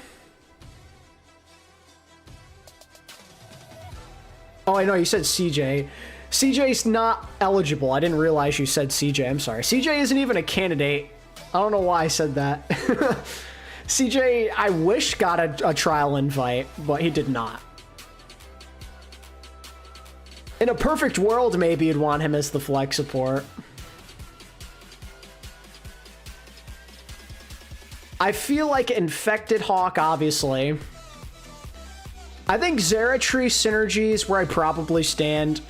[SPEAKER 1] Oh, I know, you said CJ. CJ's not eligible. I didn't realize you said CJ. I'm sorry. CJ isn't even a candidate. I don't know why I said that. CJ, I wish got a trial invite, but he did not. In a perfect world, maybe you'd want him as the flex support. I feel like Infected Hawk, obviously. I think Zeratree Synergy is where I probably stand.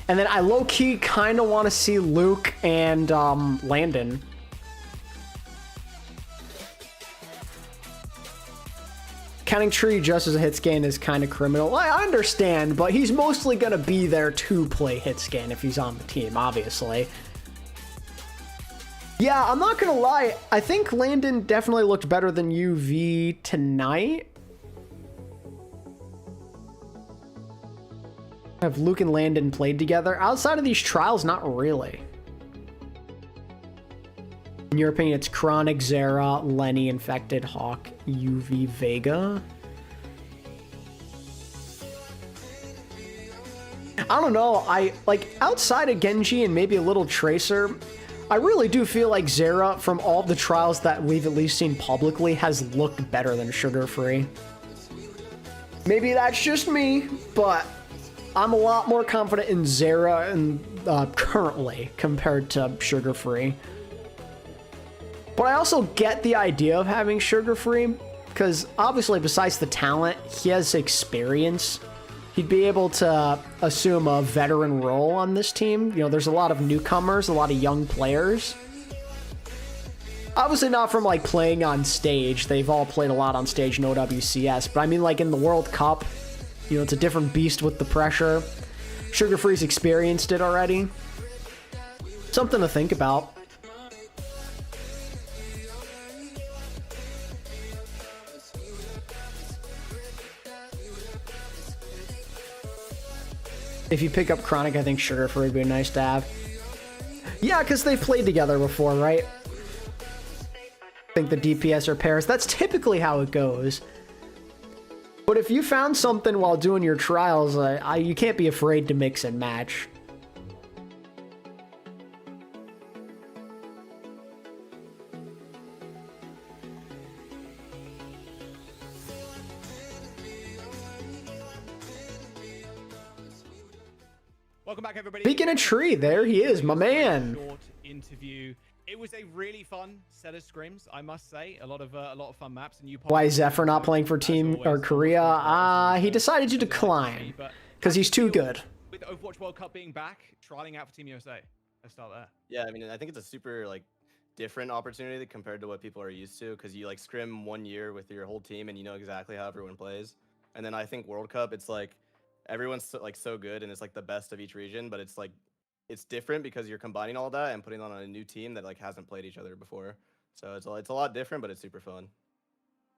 [SPEAKER 1] And then I low-key kind of want to see Luke and Landon. Counting Tree just as a hit scan is kind of criminal. I understand, but he's mostly going to be there to play hit scan if he's on the team, obviously. Yeah, I'm not going to lie. I think Landon definitely looked better than UV tonight. Have Luke and Landon played together? Outside of these trials, not really. In your opinion, it's Chronic, Zera, Lenny, Infected, Hawk, UV, Vega. I don't know. I like outside of Genji and maybe a little Tracer, I really do feel like Zera, from all the trials that we've at least seen publicly, has looked better than Sugar Free. Maybe that's just me, but I'm a lot more confident in Zera and currently compared to Sugar Free. But I also get the idea of having Sugar Free, because obviously besides the talent, he has experience. He'd be able to assume a veteran role on this team. You know, there's a lot of newcomers, a lot of young players. Obviously not from like playing on stage. They've all played a lot on stage in OWCS, but I mean like in the World Cup, you know, it's a different beast with the pressure. Sugar Free's experienced it already. Something to think about. If you pick up Chronic, I think Sugar Free would be nice to have. Yeah, because they've played together before, right? I think the DPS are pairs. That's typically how it goes. But if you found something while doing your trials, you can't be afraid to mix and match.
[SPEAKER 2] Welcome back, everybody.
[SPEAKER 1] Speaking of Tree, there he is, my man.
[SPEAKER 2] Short interview. It was a really fun set of scrims, I must say. A lot of fun maps. And you.
[SPEAKER 1] Why is Zephyr not playing for Team or Korea? He decided to decline because he's too good.
[SPEAKER 2] With Overwatch World Cup being back, trialing out for Team USA. Let's start there.
[SPEAKER 4] Yeah, I mean, I think it's a super like different opportunity compared to what people are used to, because you like scrim 1 year with your whole team and you know exactly how everyone plays. And then I think World Cup, it's like everyone's so good and it's like the best of each region, but it's like it's different because you're combining all that and putting on a new team that like hasn't played each other before. So it's a lot different, but it's super fun.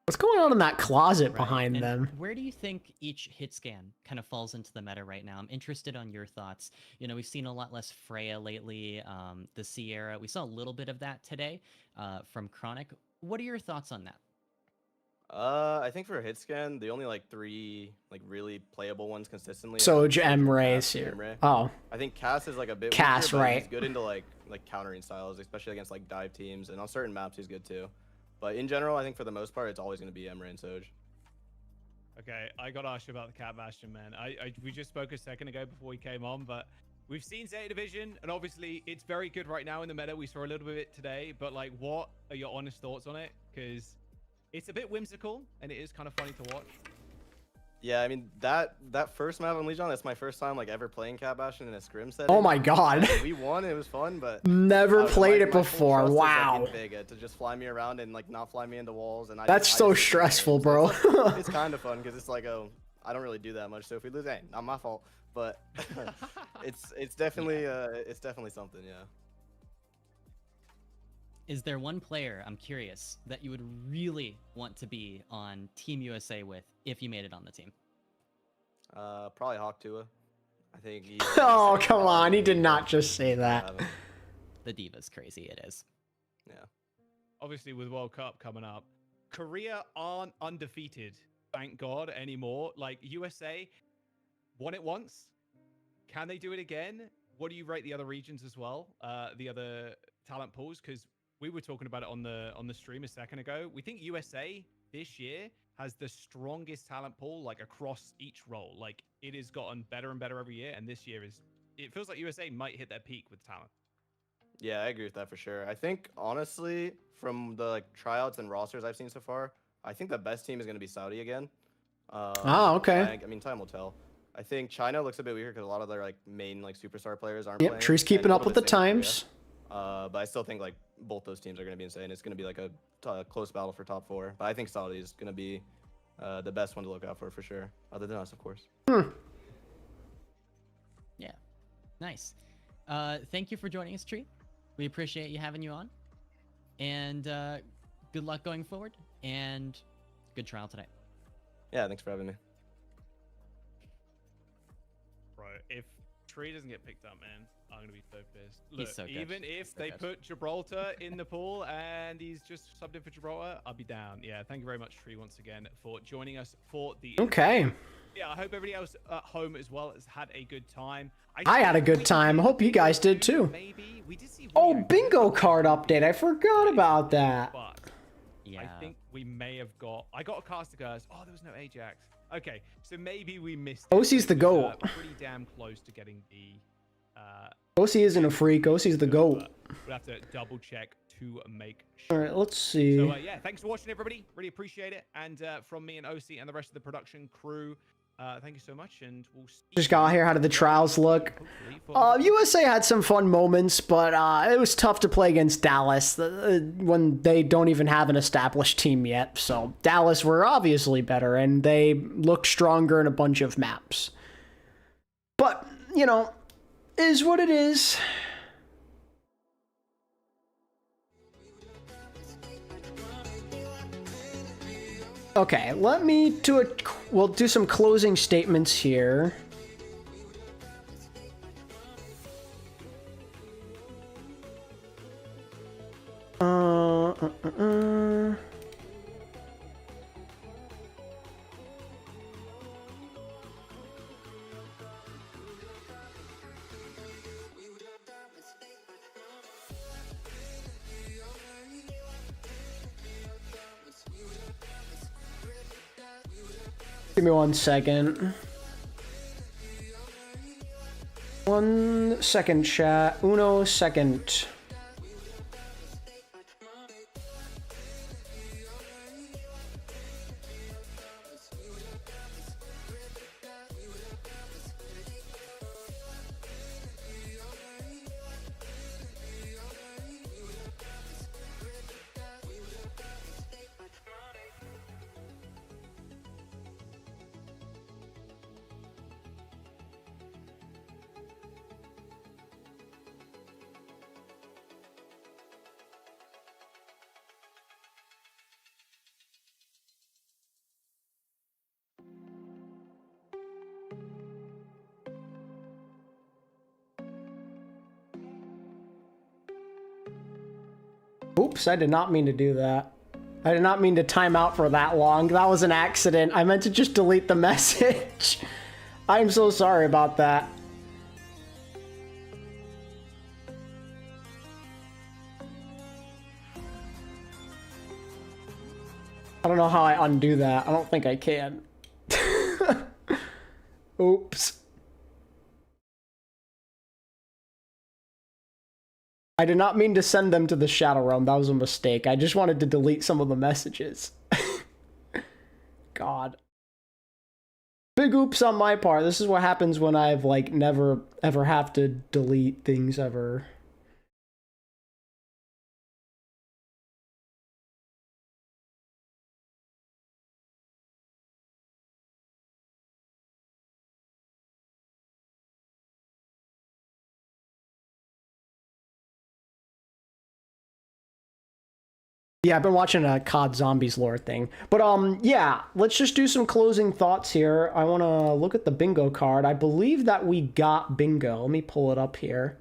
[SPEAKER 1] What's going on in that closet
[SPEAKER 3] Right.
[SPEAKER 1] behind
[SPEAKER 3] And
[SPEAKER 1] them?
[SPEAKER 3] where do you think each hit scan kind of falls into the meta right now? I'm interested on your thoughts. You know, we've seen a lot less Freya lately. The Sierra, we saw a little bit of that today from Chronic. What are your thoughts on that?
[SPEAKER 4] I think for a hit scan, the only like 3 like really playable ones consistently.
[SPEAKER 1] Soj, Emre,
[SPEAKER 4] Cass,
[SPEAKER 1] here.
[SPEAKER 4] Emre.
[SPEAKER 1] Oh,
[SPEAKER 4] I think Cass is like a bit
[SPEAKER 1] Cass,
[SPEAKER 4] weaker, but
[SPEAKER 1] right.
[SPEAKER 4] he's good into like countering styles, especially against like dive teams, and on certain maps he's good too. But in general, I think for the most part, it's always going to be Emre and Soj.
[SPEAKER 2] Okay, I got to ask you about the Cat Bastion, man. We just spoke a second ago before we came on, but we've seen Zeta Division, and obviously it's very good right now in the meta. We saw a little bit of it today, but like, what are your honest thoughts on it? Because it's a bit whimsical, and it is kind of funny to watch.
[SPEAKER 4] Yeah, I mean that first map on Lijiang, that's my first time like ever playing Cat Bastion in a scrim setting.
[SPEAKER 1] oh my God.
[SPEAKER 4] We won, it was fun, but
[SPEAKER 1] Never played it
[SPEAKER 4] my full
[SPEAKER 1] before.
[SPEAKER 4] trust is, like,
[SPEAKER 1] Wow.
[SPEAKER 4] in Vega to just fly me around and like not fly me into walls, and
[SPEAKER 1] That's
[SPEAKER 4] I
[SPEAKER 1] so
[SPEAKER 4] just
[SPEAKER 1] stressful,
[SPEAKER 4] so
[SPEAKER 1] bro.
[SPEAKER 4] It's, like, it's kind of fun because it's like, oh, I don't really do that much, so if we lose, hey, not my fault. But it's definitely something, yeah.
[SPEAKER 3] Is there one player, I'm curious, that you would really want to be on Team USA with if you made it on the team?
[SPEAKER 4] Probably Hawk Tua. I think he.
[SPEAKER 1] Oh, come on. He did not just say that.
[SPEAKER 3] The Diva's crazy, it is.
[SPEAKER 4] Yeah.
[SPEAKER 2] Obviously, with World Cup coming up, Korea aren't undefeated, thank God, anymore. Like, USA won it once. Can they do it again? What do you rate the other regions as well? The other talent pools? Because we were talking about it on the stream a second ago. We think USA this year has the strongest talent pool, like, across each role. Like, it has gotten better and better every year, and this year it feels like USA might hit their peak with talent.
[SPEAKER 4] Yeah, I agree with that for sure. I think honestly, from the like tryouts and rosters I've seen so far, I think the best team is going to be Saudi again.
[SPEAKER 1] Okay.
[SPEAKER 4] I mean, time will tell. I think China looks a bit weaker because a lot of their like main like superstar players aren't
[SPEAKER 1] Yep,
[SPEAKER 4] playing.
[SPEAKER 1] Tree's
[SPEAKER 4] and
[SPEAKER 1] keeping
[SPEAKER 4] a
[SPEAKER 1] up
[SPEAKER 4] little
[SPEAKER 1] with the
[SPEAKER 4] bit same with
[SPEAKER 1] times.
[SPEAKER 4] Korea. But I still think like both those teams are going to be insane. It's going to be like a close battle for top 4. But I think Saudi is going to be the best one to look out for sure. Other than us, of course.
[SPEAKER 3] Yeah, nice. Thank you for joining us, Tree. We appreciate you having you on. And good luck going forward. And good trial today.
[SPEAKER 4] Yeah, thanks for having me.
[SPEAKER 2] Bro, if Tree doesn't get picked up, man, I'm gonna be so pissed.
[SPEAKER 3] He's
[SPEAKER 2] Look,
[SPEAKER 3] so good.
[SPEAKER 2] even if
[SPEAKER 3] He's so
[SPEAKER 2] they
[SPEAKER 3] good.
[SPEAKER 2] put Gibraltar in the pool and he's just subbed in for Gibraltar, I'll be down. Yeah, thank you very much, Tree, once again, for joining us for the
[SPEAKER 1] Okay.
[SPEAKER 2] Yeah, I hope everybody else at home as well has had a good time.
[SPEAKER 1] I had a good time. I hope you guys did too.
[SPEAKER 2] Maybe we did see.
[SPEAKER 1] Oh,
[SPEAKER 2] Lijiang
[SPEAKER 1] bingo card update. I forgot about that.
[SPEAKER 2] But
[SPEAKER 3] Yeah.
[SPEAKER 2] I think we may have got. I got a caster curse. Oh, there was no Ajax. Okay, so maybe we missed. it.
[SPEAKER 1] OC's the
[SPEAKER 2] It was,
[SPEAKER 1] GOAT.
[SPEAKER 2] Pretty damn close to getting the.
[SPEAKER 1] OC isn't a freak. OC's the GOAT.
[SPEAKER 2] We'll have to double check to make sure.
[SPEAKER 1] All right, let's see.
[SPEAKER 2] So yeah, thanks for watching, everybody. Really appreciate it. And from me and OC and the rest of the production crew, thank you so much. And we'll see
[SPEAKER 1] Just got here. How did the trials look?
[SPEAKER 2] hopefully for-
[SPEAKER 1] USA had some fun moments, but it was tough to play against Dallas when they don't even have an established team yet. So Dallas were obviously better, and they looked stronger in a bunch of maps. But, you know, is what it is. Okay, let me do we'll do some closing statements here. Give me 1 second. 1 second, chat. Uno second. Oops, I did not mean to do that. I did not mean to time out for that long. That was an accident. I meant to just delete the message. I'm so sorry about that. I don't know how I undo that. I don't think I can. Oops. I did not mean to send them to the Shadow Realm. That was a mistake. I just wanted to delete some of the messages. God. Big oops on my part. This is what happens when I've, like, never, ever have to delete things ever. Yeah, I've been watching a COD Zombies lore thing. But, yeah, let's just do some closing thoughts here. I want to look at the bingo card. I believe that we got bingo. Let me pull it up here.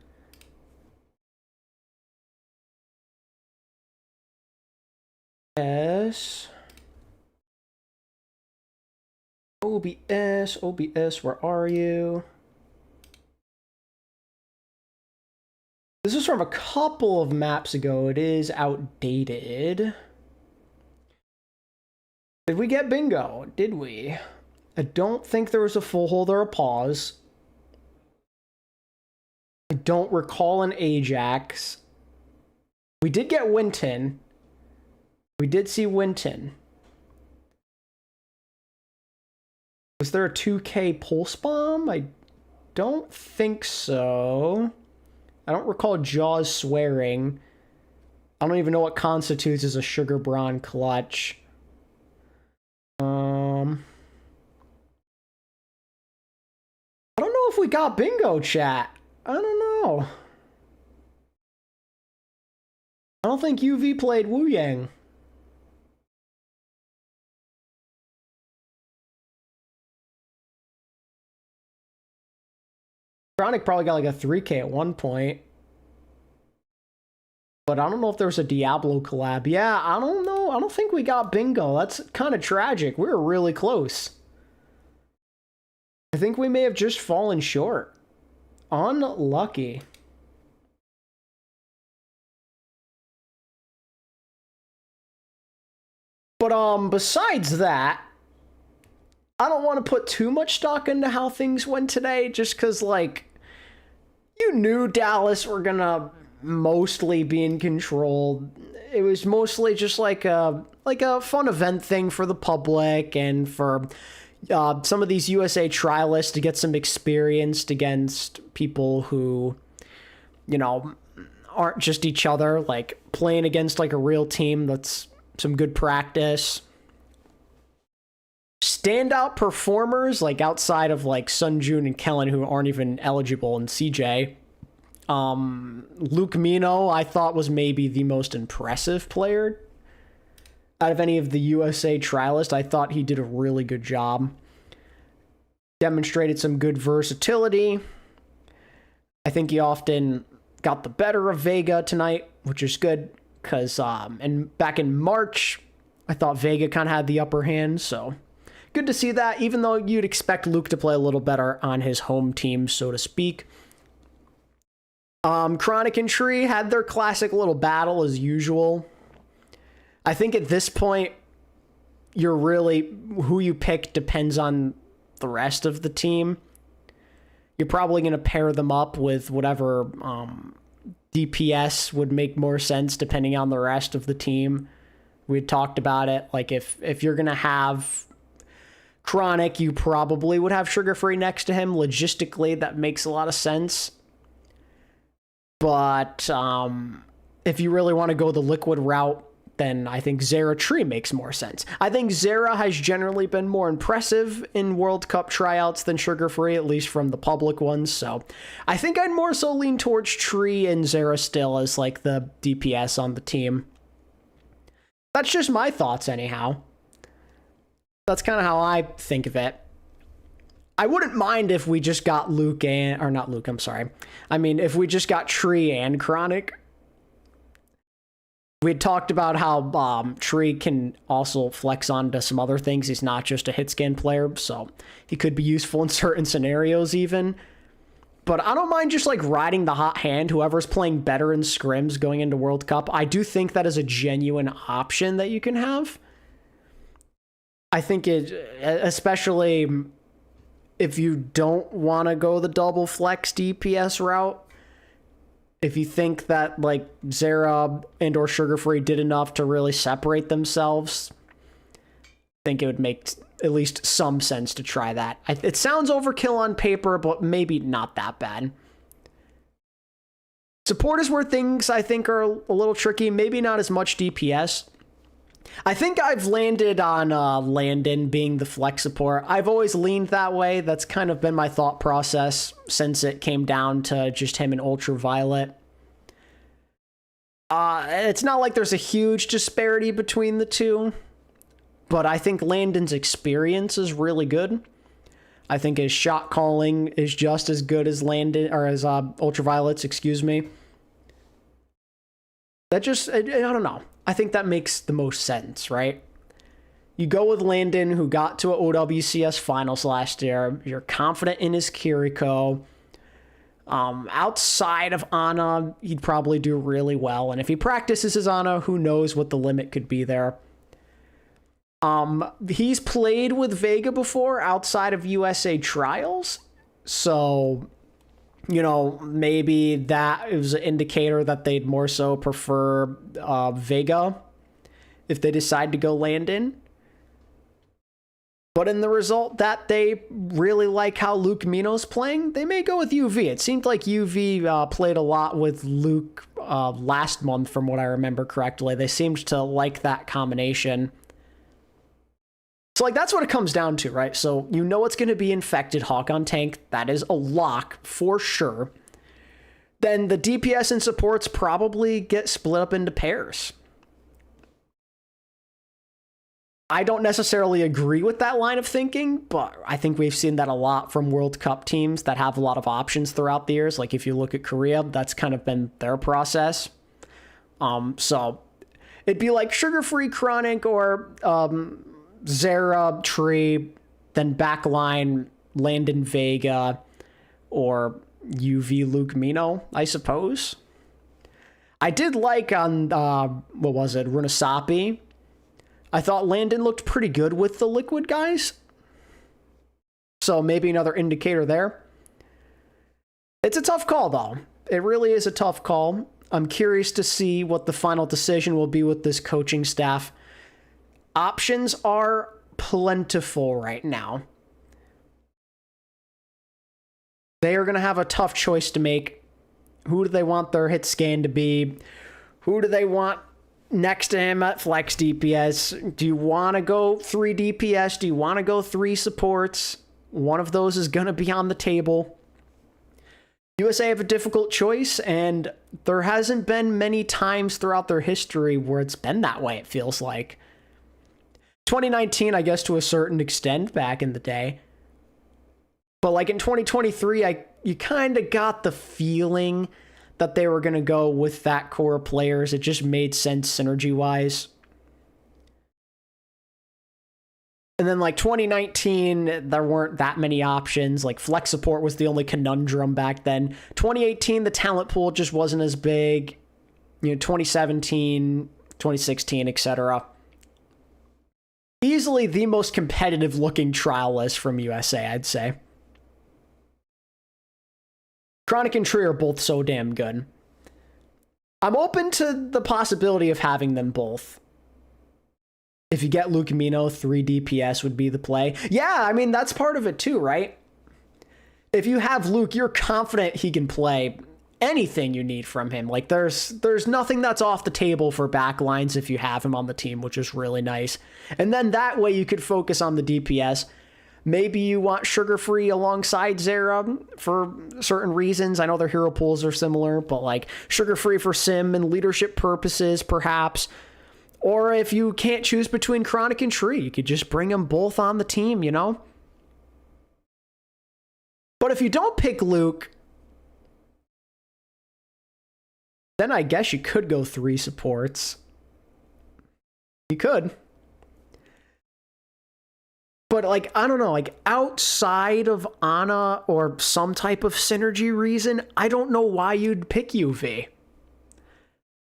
[SPEAKER 1] Yes. OBS, OBS, where are you? This is from a couple of maps ago. It is outdated. Did we get bingo? Did we? I don't think there was a full hold or a pause. I don't recall an Ajax. We did get Winton. We did see Winton. Was there a 2K pulse bomb? I don't think so. I don't recall Jaws swearing. I don't even know what constitutes as a Sugar Brawn clutch. I don't know if we got bingo, chat. I don't know. I don't think UV played Wu Yang. Chronic probably got like a 3K at one point. But I don't know if there was a Diablo collab. Yeah, I don't know. I don't think we got bingo. That's kind of tragic. We were really close. I think we may have just fallen short. Unlucky. But besides that, I don't want to put too much stock into how things went today, just because, like, you knew Dallas were gonna mostly be in control. It was mostly just like a fun event thing for the public and for some of these USA trialists to get some experience against people who, you know, aren't just each other, like playing against like a real team. That's some good practice. Standout performers, like outside of like Sunjun and Kellen, who aren't even eligible in CJ. Luke Mino, I thought was maybe the most impressive player. out of any of the USA trialists, I thought he did a really good job. Demonstrated some good versatility. I think he often got the better of Vega tonight, which is good because and back in March, I thought Vega kind of had the upper hand, so good to see that, even though you'd expect Luke to play a little better on his home team, so to speak. Chronic and Tree had their classic little battle as usual. I think at this point, you're really, who you pick depends on the rest of the team. You're probably going to pair them up with whatever DPS would make more sense depending on the rest of the team. We had talked about it. Like if you're going to have Chronic, you probably would have Sugar Free next to him. Logistically, that makes a lot of sense. But if you really want to go the Liquid route, then I think Zera Tree makes more sense. I think Zera has generally been more impressive in World Cup tryouts than Sugar Free, at least from the public ones. So I think I'd more so lean towards Tree and Zera still as like the DPS on the team. That's just my thoughts anyhow. That's kind of how I think of it. I wouldn't mind if we just got Luke and, or not Luke, I'm sorry. I mean, if we just got Tree and Chronic. We had talked about how Tree can also flex onto some other things. He's not just a hit scan player, so he could be useful in certain scenarios even. But I don't mind just like riding the hot hand, whoever's playing better in scrims going into World Cup. I do think that is a genuine option that you can have. I think it, especially if you don't want to go the double flex DPS route, if you think that like Zera and or Sugar Free did enough to really separate themselves, I think it would make at least some sense to try that. It sounds overkill on paper, but maybe not that bad. Support is where things I think are a little tricky. Maybe not as much DPS. I think I've landed on Landon being the flex support. I've always leaned that way. That's kind of been my thought process since it came down to just him and Ultraviolet. It's not like there's a huge disparity between the two, but I think Landon's experience is really good. I think his shot calling is just as good as Landon, or as Ultraviolet's, excuse me. That just, I don't know. I think that makes the most sense, right? You go with Landon, who got to a OWCS finals last year. You're confident in his Kiriko. Outside of Ana, he'd probably do really well. And if he practices his Ana, who knows what the limit could be there. He's played with Vega before outside of USA trials. So, you know, maybe that is an indicator that they'd more so prefer Vega if they decide to go Landon. But in the result that they really like how Luke Mino's playing, they may go with UV. It seemed like UV played a lot with Luke last month, from what I remember correctly. They seemed to like that combination. So, like, that's what it comes down to, right? So, you know it's going to be Infected Hawk on tank. That is a lock for sure. Then the DPS and supports probably get split up into pairs. I don't necessarily agree with that line of thinking, but I think we've seen that a lot from World Cup teams that have a lot of options throughout the years. Like if you look at Korea, that's kind of been their process. So it'd be like Sugar Free Chronic or Zera Tree, then backline Landon Vega or UV Luke Mino, I suppose. I did like on, what was it, Runasapi. I thought Landon looked pretty good with the Liquid guys. So maybe another indicator there. It's a tough call, though. It really is a tough call. I'm curious to see what the final decision will be with this coaching staff. Options are plentiful right now. They are going to have a tough choice to make. Who do they want their hit scan to be? Who do they want next to him at flex DPS? Do you want to go 3 DPS? Do you want to go 3 supports? One of those is going to be on the table. USA have a difficult choice, and there hasn't been many times throughout their history where it's been that way, it feels like. 2019, I guess to a certain extent back in the day. But like in 2023, you kind of got the feeling that they were going to go with that core of players. It just made sense synergy-wise. And then like 2019, there weren't that many options. Like flex support was the only conundrum back then. 2018, the talent pool just wasn't as big. 2017, 2016, etc. Easily the most competitive looking trial list from USA, I'd say. Chronic and Tree are both so damn good. I'm open to the possibility of having them both. If you get Luke Mino, 3 DPS would be the play. Yeah, I mean, that's part of it too, right? If you have Luke, you're confident he can play anything you need from him. Like, there's nothing that's off the table for backlines if you have him on the team, which is really nice. And then that way you could focus on the DPS. Maybe you want Sugar Free alongside Zera for certain reasons. I know their hero pools are similar, but like Sugar Free for sim and leadership purposes, perhaps. Or if you can't choose between Chronic and Tree, you could just bring them both on the team, you know? But if you don't pick Luke, then I guess you could go 3 supports. You could. But, like, I don't know, like, outside of Ana or some type of synergy reason, I don't know why you'd pick UV.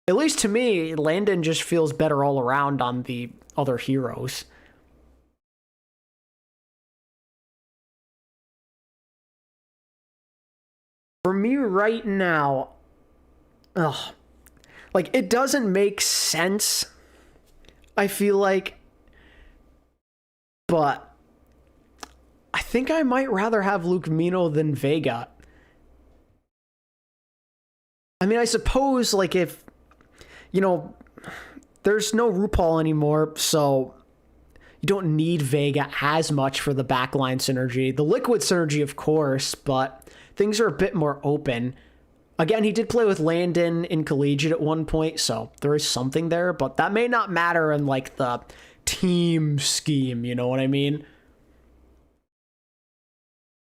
[SPEAKER 1] At least to me, Landon just feels better all around on the other heroes. For me right now, like, it doesn't make sense, I feel like, but I think I might rather have Luke Mino than Vega. I mean, I suppose, like, if, there's no RuPaul anymore, so you don't need Vega as much for the backline synergy. The Liquid synergy, of course, but things are a bit more open. Again, he did play with Landon in Collegiate at one point, so there is something there, but that may not matter in, like, the team scheme, you know what I mean?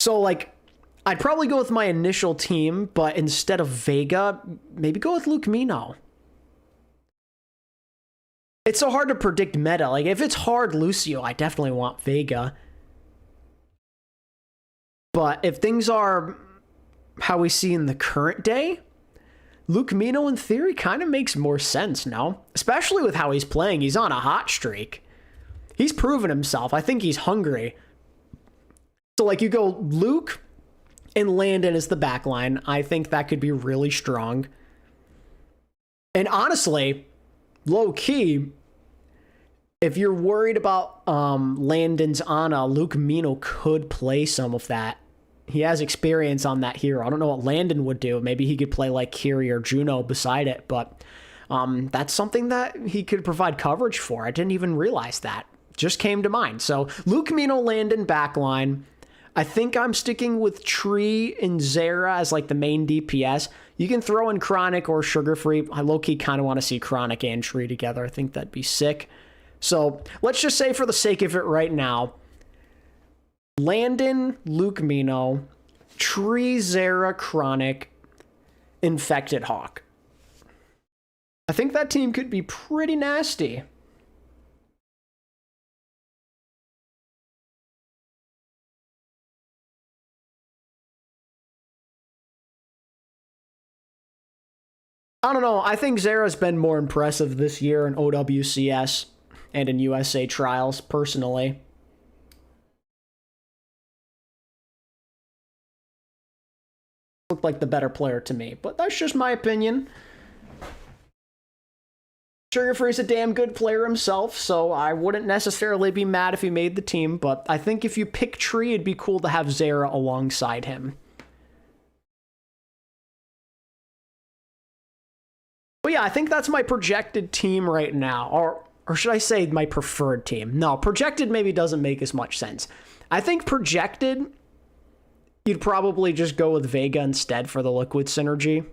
[SPEAKER 1] So, like, I'd probably go with my initial team, but instead of Vega, maybe go with Luke Mino. It's so hard to predict meta. Like, if it's hard Lucio, I definitely want Vega. But if things are how we see in the current day, Luke Mino in theory kind of makes more sense now. Especially with how he's playing. He's on a hot streak. He's proven himself. I think he's hungry. So, like, you go Luke and Landon as the backline. I think that could be really strong. And honestly, low-key, if you're worried about Landon's Ana, Luke Mino could play some of that. He has experience on that hero. I don't know what Landon would do. Maybe he could play like Kiri or Juno beside it, but that's something that he could provide coverage for. I didn't even realize that. Just came to mind. So Luke Mino, Landon backline. I think I'm sticking with Tree and Zera as like the main DPS. You can throw in Chronic or Sugar Free. I low-key kind of want to see Chronic and Tree together. I think that'd be sick. So let's just say for the sake of it right now, Landon, Luke Mino, Tree, Zera, Chronic, Infected Hawk. I think that team could be pretty nasty. I don't know. I think Zera's been more impressive this year in OWCS and in USA trials, personally. Looked like the better player to me, but that's just my opinion. Sugar Free's a damn good player himself, so I wouldn't necessarily be mad if he made the team, but I think if you pick Tree, it'd be cool to have Zera alongside him. But yeah, I think that's my projected team right now, or should I say my preferred team? No, projected maybe doesn't make as much sense. I think projected, you'd probably just go with Vega instead for the Liquid synergy.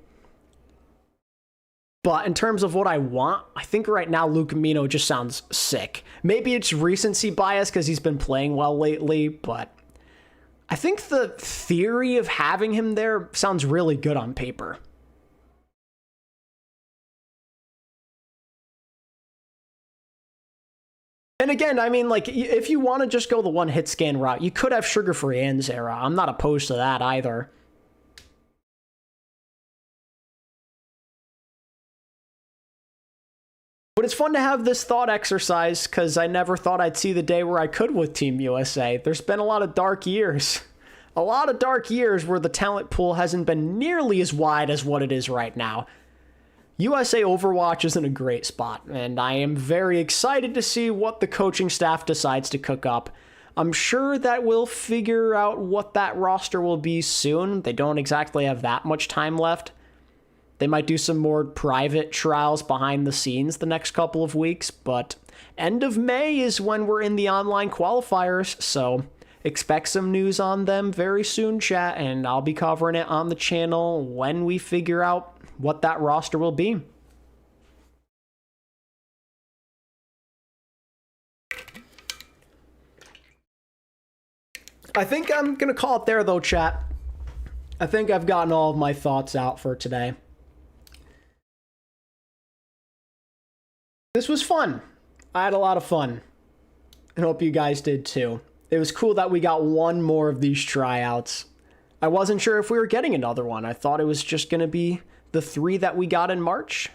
[SPEAKER 1] But in terms of what I want, I think right now Luke Mino just sounds sick. Maybe it's recency bias because he's been playing well lately, but I think the theory of having him there sounds really good on paper. And again, I mean, like, if you want to just go the one hit scan route, you could have Sugar Free and Zera. I'm not opposed to that either. But it's fun to have this thought exercise, because I never thought I'd see the day where I could with Team USA. There's been a lot of dark years. A lot of dark years where the talent pool hasn't been nearly as wide as what it is right now. USA Overwatch is in a great spot, and I am very excited to see what the coaching staff decides to cook up. I'm sure that we'll figure out what that roster will be soon. They don't exactly have that much time left. They might do some more private trials behind the scenes the next couple of weeks, but end of May is when we're in the online qualifiers, so expect some news on them very soon, chat, and I'll be covering it on the channel when we figure out what that roster will be. I think I'm going to call it there, though, chat. I think I've gotten all of my thoughts out for today. This was fun. I had a lot of fun. I hope you guys did, too. It was cool that we got one more of these tryouts. I wasn't sure if we were getting another one. I thought it was just going to be the 3 that we got in March.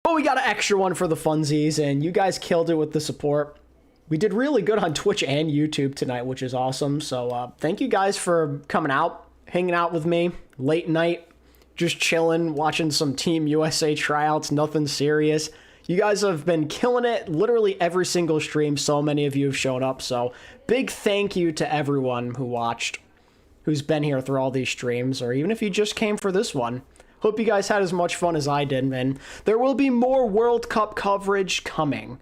[SPEAKER 1] But we got an extra one for the funsies, and you guys killed it with the support. We did really good on Twitch and YouTube tonight, which is awesome. So thank you guys for coming out, hanging out with me, late night, just chilling, watching some Team USA tryouts, nothing serious. You guys have been killing it literally every single stream. So many of you have shown up. So big thank you to everyone who watched, who's been here through all these streams, or even if you just came for this one. Hope you guys had as much fun as I did, man. There will be more World Cup coverage coming.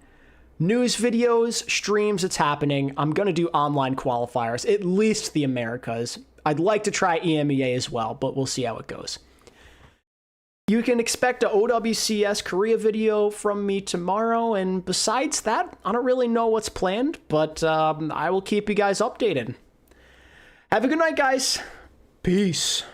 [SPEAKER 1] News videos, streams, it's happening. I'm going to do online qualifiers, at least the Americas. I'd like to try EMEA as well, but we'll see how it goes. You can expect a OWCS Korea video from me tomorrow, and besides that, I don't really know what's planned, but I will keep you guys updated. Have a good night, guys. Peace.